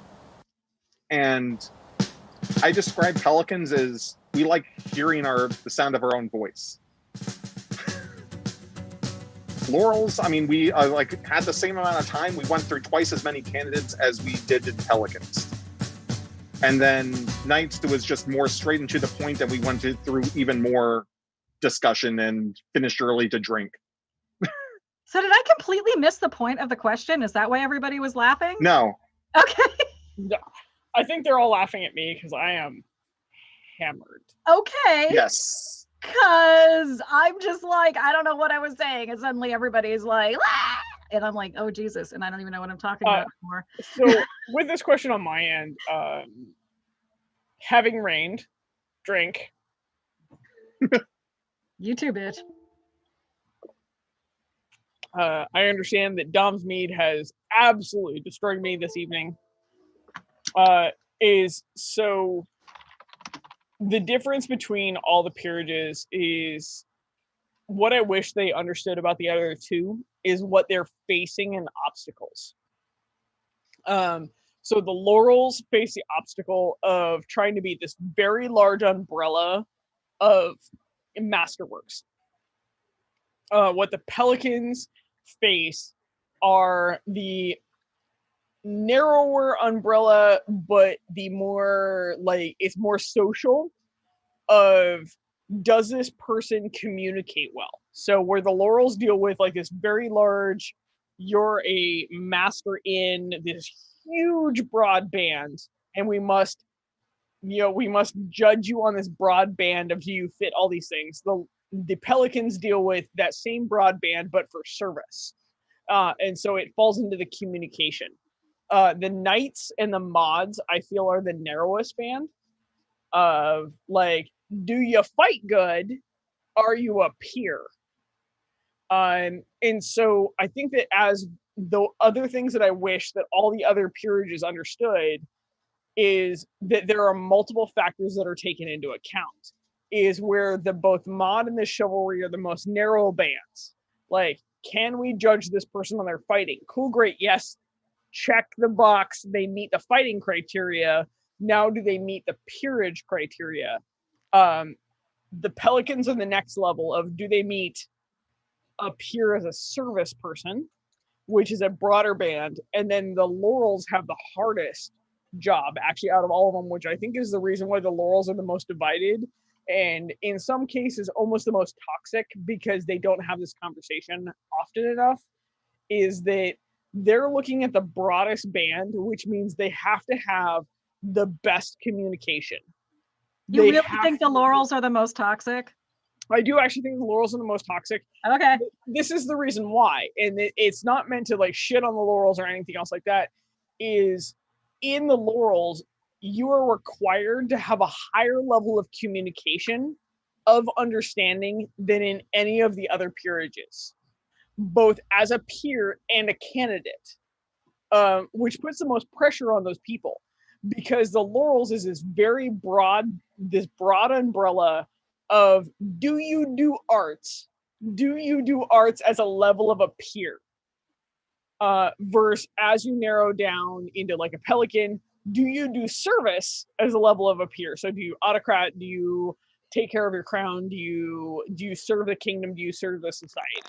Speaker 3: And I describe Pelicans as we like hearing the sound of our own voice. Laurels, I mean, we like had the same amount of time. We went through twice as many candidates as we did in Pelicans. And then Knights was just more straight and to the point, and we went through even more discussion and finished early to drink.
Speaker 1: So did I completely miss the point of the question? Is that why everybody was laughing?
Speaker 3: No.
Speaker 1: Okay.
Speaker 2: No, I think they're all laughing at me because I am hammered.
Speaker 1: Okay.
Speaker 3: Yes.
Speaker 1: Because I'm just like, I don't know what I was saying. And suddenly everybody's like, ah! And I'm like, oh, Jesus. And I don't even know what I'm talking about anymore.
Speaker 2: So with this question on my end, having reigned, drink.
Speaker 1: You too, bitch.
Speaker 2: I understand that Dom's mead has absolutely destroyed me this evening. Is so the difference between all the peerages is what I wish they understood about the other two is what they're facing in obstacles. So the Laurels face the obstacle of trying to beat this very large umbrella of masterworks. What the Pelicans face are the narrower umbrella, but the more like it's more social of does this person communicate well? So where the Laurels deal with like this very large, you're a master in this huge broad band, and we must judge you on this broad band of do you fit all these things. The Pelicans deal with that same broad band, but for service. And so it falls into the communication. The Knights and the Mods, I feel, are the narrowest band of like, do you fight good? Are you a peer? And so I think that as the other things that I wish that all the other peerages understood is that there are multiple factors that are taken into account, is where the both mod and the chivalry are the most narrow bands. Like, can we judge this person on their fighting? Cool, great, yes, check the box, they meet the fighting criteria. Now do they meet the peerage criteria? The Pelicans are the next level of, do they meet a peer as a service person, which is a broader band, and then the Laurels have the hardest job actually out of all of them, which I think is the reason why the Laurels are the most divided, and in some cases almost the most toxic, because they don't have this conversation often enough, is that they're looking at the broadest band, which means they have to have the best communication.
Speaker 1: You really think the Laurels are the most toxic?
Speaker 2: I do actually think the Laurels are the most toxic.
Speaker 1: Okay.
Speaker 2: This is the reason why, and it's not meant to like shit on the Laurels or anything else like that, is in the Laurels, you are required to have a higher level of communication, of understanding, than in any of the other peerages, both as a peer and a candidate, which puts the most pressure on those people, because the Laurels is this broad umbrella of, do you do arts? Do you do arts as a level of a peer? Versus as you narrow down into like a Pelican, do you do service as a level of a peer? So do you autocrat? Do you take care of your crown? Do you serve the kingdom? Do you serve the society?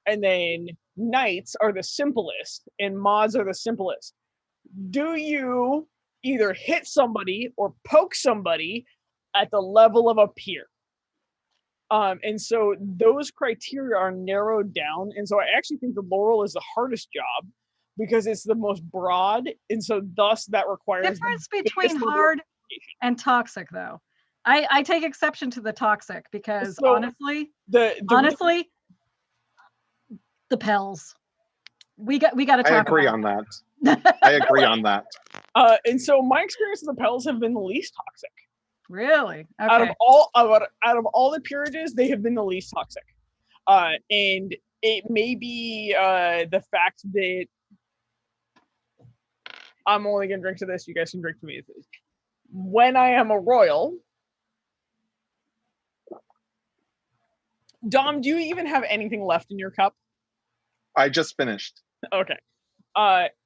Speaker 2: And then knights are the simplest, and mods are the simplest. Do you either hit somebody or poke somebody at the level of a peer? And so those criteria are narrowed down. And so I actually think the Laurel is the hardest job because it's the most broad. And so thus that requires
Speaker 1: difference between hard and toxic, though. I take exception to the toxic because
Speaker 2: so
Speaker 1: honestly, the Pels. We got to talk.
Speaker 3: I agree on that. I agree on that.
Speaker 2: And so my experience with the Pels have been the least toxic.
Speaker 1: Really? Okay.
Speaker 2: Out of all the peerages, they have been the least toxic. And it may be the fact that I'm only gonna drink to this, you guys can drink to me. When I am a royal, Dom, do you even have anything left in your cup?
Speaker 3: I just finished.
Speaker 2: Okay.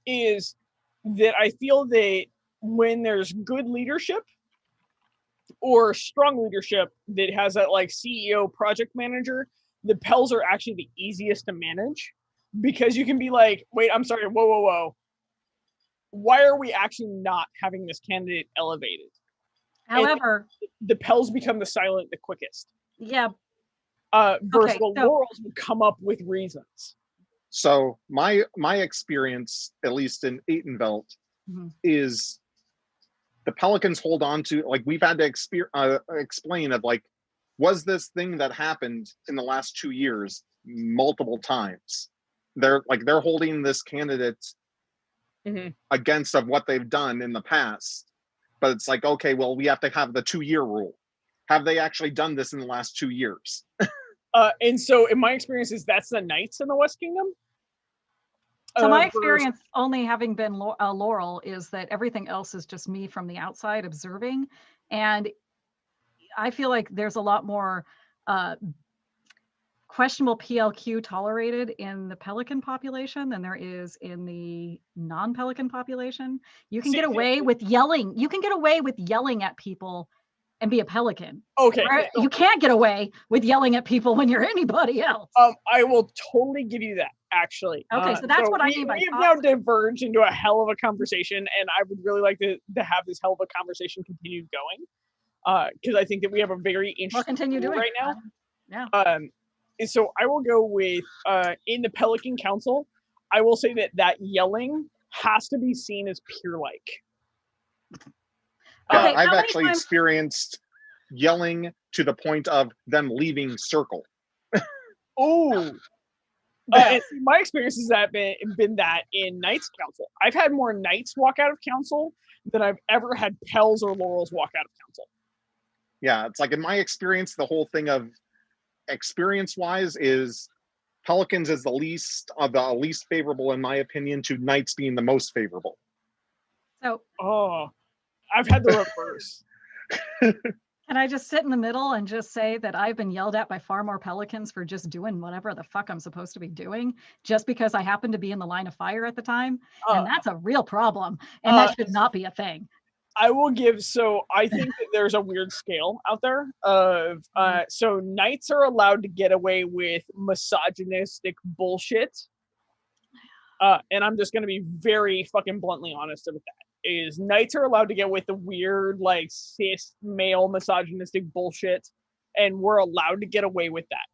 Speaker 2: Is that I feel that when there's good leadership or strong leadership that has that like CEO project manager, the Pels are actually the easiest to manage, because you can be like, wait, I'm sorry, whoa. Why are we actually not having this candidate elevated?
Speaker 1: However,
Speaker 2: and the Pels become the silent the quickest.
Speaker 1: Yeah.
Speaker 2: Versus the Laurels would come up with reasons.
Speaker 3: So my experience, at least in Atenveldt, is the Pelicans hold on to, like, we've had to explain of like, was this thing that happened in the last 2 years multiple times? They're holding this candidate against of what they've done in the past, but it's like, okay, well, we have to have the 2-year rule. Have they actually done this in the last 2 years?
Speaker 2: And so in my experiences, that's the Knights in the West Kingdom.
Speaker 1: So my experience, only having been Laurel, is that everything else is just me from the outside observing. And I feel like there's a lot more questionable PLQ tolerated in the Pelican population than there is in the non-Pelican population. You can get away with yelling. You can get away with yelling at people and be a Pelican.
Speaker 2: Okay.
Speaker 1: You can't get away with yelling at people when you're anybody else.
Speaker 2: I will totally give you that, actually.
Speaker 1: Okay, so that's what I mean by
Speaker 2: we have now diverged into a hell of a conversation, and I would really like to have this hell of a conversation continued going, because I think that we have a very interesting
Speaker 1: continue doing
Speaker 2: right now.
Speaker 1: Yeah.
Speaker 2: So I will go with in the Pelican Council, I will say that yelling has to be seen as peer-like.
Speaker 3: Okay, I've actually experienced yelling to the point of them leaving circle.
Speaker 2: Oh, my experiences have been that in Knights Council. I've had more Knights walk out of Council than I've ever had Pels or Laurels walk out of Council.
Speaker 3: Yeah, it's like in my experience, the whole thing of experience-wise is Pelicans is the least favorable, in my opinion, to Knights being the most favorable.
Speaker 1: So,
Speaker 2: I've had the reverse.
Speaker 1: can I just sit in the middle and just say that I've been yelled at by far more Pelicans for just doing whatever the fuck I'm supposed to be doing, just because I happen to be in the line of fire at the time, and that's a real problem, and that should not be a thing.
Speaker 2: I will give, so I think that there's a weird scale out there of, so Knights are allowed to get away with misogynistic bullshit. And I'm just going to be very fucking bluntly honest with that, is Knights are allowed to get with the weird, like, cis male misogynistic bullshit, and we're allowed to get away with that.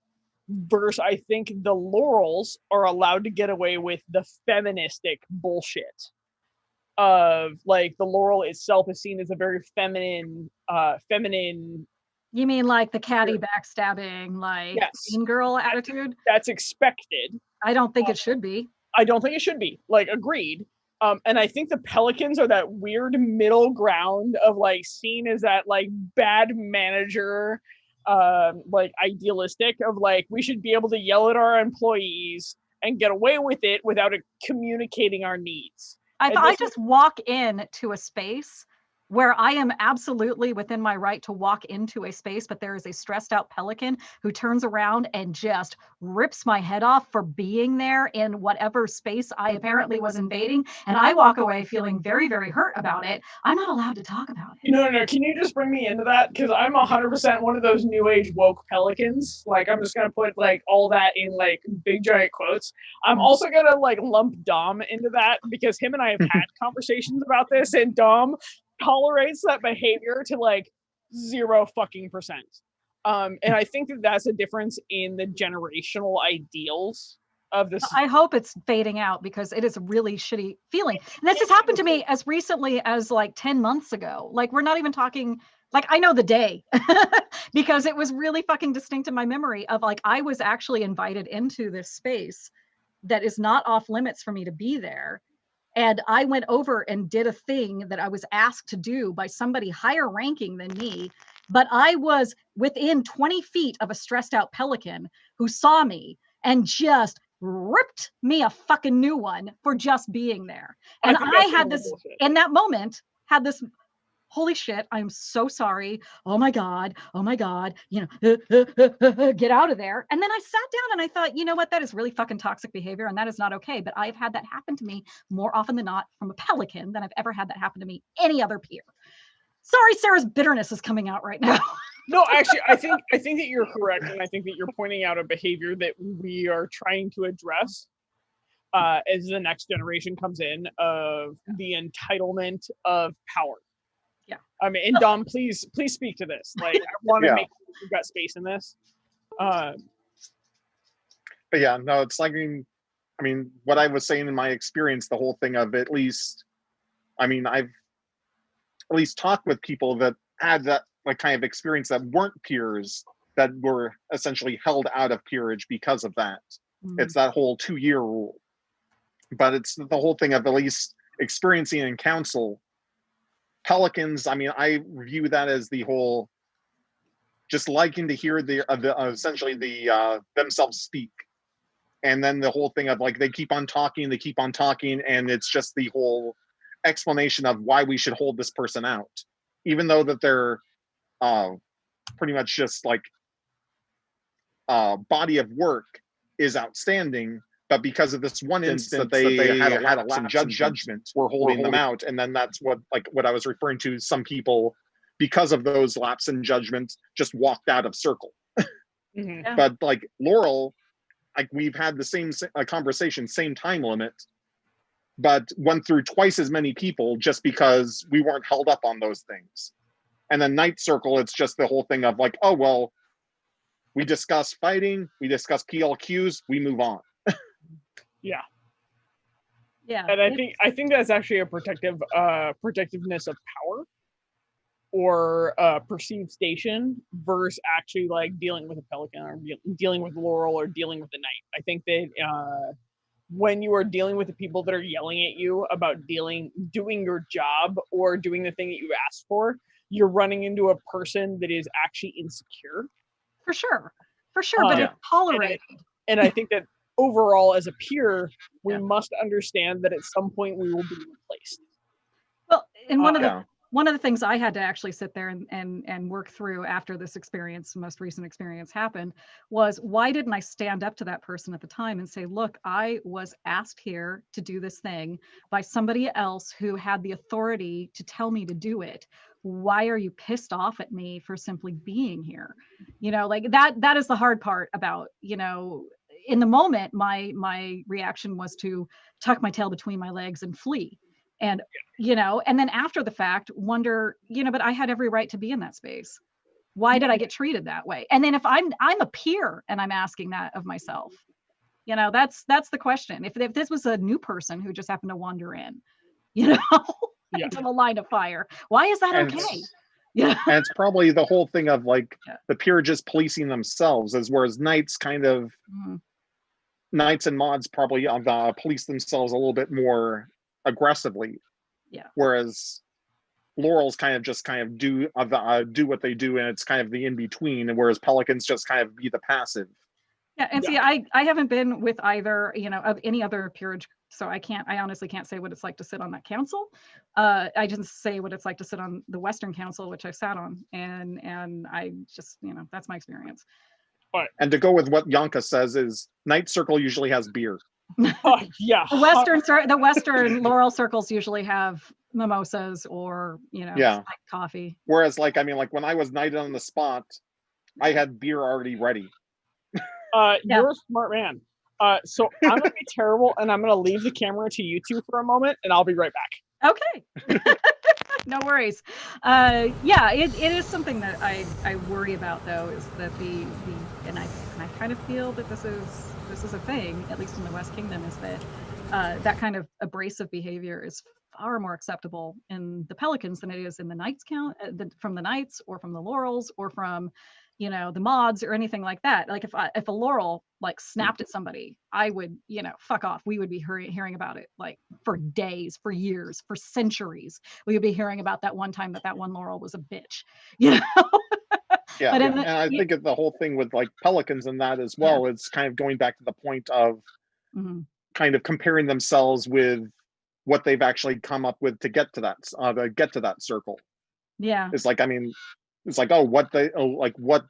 Speaker 2: Versus, I think the Laurels are allowed to get away with the feministic bullshit. Of like the Laurel itself is seen as a very feminine.
Speaker 1: You mean like the catty backstabbing, like mean girl attitude?
Speaker 2: That's expected.
Speaker 1: I don't think it should be.
Speaker 2: I don't think it should be. Like, agreed. And I think the Pelicans are that weird middle ground of like seen as that like bad manager, like idealistic of like we should be able to yell at our employees and get away with it without communicating our needs.
Speaker 1: I just walk in to a space where I am absolutely within my right to walk into a space, but there is a stressed out Pelican who turns around and just rips my head off for being there in whatever space I apparently was invading. And I walk away feeling very, very hurt about it. I'm not allowed to talk about it.
Speaker 2: No. Can you just bring me into that? Because I'm 100% one of those new age woke Pelicans. Like, I'm just going to put like all that in like big giant quotes. I'm also going to like lump Dom into that because him and I have had conversations about this, and Dom tolerates that behavior to like 0% fucking. And I think that that's a difference in the generational ideals of this.
Speaker 1: I hope it's fading out because it is a really shitty feeling. And this has happened to me as recently as like 10 months ago. Like, we're not even talking, like, I know the day because it was really fucking distinct in my memory of like, I was actually invited into this space that is not off limits for me to be there. And I went over and did a thing that I was asked to do by somebody higher ranking than me. But I was within 20 feet of a stressed out Pelican who saw me and just ripped me a fucking new one for just being there. And I had this, in that moment, had this, holy shit, I'm so sorry. Oh my God, you know, get out of there. And then I sat down and I thought, you know what, that is really fucking toxic behavior and that is not okay. But I've had that happen to me more often than not from a Pelican than I've ever had that happen to me any other peer. Sorry, Sarah's bitterness is coming out right now.
Speaker 2: No, actually, I think that you're correct. And I think that you're pointing out a behavior that we are trying to address as the next generation comes in of the entitlement of power.
Speaker 1: Yeah.
Speaker 2: I mean, and Dom, please speak to this. Like, I want to make sure we've got space in this.
Speaker 3: But yeah, no, it's like, I mean, what I was saying in my experience, the whole thing of at least, I mean, I've at least talked with people that had that like kind of experience that weren't peers that were essentially held out of peerage because of that. Mm-hmm. It's that whole 2-year rule. But it's the whole thing of at least experiencing in council. Pelicans, I mean, I view that as the whole, just liking to hear essentially themselves speak, and then the whole thing of like they keep on talking, and it's just the whole explanation of why we should hold this person out, even though that they're pretty much just like body of work is outstanding. But because of this one instance that they had a lapse in judgment, we're holding them out. And then that's what I was referring to. Some people, because of those lapse in judgment, just walked out of circle. Mm-hmm. Yeah. But like Laurel, like we've had the same conversation, same time limit, but went through twice as many people just because we weren't held up on those things. And then Night Circle, it's just the whole thing of like, oh, well, we discuss fighting, we discuss PLQs, we move on.
Speaker 2: Yeah.
Speaker 1: Yeah.
Speaker 2: And I think that's actually a protectiveness of power or perceived station versus actually like dealing with a Pelican or dealing with Laurel or dealing with the Knight. I think that when you are dealing with the people that are yelling at you about doing your job or doing the thing that you asked for, you're running into a person that is actually insecure.
Speaker 1: For sure. But it's tolerated.
Speaker 2: And I think that overall, as a peer, we
Speaker 1: Yeah.
Speaker 2: must understand that at some point we will be replaced.
Speaker 1: Well, and
Speaker 3: Yeah.
Speaker 1: one of the things I had to actually sit there and work through after this experience, most recent experience happened, was why didn't I stand up to that person at the time and say, look, I was asked here to do this thing by somebody else who had the authority to tell me to do it. Why are you pissed off at me for simply being here? You know, like that is the hard part about, you know, in the moment, my reaction was to tuck my tail between my legs and flee. And you know, and then after the fact wonder, you know, but I had every right to be in that space. Why did I get treated that way? And then if I'm a peer and I'm asking that of myself, you know, that's the question. If this was a new person who just happened to wander in, you know,
Speaker 2: Yeah.
Speaker 1: into the line of fire, why is that
Speaker 3: And
Speaker 1: okay?
Speaker 3: it's-
Speaker 1: Yeah.
Speaker 3: And it's probably the whole thing of like
Speaker 1: Yeah.
Speaker 3: the peer just policing themselves, as whereas knights kind of
Speaker 1: Mhm.
Speaker 3: knights and mods probably police themselves a little bit more aggressively.
Speaker 1: Yeah.
Speaker 3: Whereas Laurel's kind of do what they do, and it's kind of the in between. And whereas Pelicans just kind of be the passive.
Speaker 1: Yeah, and see, I haven't been with either, you know, of any other peerage, so I honestly can't say what it's like to sit on that council. I just say what it's like to sit on the Western Council, which I've sat on, and I just, you know, that's my experience.
Speaker 3: And to go with what Yanka says is, Night Circle usually has beer.
Speaker 2: Yeah.
Speaker 1: The Western Laurel circles usually have mimosas or, you know,
Speaker 3: Yeah.
Speaker 1: like coffee.
Speaker 3: Whereas, like, I mean, like when I was knighted on the spot, I had beer already ready.
Speaker 2: You're a smart man. So I'm gonna be terrible, and I'm gonna leave the camera to you two for a moment, and I'll be right back.
Speaker 1: Okay. No worries. Yeah, it is something that I worry about, though, is that the and I kind of feel that this is a thing, at least in the West Kingdom, is that that kind of abrasive behavior is far more acceptable in the Pelicans than it is in the Knights from the Knights or from the Laurels or from, you know, the mods or anything like that. Like if a Laurel like snapped at somebody, I would, you know, fuck off. We would be hearing about it like for days, for years, for centuries. We would be hearing about that one time that one Laurel was a bitch, you know.
Speaker 3: Yeah,
Speaker 1: But
Speaker 3: and I think the whole thing with like Pelicans and that as well, it's kind of going back to the point of kind of comparing themselves with what they've actually come up with to get to that circle.
Speaker 1: Yeah,
Speaker 3: It's like, I mean, it's like, what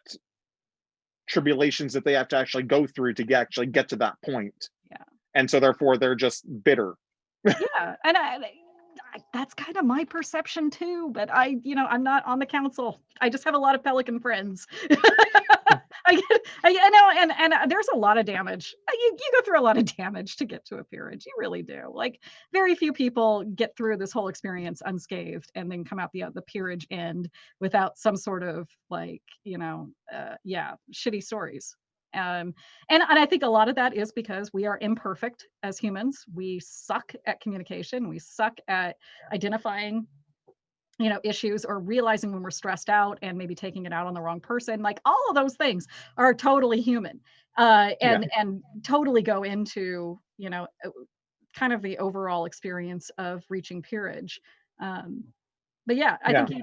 Speaker 3: tribulations that they have to actually go through to actually get to that point.
Speaker 1: Yeah.
Speaker 3: And so therefore they're just bitter.
Speaker 1: Yeah, and that's kind of my perception too, but I'm not on the council. I just have a lot of Pelican friends. I know, and there's a lot of damage. You go through a lot of damage to get to a peerage. You really do. Like very few people get through this whole experience unscathed and then come out the peerage end without some sort of like, shitty stories. And I think a lot of that is because we are imperfect as humans. We suck at communication. We suck at identifying, issues or realizing when we're stressed out and maybe taking it out on the wrong person. Like all of those things are totally human, and totally go into, kind of the overall experience of reaching peerage. But yeah, I think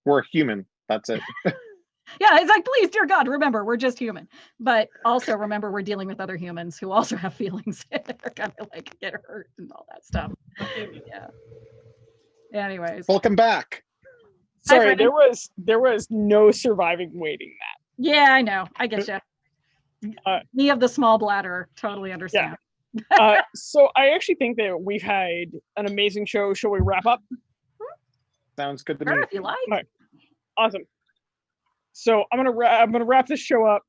Speaker 3: we're human. That's it.
Speaker 1: Yeah, it's like, please, dear God, remember, we're just human. But also remember, we're dealing with other humans who also have feelings that are kind of like get hurt and all that stuff. Yeah. Anyways.
Speaker 3: Welcome back.
Speaker 2: Sorry, there was no surviving waiting that.
Speaker 1: Yeah, I know. I get you. Me of the small bladder, totally understand.
Speaker 2: Yeah. So I actually think that we've had an amazing show. Shall we wrap up?
Speaker 3: Sounds good to
Speaker 1: Sure,
Speaker 3: me.
Speaker 1: if you like.
Speaker 2: All right. Awesome. So I'm gonna wrap this show up.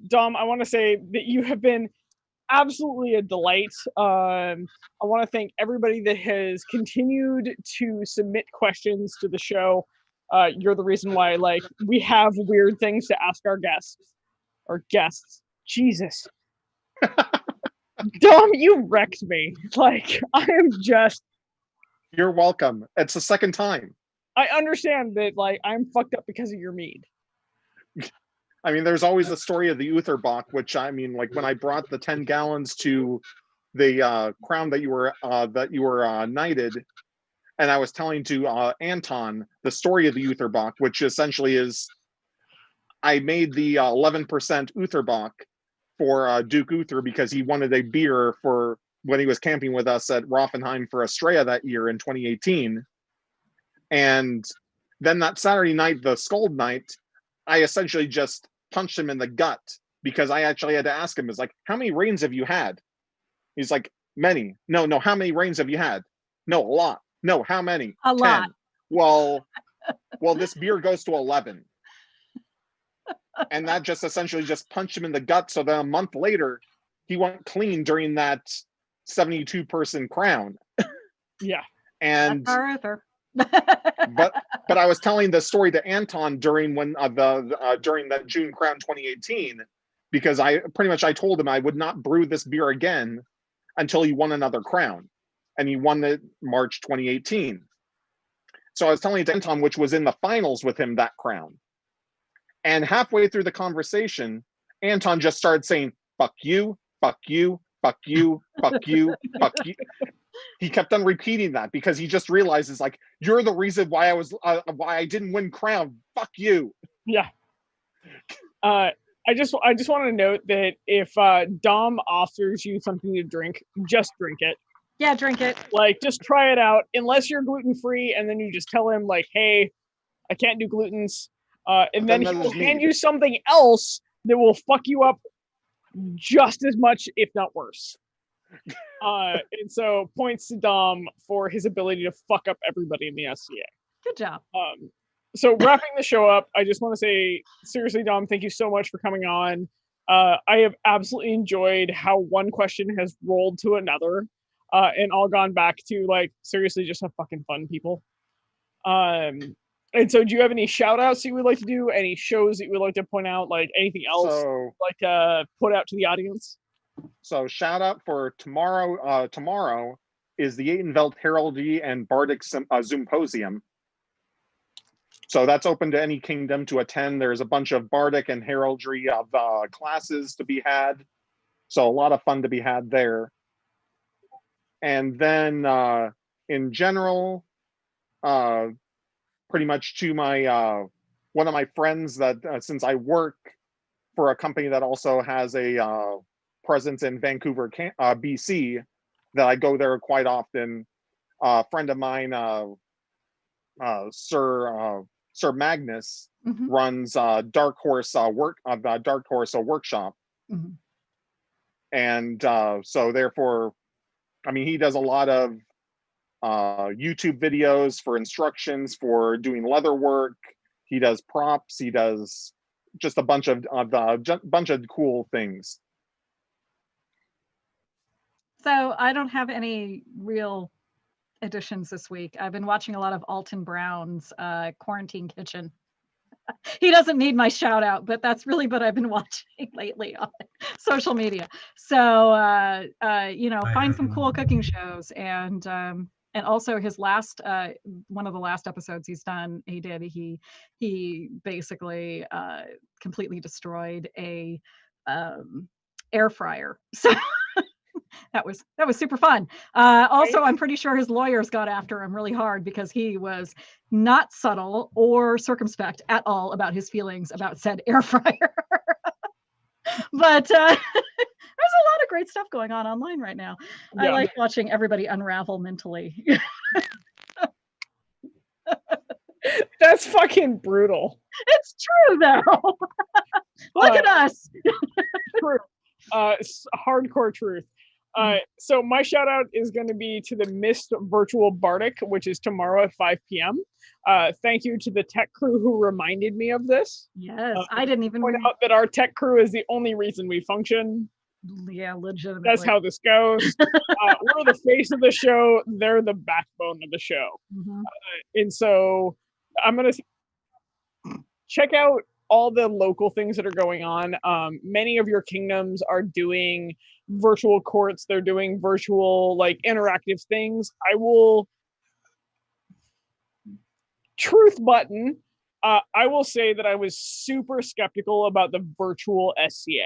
Speaker 2: Dom, I want to say that you have been absolutely a delight. I want to thank everybody that has continued to submit questions to the show. You're the reason why, like, we have weird things to ask our guests. Jesus. Dom, you wrecked me. Like, I am just...
Speaker 3: You're welcome. It's the second time.
Speaker 2: I understand that, like, I'm fucked up because of your mead.
Speaker 3: I mean, there's always the story of the Utherbock, which, I mean, like when I brought the 10 gallons to the crown that you were knighted, and I was telling to Anton the story of the Utherbock, which essentially is I made the 11% Utherbock for Duke Uther because he wanted a beer for when he was camping with us at Roffenheim for Estrella that year in 2018. And then that Saturday night, the Scald night, I essentially just punched him in the gut because I actually had to ask him, is like, how many rains have you had? He's like, many. No, how many rains have you had? No, a lot. No, how many?
Speaker 1: A
Speaker 3: 10.
Speaker 1: lot.
Speaker 3: Well, this beer goes to 11. And that just essentially just punched him in the gut. So then a month later, he went clean during that 72-person crown.
Speaker 2: Yeah.
Speaker 3: And
Speaker 1: Arthur.
Speaker 3: but I was telling the story to Anton during during that June crown 2018 because I told him I would not brew this beer again until he won another crown, and he won it March 2018. So I was telling it to Anton, which was in the finals with him that crown, and halfway through the conversation, Anton just started saying "fuck you, fuck you, fuck you, fuck you, fuck you." He kept on repeating that because he just realizes, like, you're the reason why I didn't win crown. Fuck you.
Speaker 2: Yeah. I just want to note that if Dom offers you something to drink, just drink it.
Speaker 1: Yeah, drink it.
Speaker 2: Like, just try it out, unless you're gluten-free, and then you just tell him, like, hey, I can't do glutens. And then he will hand you something else that will fuck you up just as much, if not worse. And so points to Dom for his ability to fuck up everybody in the SCA.
Speaker 1: Good job.
Speaker 2: So wrapping the show up, I just want to say, seriously, Dom, thank you so much for coming on. I have absolutely enjoyed how one question has rolled to another, and all gone back to, like, seriously, just have fucking fun, people. And so do you have any shout outs you would like to do? Any shows that you would like to point out? Like, anything else you'd like to put out to the audience?
Speaker 3: So shout out for tomorrow. Tomorrow is the Atenveldt Heraldry and Bardic Symposium. So that's open to any kingdom to attend. There's a bunch of Bardic and Heraldry classes to be had. So a lot of fun to be had there. And then in general, pretty much to my one of my friends that since I work for a company that also has a presence in Vancouver, BC, that I go there quite often. A friend of mine, Sir Magnus, runs Dark Horse workshop, and so therefore, I mean, he does a lot of YouTube videos for instructions for doing leather work. He does props. He does just a bunch of cool things.
Speaker 1: So I don't have any real additions this week. I've been watching a lot of Alton Brown's Quarantine Kitchen. He doesn't need my shout out, but that's really what I've been watching lately on social media. So find some cool cooking shows, and also his last one of the last episodes he's done, he basically completely destroyed a air fryer. So that was super fun. Also, I'm pretty sure his lawyers got after him really hard because he was not subtle or circumspect at all about his feelings about said air fryer. But there's a lot of great stuff going on online right now. Yeah. I like watching everybody unravel mentally.
Speaker 2: That's fucking brutal.
Speaker 1: It's true though. Look at us.
Speaker 2: True. Hardcore truth. So my shout out is going to be to the Mist Virtual Bardic, which is tomorrow at 5 p.m. Thank you to the tech crew who reminded me of this.
Speaker 1: Yes, I didn't even
Speaker 2: point out that our tech crew is the only reason we function.
Speaker 1: Yeah, legitimately.
Speaker 2: That's how this goes. We're the face of the show. They're the backbone of the show. And so I'm going to check out all the local things that are going on. Many of your kingdoms are doing virtual courts. They're doing virtual, like, interactive things. I will truth button. I will say that I was super skeptical about the virtual SCA.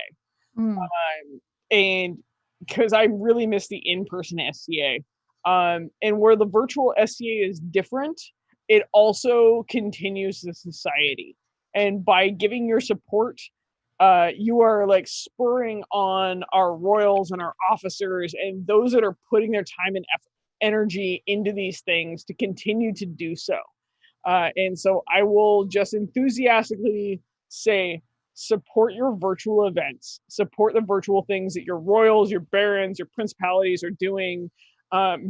Speaker 2: And because I really miss the in-person SCA. And where the virtual SCA is different, it also continues the society. And by giving your support you are like spurring on our royals and our officers and those that are putting their time and energy into these things to continue to do so. And so I will just enthusiastically say, support your virtual events, support the virtual things that your royals, your barons, your principalities are doing,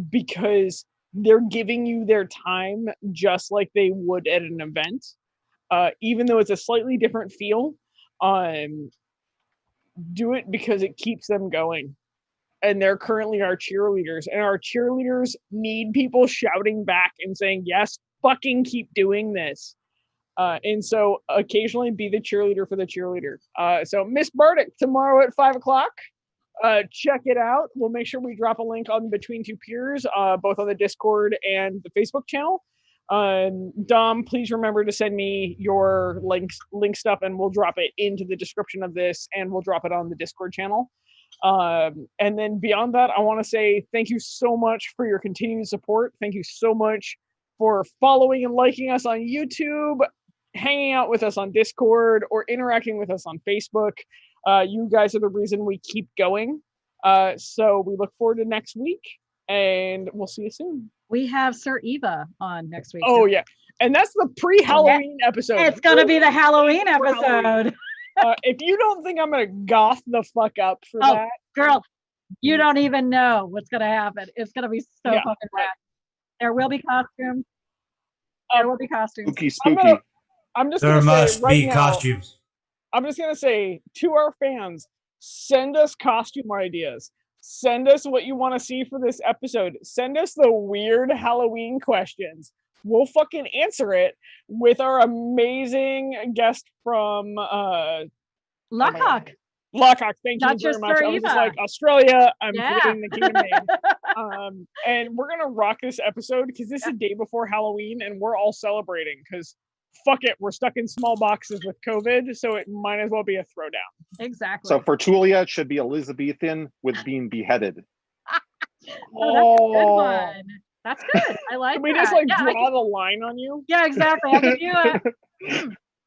Speaker 2: because they're giving you their time just like they would at an event, even though it's a slightly different feel. Do it because it keeps them going. And they're currently our cheerleaders, and our cheerleaders need people shouting back and saying, yes, fucking keep doing this. And so occasionally be the cheerleader for the cheerleader. So Miss Burdick tomorrow at 5:00. Check it out. We'll make sure we drop a link on Between Two Peers, both on the Discord and the Facebook channel. Dom, please remember to send me your link stuff, and we'll drop it into the description of this, and we'll drop it on the Discord channel. And then beyond that, I want to say thank you so much for your continued support. Thank you so much for following and liking us on YouTube, hanging out with us on Discord, or interacting with us on Facebook. You guys are the reason we keep going. So we look forward to next week, and we'll see you soon.
Speaker 1: We have Sir Eva on next week.
Speaker 2: Oh, yeah. And that's the pre-Halloween episode.
Speaker 1: It's going to be the Halloween episode.
Speaker 2: If you don't think I'm going to goth the fuck up for that.
Speaker 1: Girl, you don't even know what's going to happen. It's going to be so fucking bad. There will be costumes.
Speaker 3: Spooky.
Speaker 5: There must be costumes.
Speaker 2: I'm just going to say to our fans, send us costume ideas. Send us what you want to see for this episode. Send us the weird Halloween questions. We'll fucking answer it with our amazing guest from
Speaker 1: Lockhawk.
Speaker 2: Lockhawk, thank you very much. I was just like, Australia, I'm getting the kingdom name. And we're gonna rock this episode because this is the day before Halloween, and we're all celebrating because fuck it, we're stuck in small boxes with COVID, so it might as well be a throwdown.
Speaker 1: Exactly.
Speaker 3: So for Tulia, it should be Elizabethan with being beheaded.
Speaker 1: That's a good one. That's good. I like
Speaker 2: Can we
Speaker 1: that.
Speaker 2: just like draw the line on you?
Speaker 1: Yeah, exactly.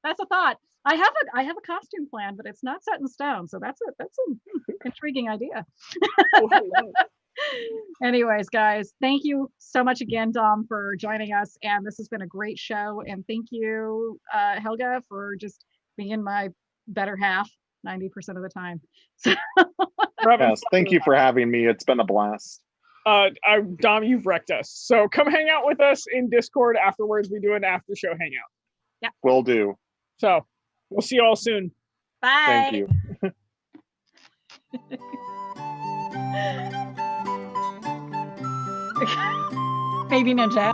Speaker 1: That's a thought. I have a costume plan, but it's not set in stone. So that's an intriguing idea.
Speaker 2: Oh, hello.
Speaker 1: Anyways, guys, thank you so much again, Dom, for joining us. And this has been a great show. And thank you, Helga, for just being my better half 90% of the time.
Speaker 3: Yes, thank you for having me. It's been a blast.
Speaker 2: Dom, you've wrecked us. So come hang out with us in Discord afterwards. We do an after show hangout.
Speaker 1: Yeah.
Speaker 3: Will do.
Speaker 2: So we'll see you all soon.
Speaker 1: Bye.
Speaker 3: Thank you.
Speaker 1: Baby Ninja.